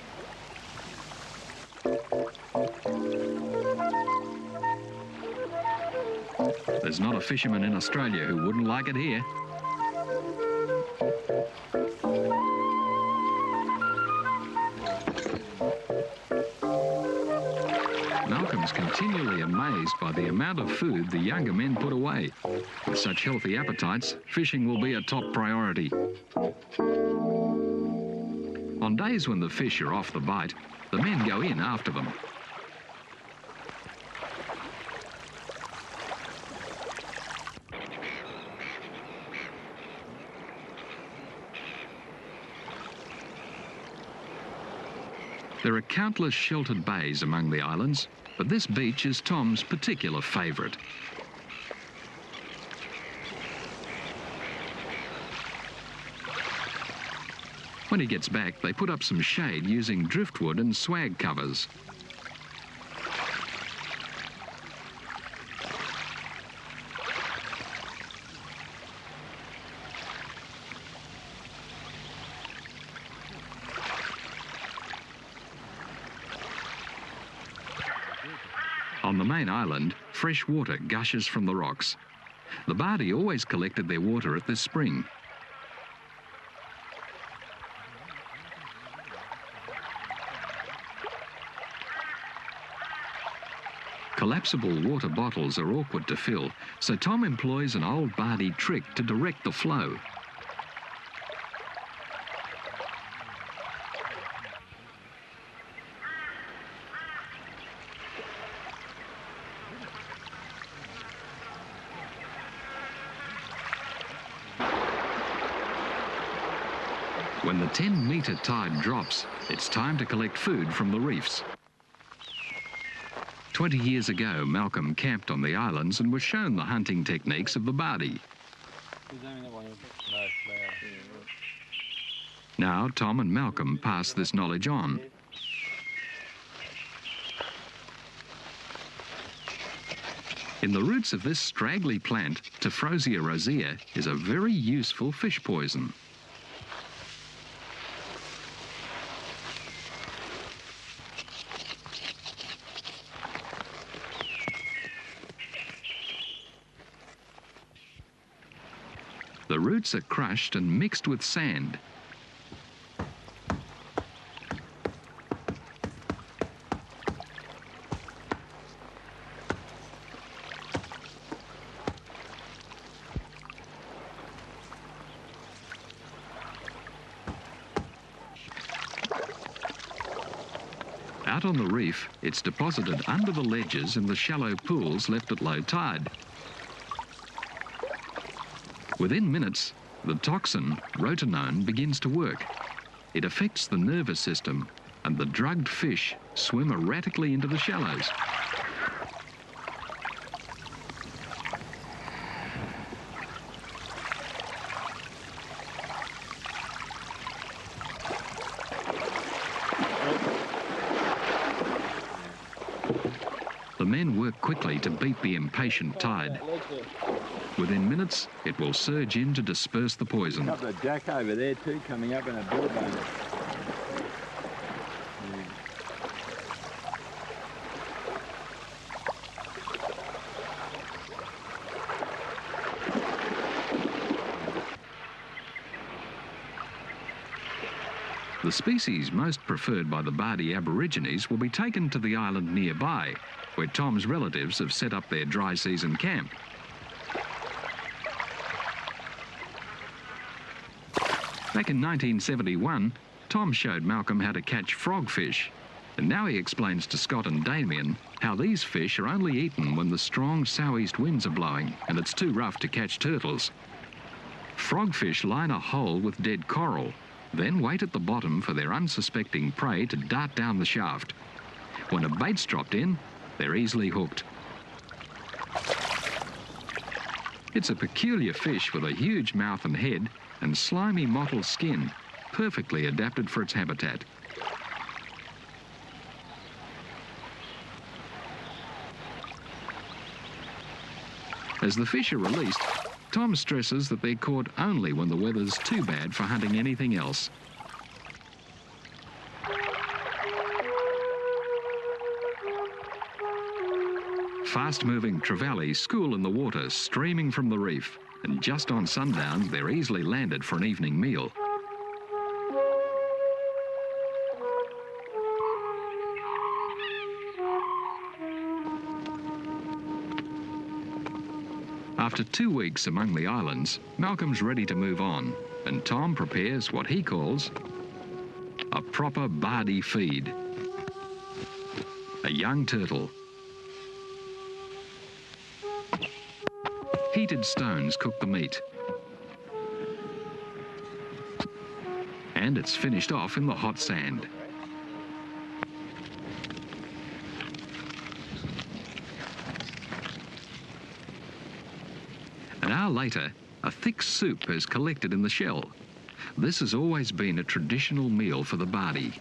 There's not a fisherman in Australia who wouldn't like it here. Malcolm's continually amazed by the amount of food the younger men put away. With such healthy appetites, fishing will be a top priority. On days when the fish are off the bite, the men go in after them. There are countless sheltered bays among the islands, but this beach is Tom's particular favourite. When he gets back, they put up some shade using driftwood and swag covers. On the main island, fresh water gushes from the rocks. The Bardi always collected their water at this spring. Collapsible water bottles are awkward to fill, so Tom employs an old Bardi trick to direct the flow. When the 10-metre tide drops, it's time to collect food from the reefs. 20 years ago, Malcolm camped on the islands and was shown the hunting techniques of the Bardi. Now, Tom and Malcolm pass this knowledge on. In the roots of this straggly plant, Tephrosia rosea is a very useful fish poison. The roots are crushed and mixed with sand. Out on the reef, it's deposited under the ledges in the shallow pools left at low tide. Within minutes, the toxin, rotenone, begins to work. It affects the nervous system, and the drugged fish swim erratically into the shallows. The men work quickly to beat the impatient tide. Within minutes, it will surge in to disperse the poison. A couple of jack over there too, coming up in a billbone. The species most preferred by the Bardi Aborigines will be taken to the island nearby, where Tom's relatives have set up their dry season camp. Back in 1971, Tom showed Malcolm how to catch frogfish, and now he explains to Scott and Damien how these fish are only eaten when the strong southeast winds are blowing and it's too rough to catch turtles. Frogfish line a hole with dead coral, then wait at the bottom for their unsuspecting prey to dart down the shaft. When a bait's dropped in, they're easily hooked. It's a peculiar fish with a huge mouth and head and slimy mottled skin, perfectly adapted for its habitat. As the fish are released, Tom stresses that they're caught only when the weather's too bad for hunting anything else. Fast-moving trevally school in the water, streaming from the reef, and just on sundown, they're easily landed for an evening meal. After 2 weeks among the islands, Malcolm's ready to move on, and Tom prepares what he calls a proper Bardi feed. A young turtle. Heated stones cook the meat. And it's finished off in the hot sand. An hour later, a thick soup is collected in the shell. This has always been a traditional meal for the Bardi.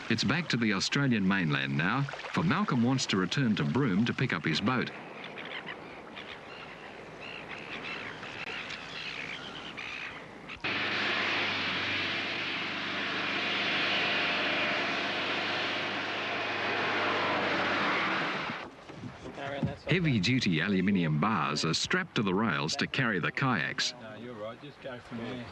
It's back to the Australian mainland now, for Malcolm wants to return to Broome to pick up his boat. Heavy-duty aluminium bars are strapped to the rails to carry the kayaks. No, you're right, just go from there.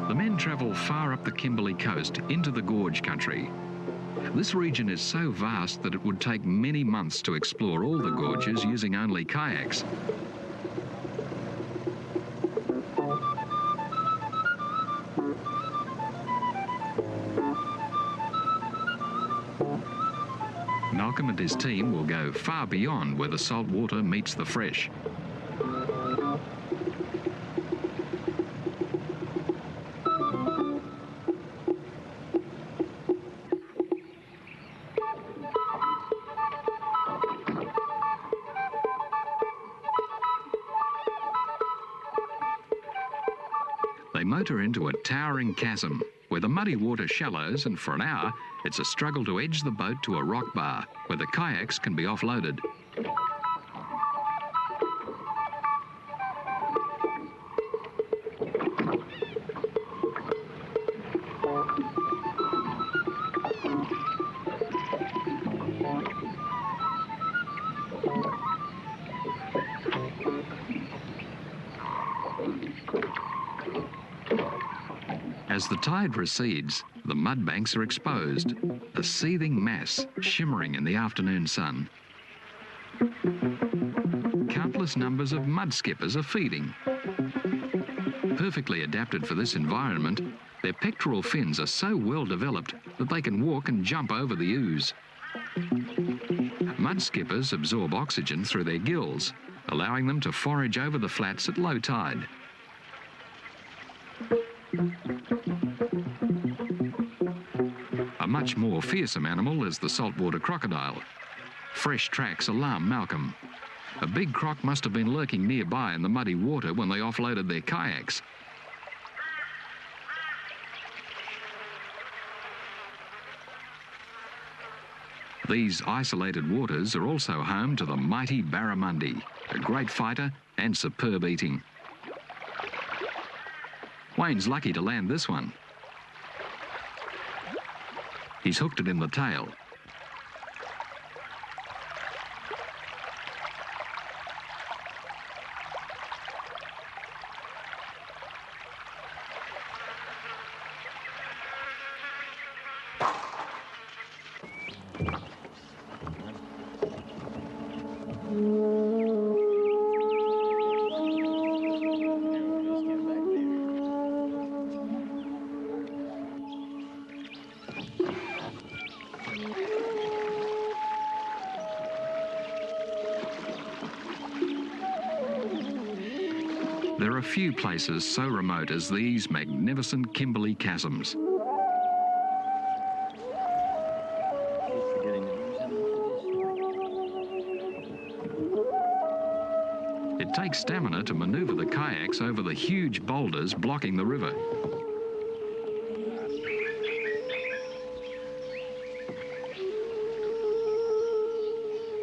The men travel far up the Kimberley coast into the gorge country. This region is so vast that it would take many months to explore all the gorges using only kayaks. Malcolm and his team will go far beyond where the salt water meets the fresh. They motor into a towering chasm where the muddy water shallows, and for an hour it's a struggle to edge the boat to a rock bar where the kayaks can be offloaded. As the tide recedes, the mud banks are exposed, a seething mass shimmering in the afternoon sun. Countless numbers of mud skippers are feeding. Perfectly adapted for this environment, their pectoral fins are so well developed that they can walk and jump over the ooze. Mud skippers absorb oxygen through their gills, allowing them to forage over the flats at low tide. A much more fearsome animal is the saltwater crocodile. Fresh tracks alarm Malcolm. A big croc must have been lurking nearby in the muddy water when they offloaded their kayaks. These isolated waters are also home to the mighty barramundi, a great fighter and superb eating. Wayne's lucky to land this one. He's hooked it in the tail. There are few places so remote as these magnificent Kimberley chasms. It takes stamina to maneuver the kayaks over the huge boulders blocking the river.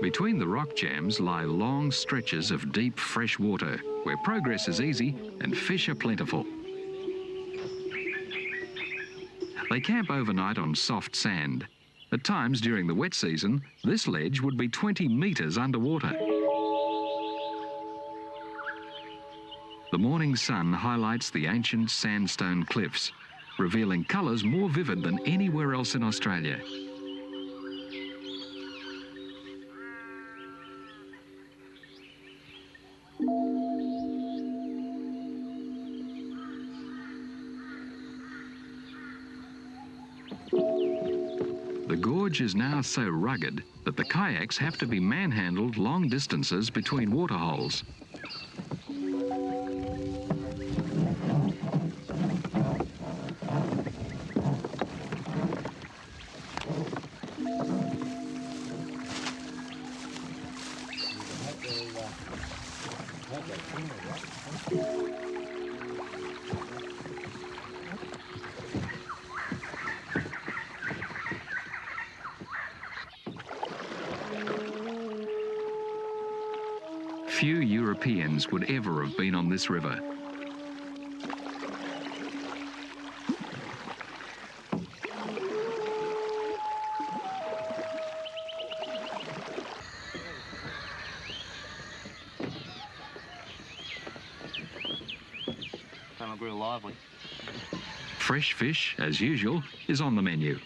Between the rock jams lie long stretches of deep fresh water where progress is easy and fish are plentiful. They camp overnight on soft sand. At times during the wet season, this ledge would be 20 metres underwater. The morning sun highlights the ancient sandstone cliffs, revealing colours more vivid than anywhere else in Australia. The gorge is now so rugged that the kayaks have to be manhandled long distances between waterholes. Few Europeans would ever have been on this river. Real lively. Fresh fish, as usual, is on the menu.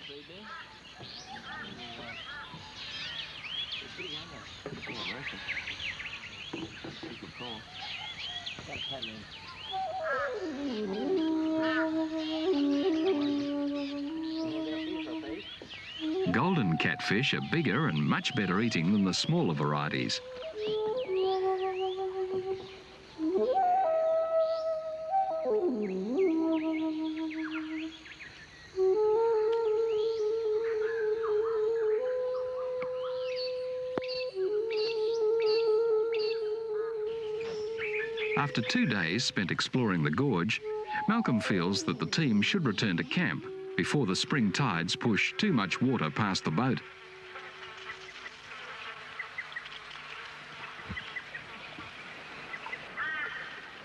Golden catfish are bigger and much better eating than the smaller varieties. After 2 days spent exploring the gorge, Malcolm feels that the team should return to camp before the spring tides push too much water past the boat.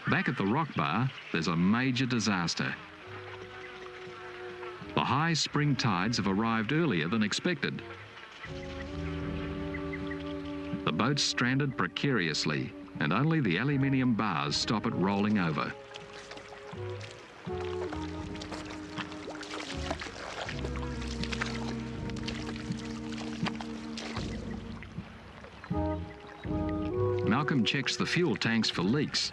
Back at the rock bar, there's a major disaster. The high spring tides have arrived earlier than expected. The boat's stranded precariously, and only the aluminium bars stop it rolling over. Malcolm checks the fuel tanks for leaks.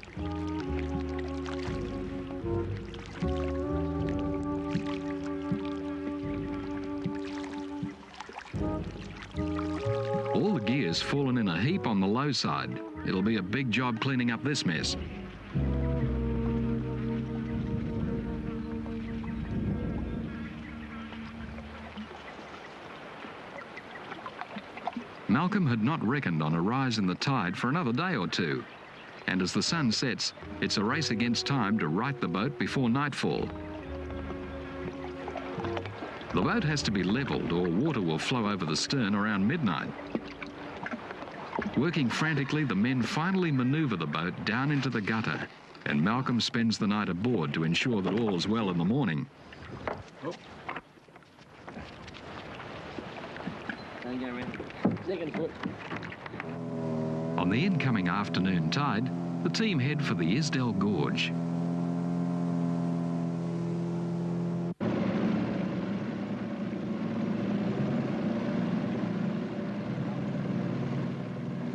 All the gear's fallen in a heap on the low side. It'll be a big job cleaning up this mess. Malcolm had not reckoned on a rise in the tide for another day or two, and as the sun sets, it's a race against time to right the boat before nightfall. The boat has to be levelled or water will flow over the stern around midnight. Working frantically, the men finally manoeuvre the boat down into the gutter, and Malcolm spends the night aboard to ensure that all is well in the morning. Oh. On the incoming afternoon tide, the team head for the Isdell Gorge.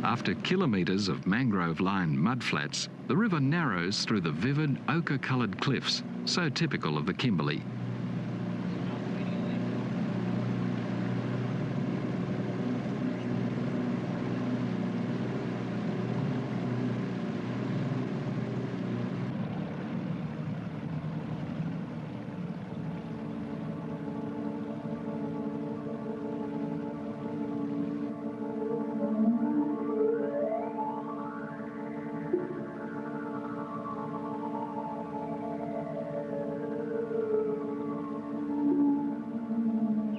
After kilometres of mangrove-lined mudflats, the river narrows through the vivid ochre-coloured cliffs, so typical of the Kimberley.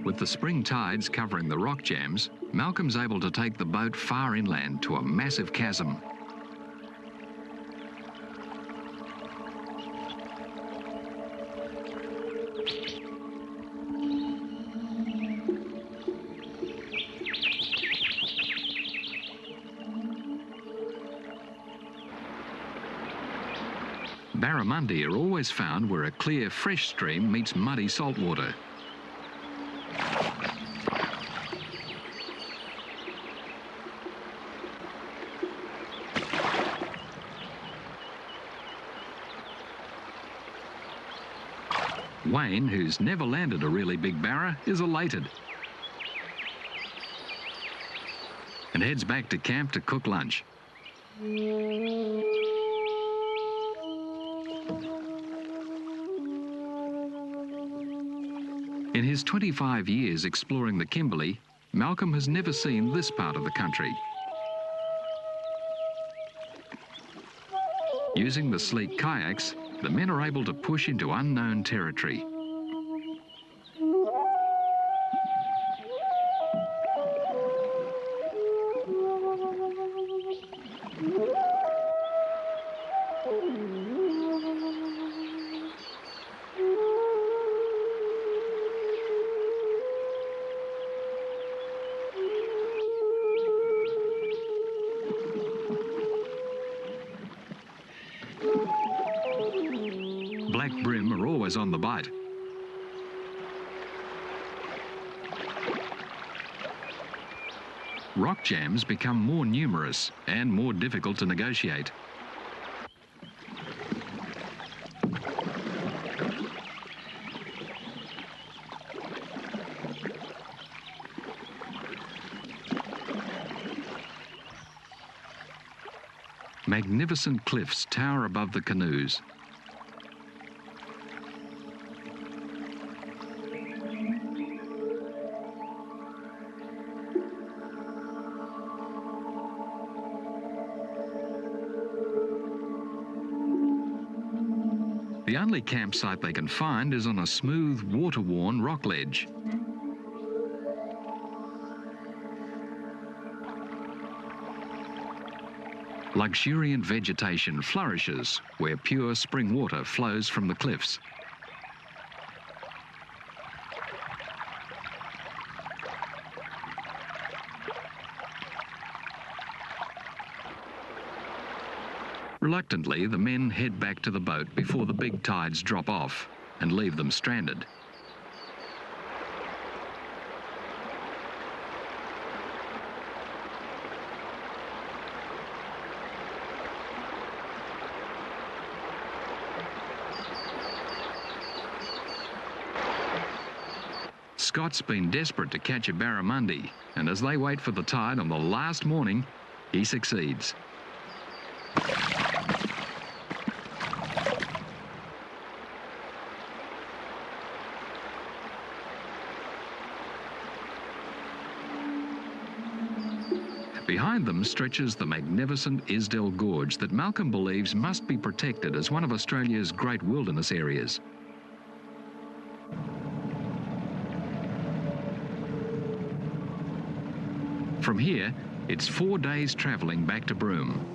With the spring tides covering the rock jams, Malcolm's able to take the boat far inland to a massive chasm. Barramundi are always found where a clear, fresh stream meets muddy saltwater. Wayne, who's never landed a really big barra, is elated and heads back to camp to cook lunch. In his 25 years exploring the Kimberley, Malcolm has never seen this part of the country. Using the sleek kayaks, the men are able to push into unknown territory. black brim are always on the bite. Rock jams become more numerous and more difficult to negotiate. Magnificent cliffs tower above the canoes. The only campsite they can find is on a smooth, water-worn rock ledge. Luxuriant vegetation flourishes where pure spring water flows from the cliffs. Reluctantly, the men head back to the boat before the big tides drop off and leave them stranded. Scott's been desperate to catch a barramundi, and as they wait for the tide on the last morning, he succeeds. Behind them stretches the magnificent Isdell Gorge that Malcolm believes must be protected as one of Australia's great wilderness areas. From here, it's 4 days travelling back to Broome.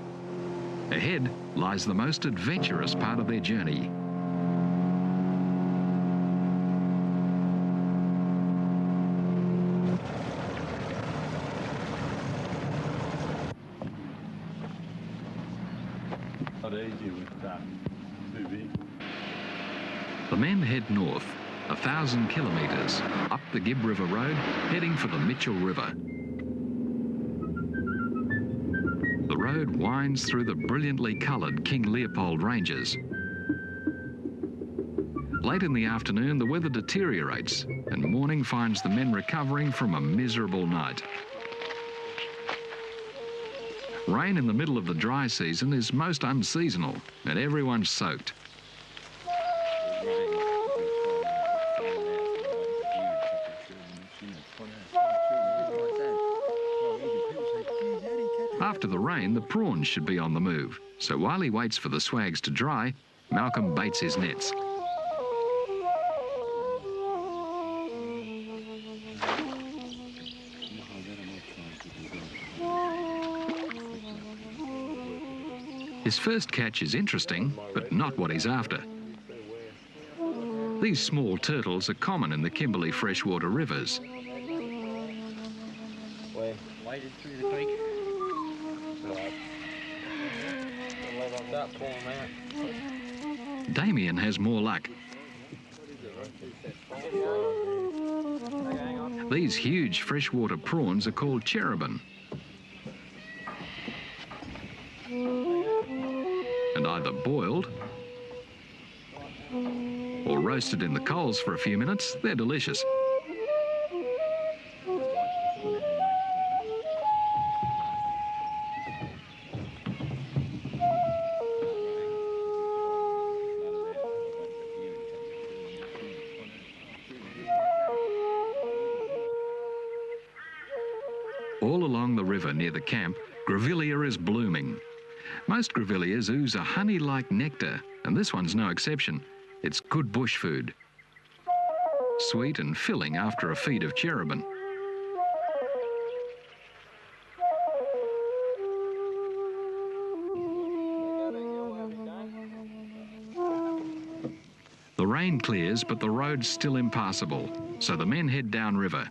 Ahead lies the most adventurous part of their journey. Not easy with too big. The men head north, 1,000 kilometres, up the Gibb River Road, heading for the Mitchell River. The road winds through the brilliantly coloured King Leopold Ranges. Late in the afternoon, the weather deteriorates and morning finds the men recovering from a miserable night. Rain in the middle of the dry season is most unseasonal and everyone's soaked. After the rain, the prawns should be on the move, so while he waits for the swags to dry, Malcolm baits his nets. His first catch is interesting, but not what he's after. These small turtles are common in the Kimberley freshwater rivers. Waded through the creek. Damien has more luck. These huge freshwater prawns are called cherubin. And either boiled or roasted in the coals for a few minutes, they're delicious. All along the river near the camp, grevillea is blooming. Most grevilleas ooze a honey-like nectar, and this one's no exception. It's good bush food. Sweet and filling after a feed of cherubin. The rain clears, but the road's still impassable, so the men head downriver.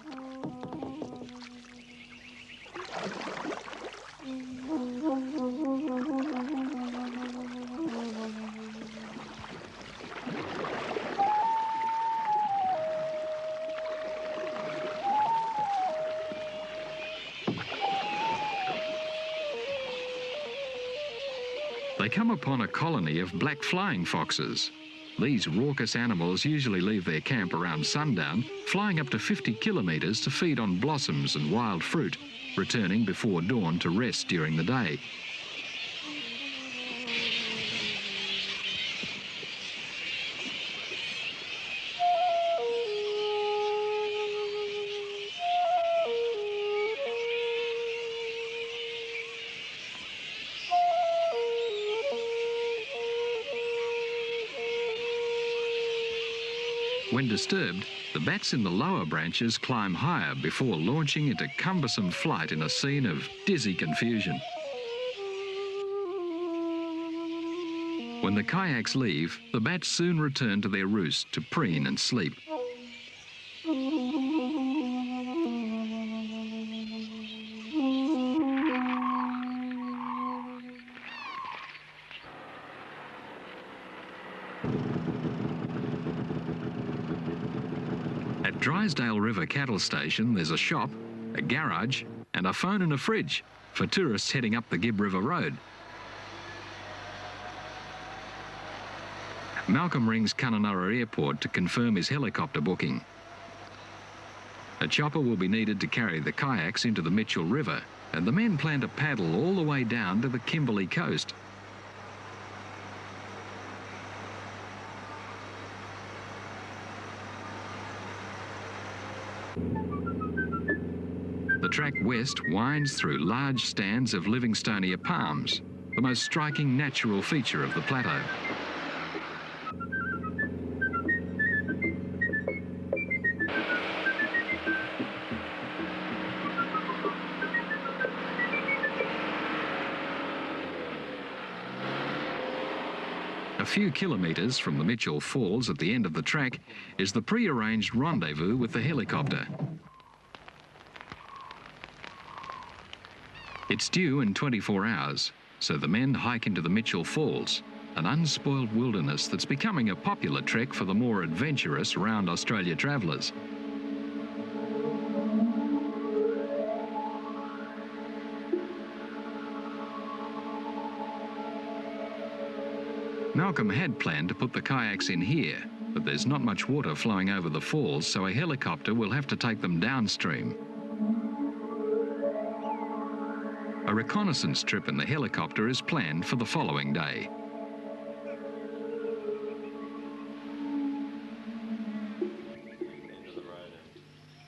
they come upon a colony of black flying foxes. These raucous animals usually leave their camp around sundown, flying up to 50 kilometres to feed on blossoms and wild fruit, returning before dawn to rest during the day. When disturbed, the bats in the lower branches climb higher before launching into cumbersome flight in a scene of dizzy confusion. When the kayaks leave, the bats soon return to their roost to preen and sleep. At Drysdale River Cattle Station, there's a shop, a garage and a phone and a fridge for tourists heading up the Gibb River Road. Malcolm rings Kununurra Airport to confirm his helicopter booking. A chopper will be needed to carry the kayaks into the Mitchell River, and the men plan to paddle all the way down to the Kimberley coast. The track west winds through large stands of Livingstonia palms, the most striking natural feature of the plateau. A few kilometres from the Mitchell Falls at the end of the track is the pre-arranged rendezvous with the helicopter. It's due in 24 hours, so the men hike into the Mitchell Falls, an unspoiled wilderness that's becoming a popular trek for the more adventurous round Australia travellers. Malcolm had planned to put the kayaks in here, but there's not much water flowing over the falls, so a helicopter will have to take them downstream. A reconnaissance trip in the helicopter is planned for the following day.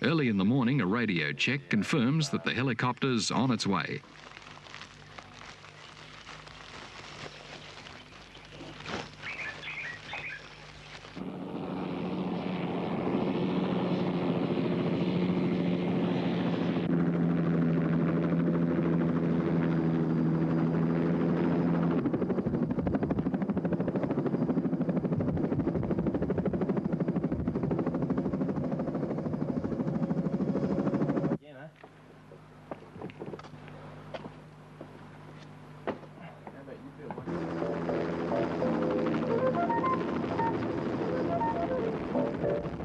Early in the morning, a radio check confirms that the helicopter's on its way.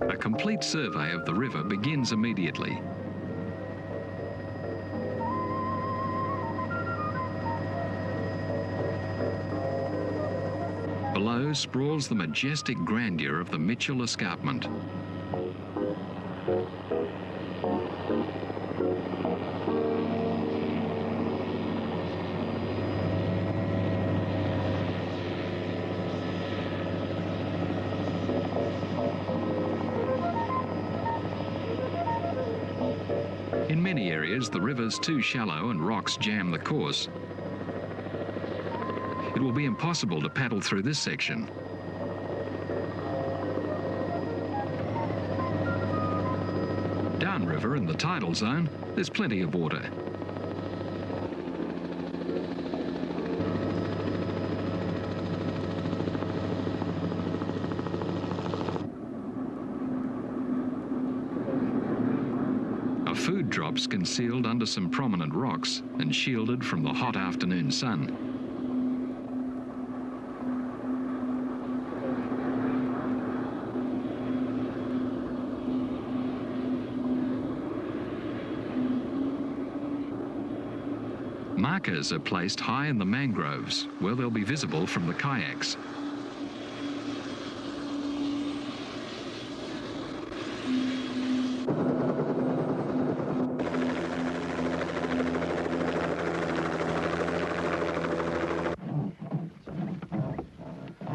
A complete survey of the river begins immediately. Below sprawls the majestic grandeur of the Mitchell Escarpment. In many areas, the river's too shallow and rocks jam the course. It will be impossible to paddle through this section. Downriver in the tidal zone, there's plenty of water. Food drops concealed under some prominent rocks and shielded from the hot afternoon sun. Markers are placed high in the mangroves where they'll be visible from the kayaks.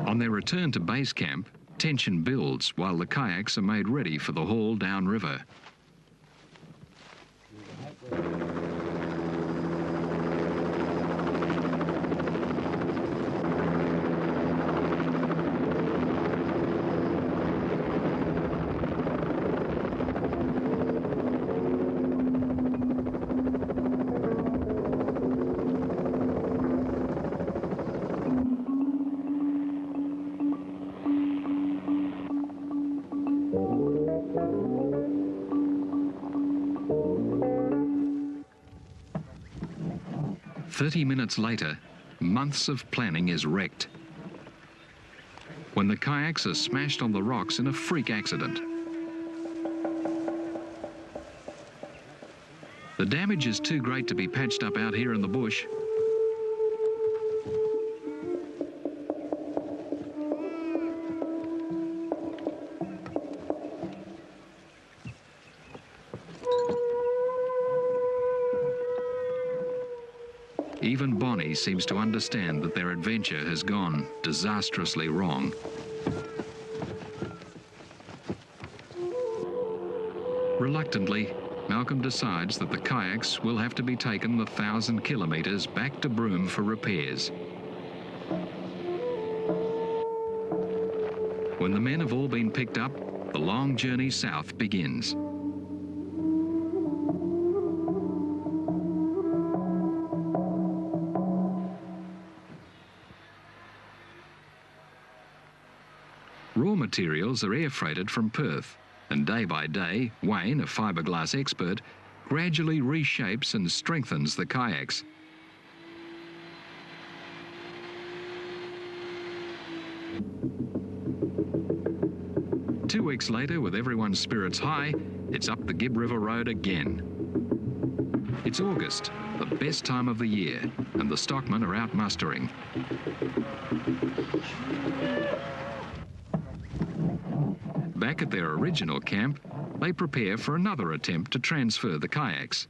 On their return to base camp, tension builds while the kayaks are made ready for the haul downriver. "30 minutes later, months of planning is wrecked when the kayaks are smashed on the rocks in a freak accident. The damage is too great to be patched up out here in the bush. Even Bonnie seems to understand that their adventure has gone disastrously wrong. Reluctantly, Malcolm decides that the kayaks will have to be taken the 1,000 kilometres back to Broome for repairs. When the men have all been picked up, the long journey south begins. Raw materials are air freighted from Perth, and day by day, Wayne, a fiberglass expert, gradually reshapes and strengthens the kayaks. Two weeks later, with everyone's spirits high, it's up the Gibb River Road again. It's August, the best time of the year, and the stockmen are out mustering. Back at their original camp, they prepare for another attempt to transfer the kayaks.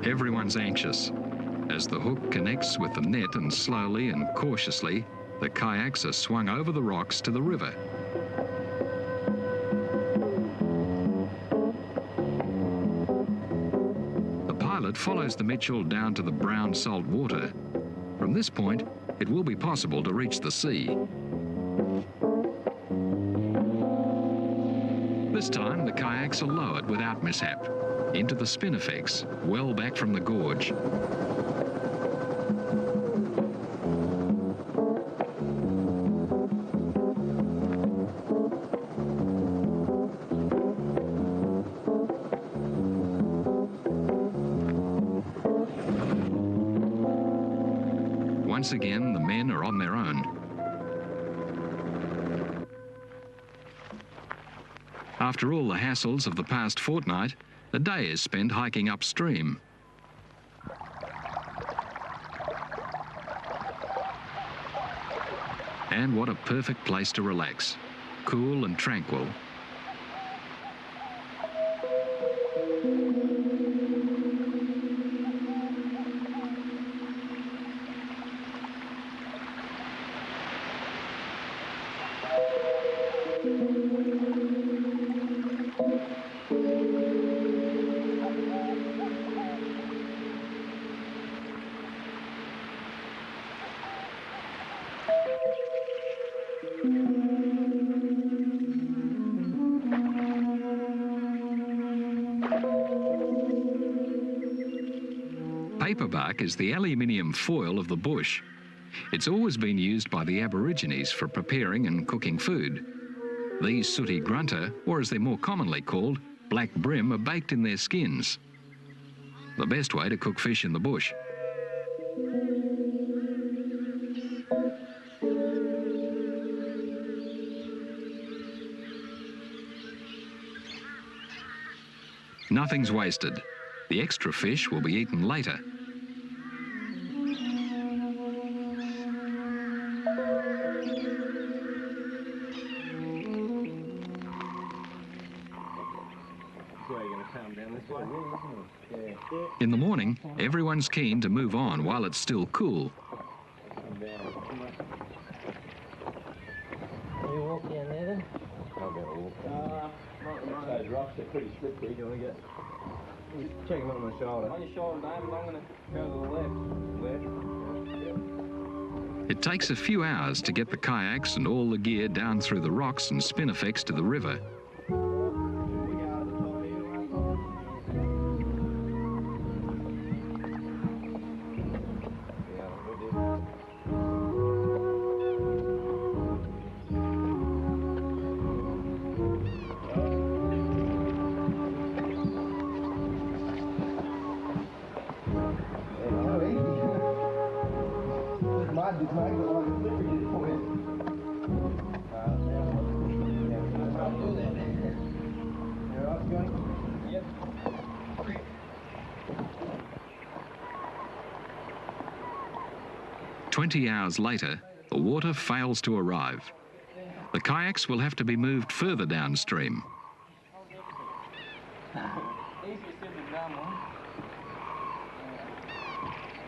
Everyone's anxious as the hook connects with the net, and slowly and cautiously, the kayaks are swung over the rocks to the river. It follows the Mitchell down to the brown salt water. From this point, it will be possible to reach the sea. This time, the kayaks are lowered without mishap into the spinifex, well back from the gorge. Once again, the men are on their own. After all the hassles of the past fortnight, a day is spent hiking upstream. And what a perfect place to relax, cool and tranquil. Paperbark is the aluminium foil of the bush. It's always been used by the Aborigines for preparing and cooking food. These sooty grunter, or as they're more commonly called, black bream, are baked in their skins. The best way to cook fish in the bush. nothing's wasted. The extra fish will be eaten later. In the morning, everyone's keen to move on while it's still cool. Can you walk down there then? I'll go walk. Those rocks are pretty slippery. Do you want to get... Check them on my shoulder. On your shoulder, David. I'm going to go to the left. It takes a few hours to get the kayaks and all the gear down through the rocks and spinifex to the river. Yep. 20 hours later, the water fails to arrive. The kayaks will have to be moved further downstream. Easier said than done, one.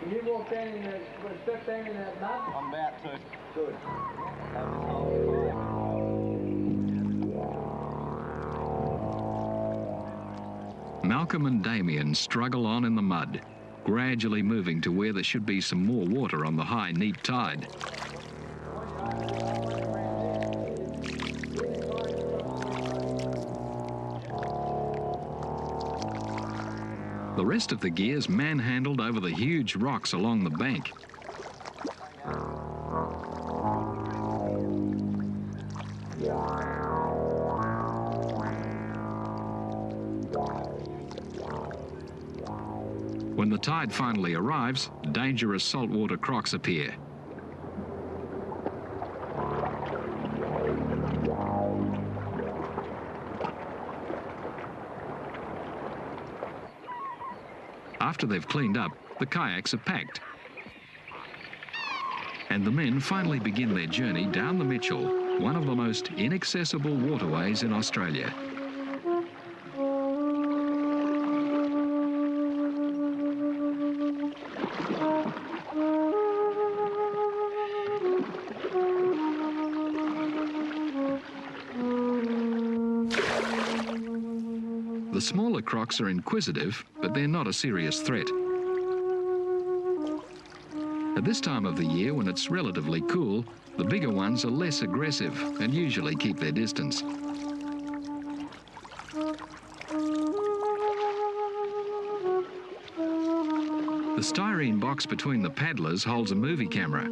Can you walk down in the... step down in that mud? I'm about to. Good. Malcolm and Damien struggle on in the mud, gradually moving to where there should be some more water on the high, neap tide. The rest of the gear's manhandled over the huge rocks along the bank. When the tide finally arrives, dangerous saltwater crocs appear. After they've cleaned up, the kayaks are packed. And the men finally begin their journey down the Mitchell, one of the most inaccessible waterways in Australia. The smaller crocs are inquisitive, but they're not a serious threat. At this time of the year, when it's relatively cool, the bigger ones are less aggressive and usually keep their distance. The styrene box between the paddlers holds a movie camera.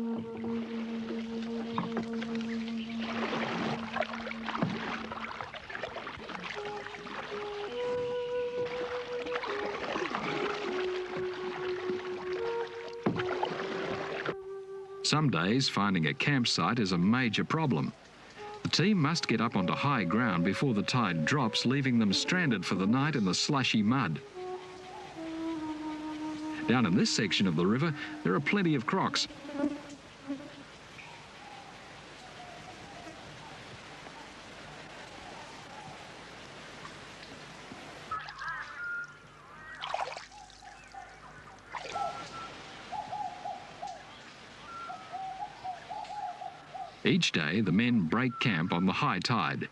Some days, finding a campsite is a major problem. The team must get up onto high ground before the tide drops, leaving them stranded for the night in the slushy mud. Down in this section of the river, there are plenty of crocs. Each day, the men break camp on the high tide.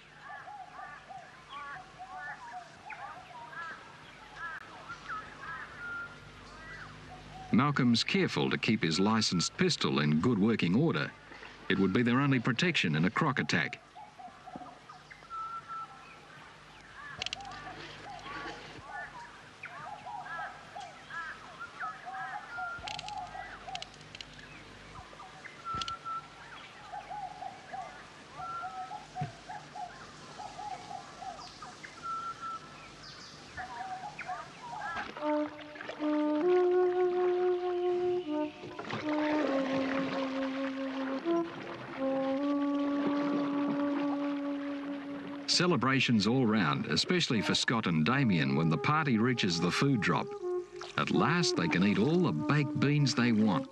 Malcolm's careful to keep his licensed pistol in good working order. It would be their only protection in a croc attack. Celebrations all round, especially for Scott and Damien when the party reaches the food drop. At last they can eat all the baked beans they want.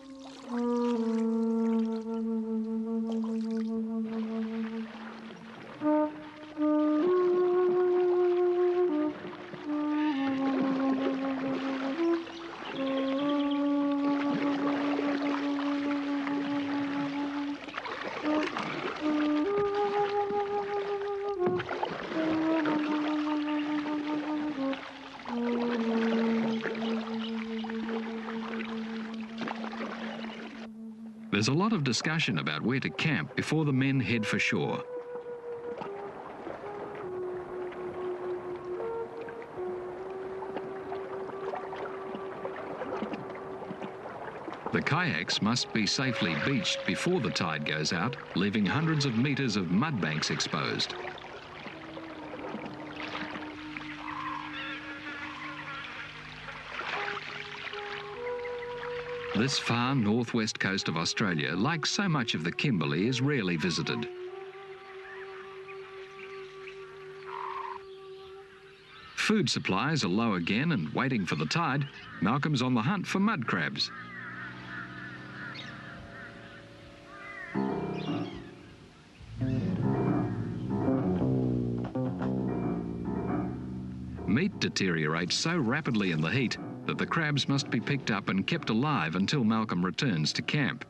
There's a lot of discussion about where to camp before the men head for shore. The kayaks must be safely beached before the tide goes out, leaving hundreds of metres of mud banks exposed. This far northwest coast of Australia, like so much of the Kimberley, is rarely visited. Food supplies are low again, and waiting for the tide, Malcolm's on the hunt for mud crabs. Meat deteriorates so rapidly in the heat that the crabs must be picked up and kept alive until Malcolm returns to camp.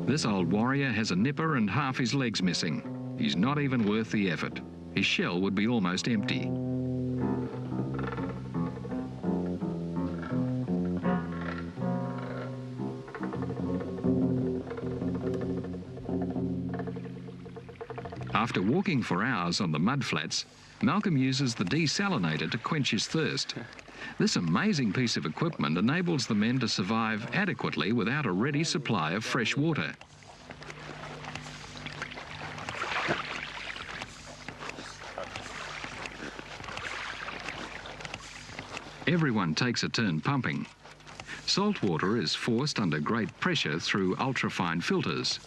This old warrior has a nipper and half his legs missing. He's not even worth the effort. His shell would be almost empty. After walking for hours on the mud flats, Malcolm uses the desalinator to quench his thirst. This amazing piece of equipment enables the men to survive adequately without a ready supply of fresh water. Everyone takes a turn pumping. Salt water is forced under great pressure through ultrafine filters.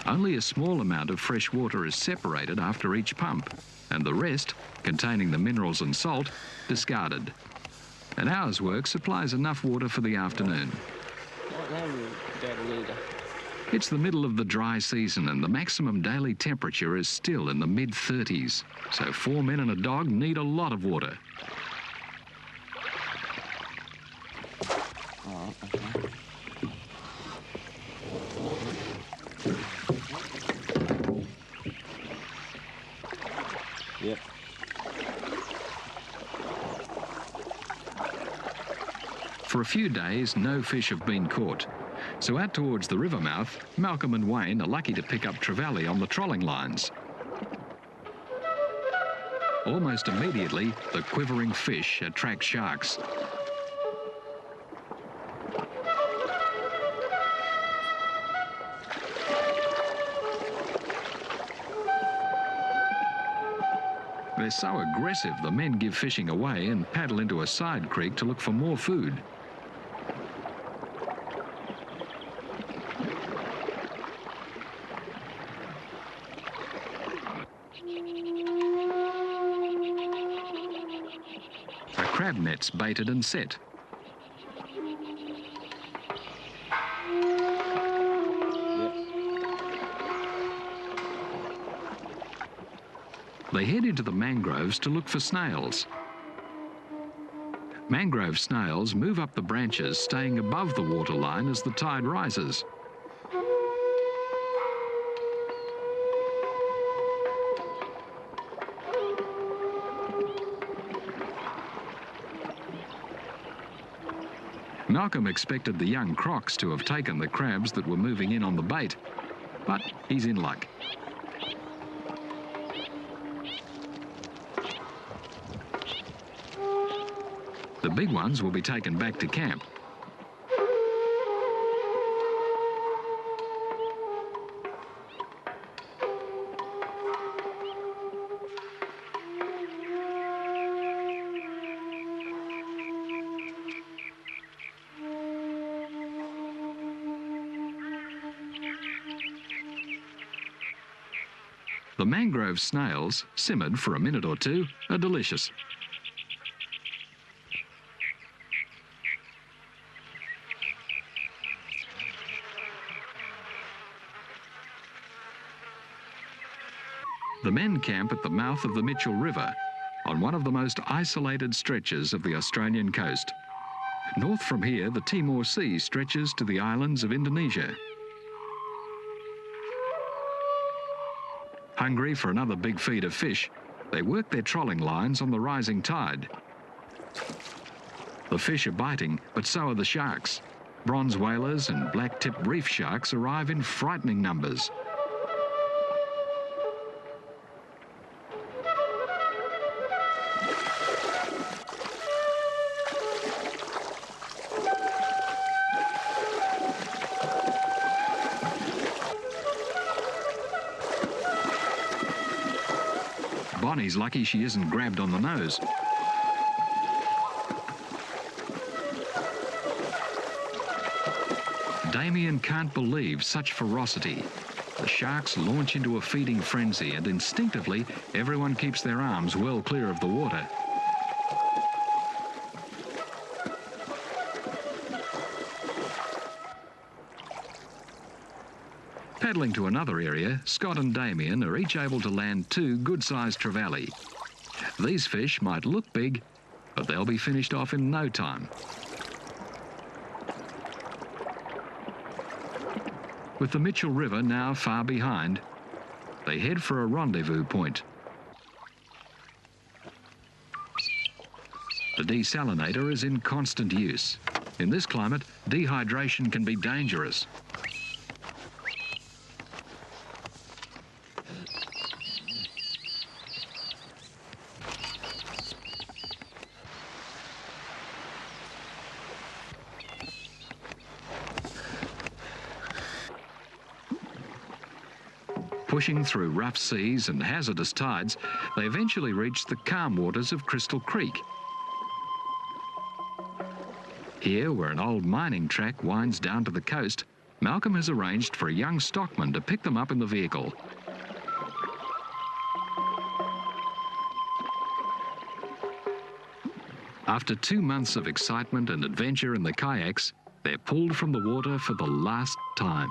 Only a small amount of fresh water is separated after each pump, and the rest, containing the minerals and salt, discarded. An hour's work supplies enough water for the afternoon. It's the middle of the dry season and the maximum daily temperature is still in the mid-30s, so 4 men and a dog need a lot of water. Yep. For a few days, no fish have been caught. So out towards the river mouth, Malcolm and Wayne are lucky to pick up trevally on the trolling lines. Almost immediately, the quivering fish attract sharks. They're so aggressive, the men give fishing away and paddle into a side creek to look for more food. A crab net's baited and set. They head into the mangroves to look for snails. Mangrove snails move up the branches, staying above the waterline as the tide rises. Malcolm expected the young crocs to have taken the crabs that were moving in on the bait, but he's in luck. The big ones will be taken back to camp. The mangrove snails, simmered for a minute or two, are delicious. The men camp at the mouth of the Mitchell River, on one of the most isolated stretches of the Australian coast. North from here, the Timor Sea stretches to the islands of Indonesia. Hungry for another big feed of fish, they work their trolling lines on the rising tide. The fish are biting, but so are the sharks. Bronze whalers and black-tipped reef sharks arrive in frightening numbers. Bonnie's lucky she isn't grabbed on the nose. Damien can't believe such ferocity. The sharks launch into a feeding frenzy and instinctively everyone keeps their arms well clear of the water. Paddling to another area, Scott and Damien are each able to land 2 good-sized trevally. These fish might look big, but they'll be finished off in no time. With the Mitchell River now far behind, they head for a rendezvous point. The desalinator is in constant use. In this climate, dehydration can be dangerous. Pushing through rough seas and hazardous tides, they eventually reach the calm waters of Crystal Creek. Here, where an old mining track winds down to the coast, Malcolm has arranged for a young stockman to pick them up in the vehicle. After 2 months of excitement and adventure in the kayaks, they're pulled from the water for the last time.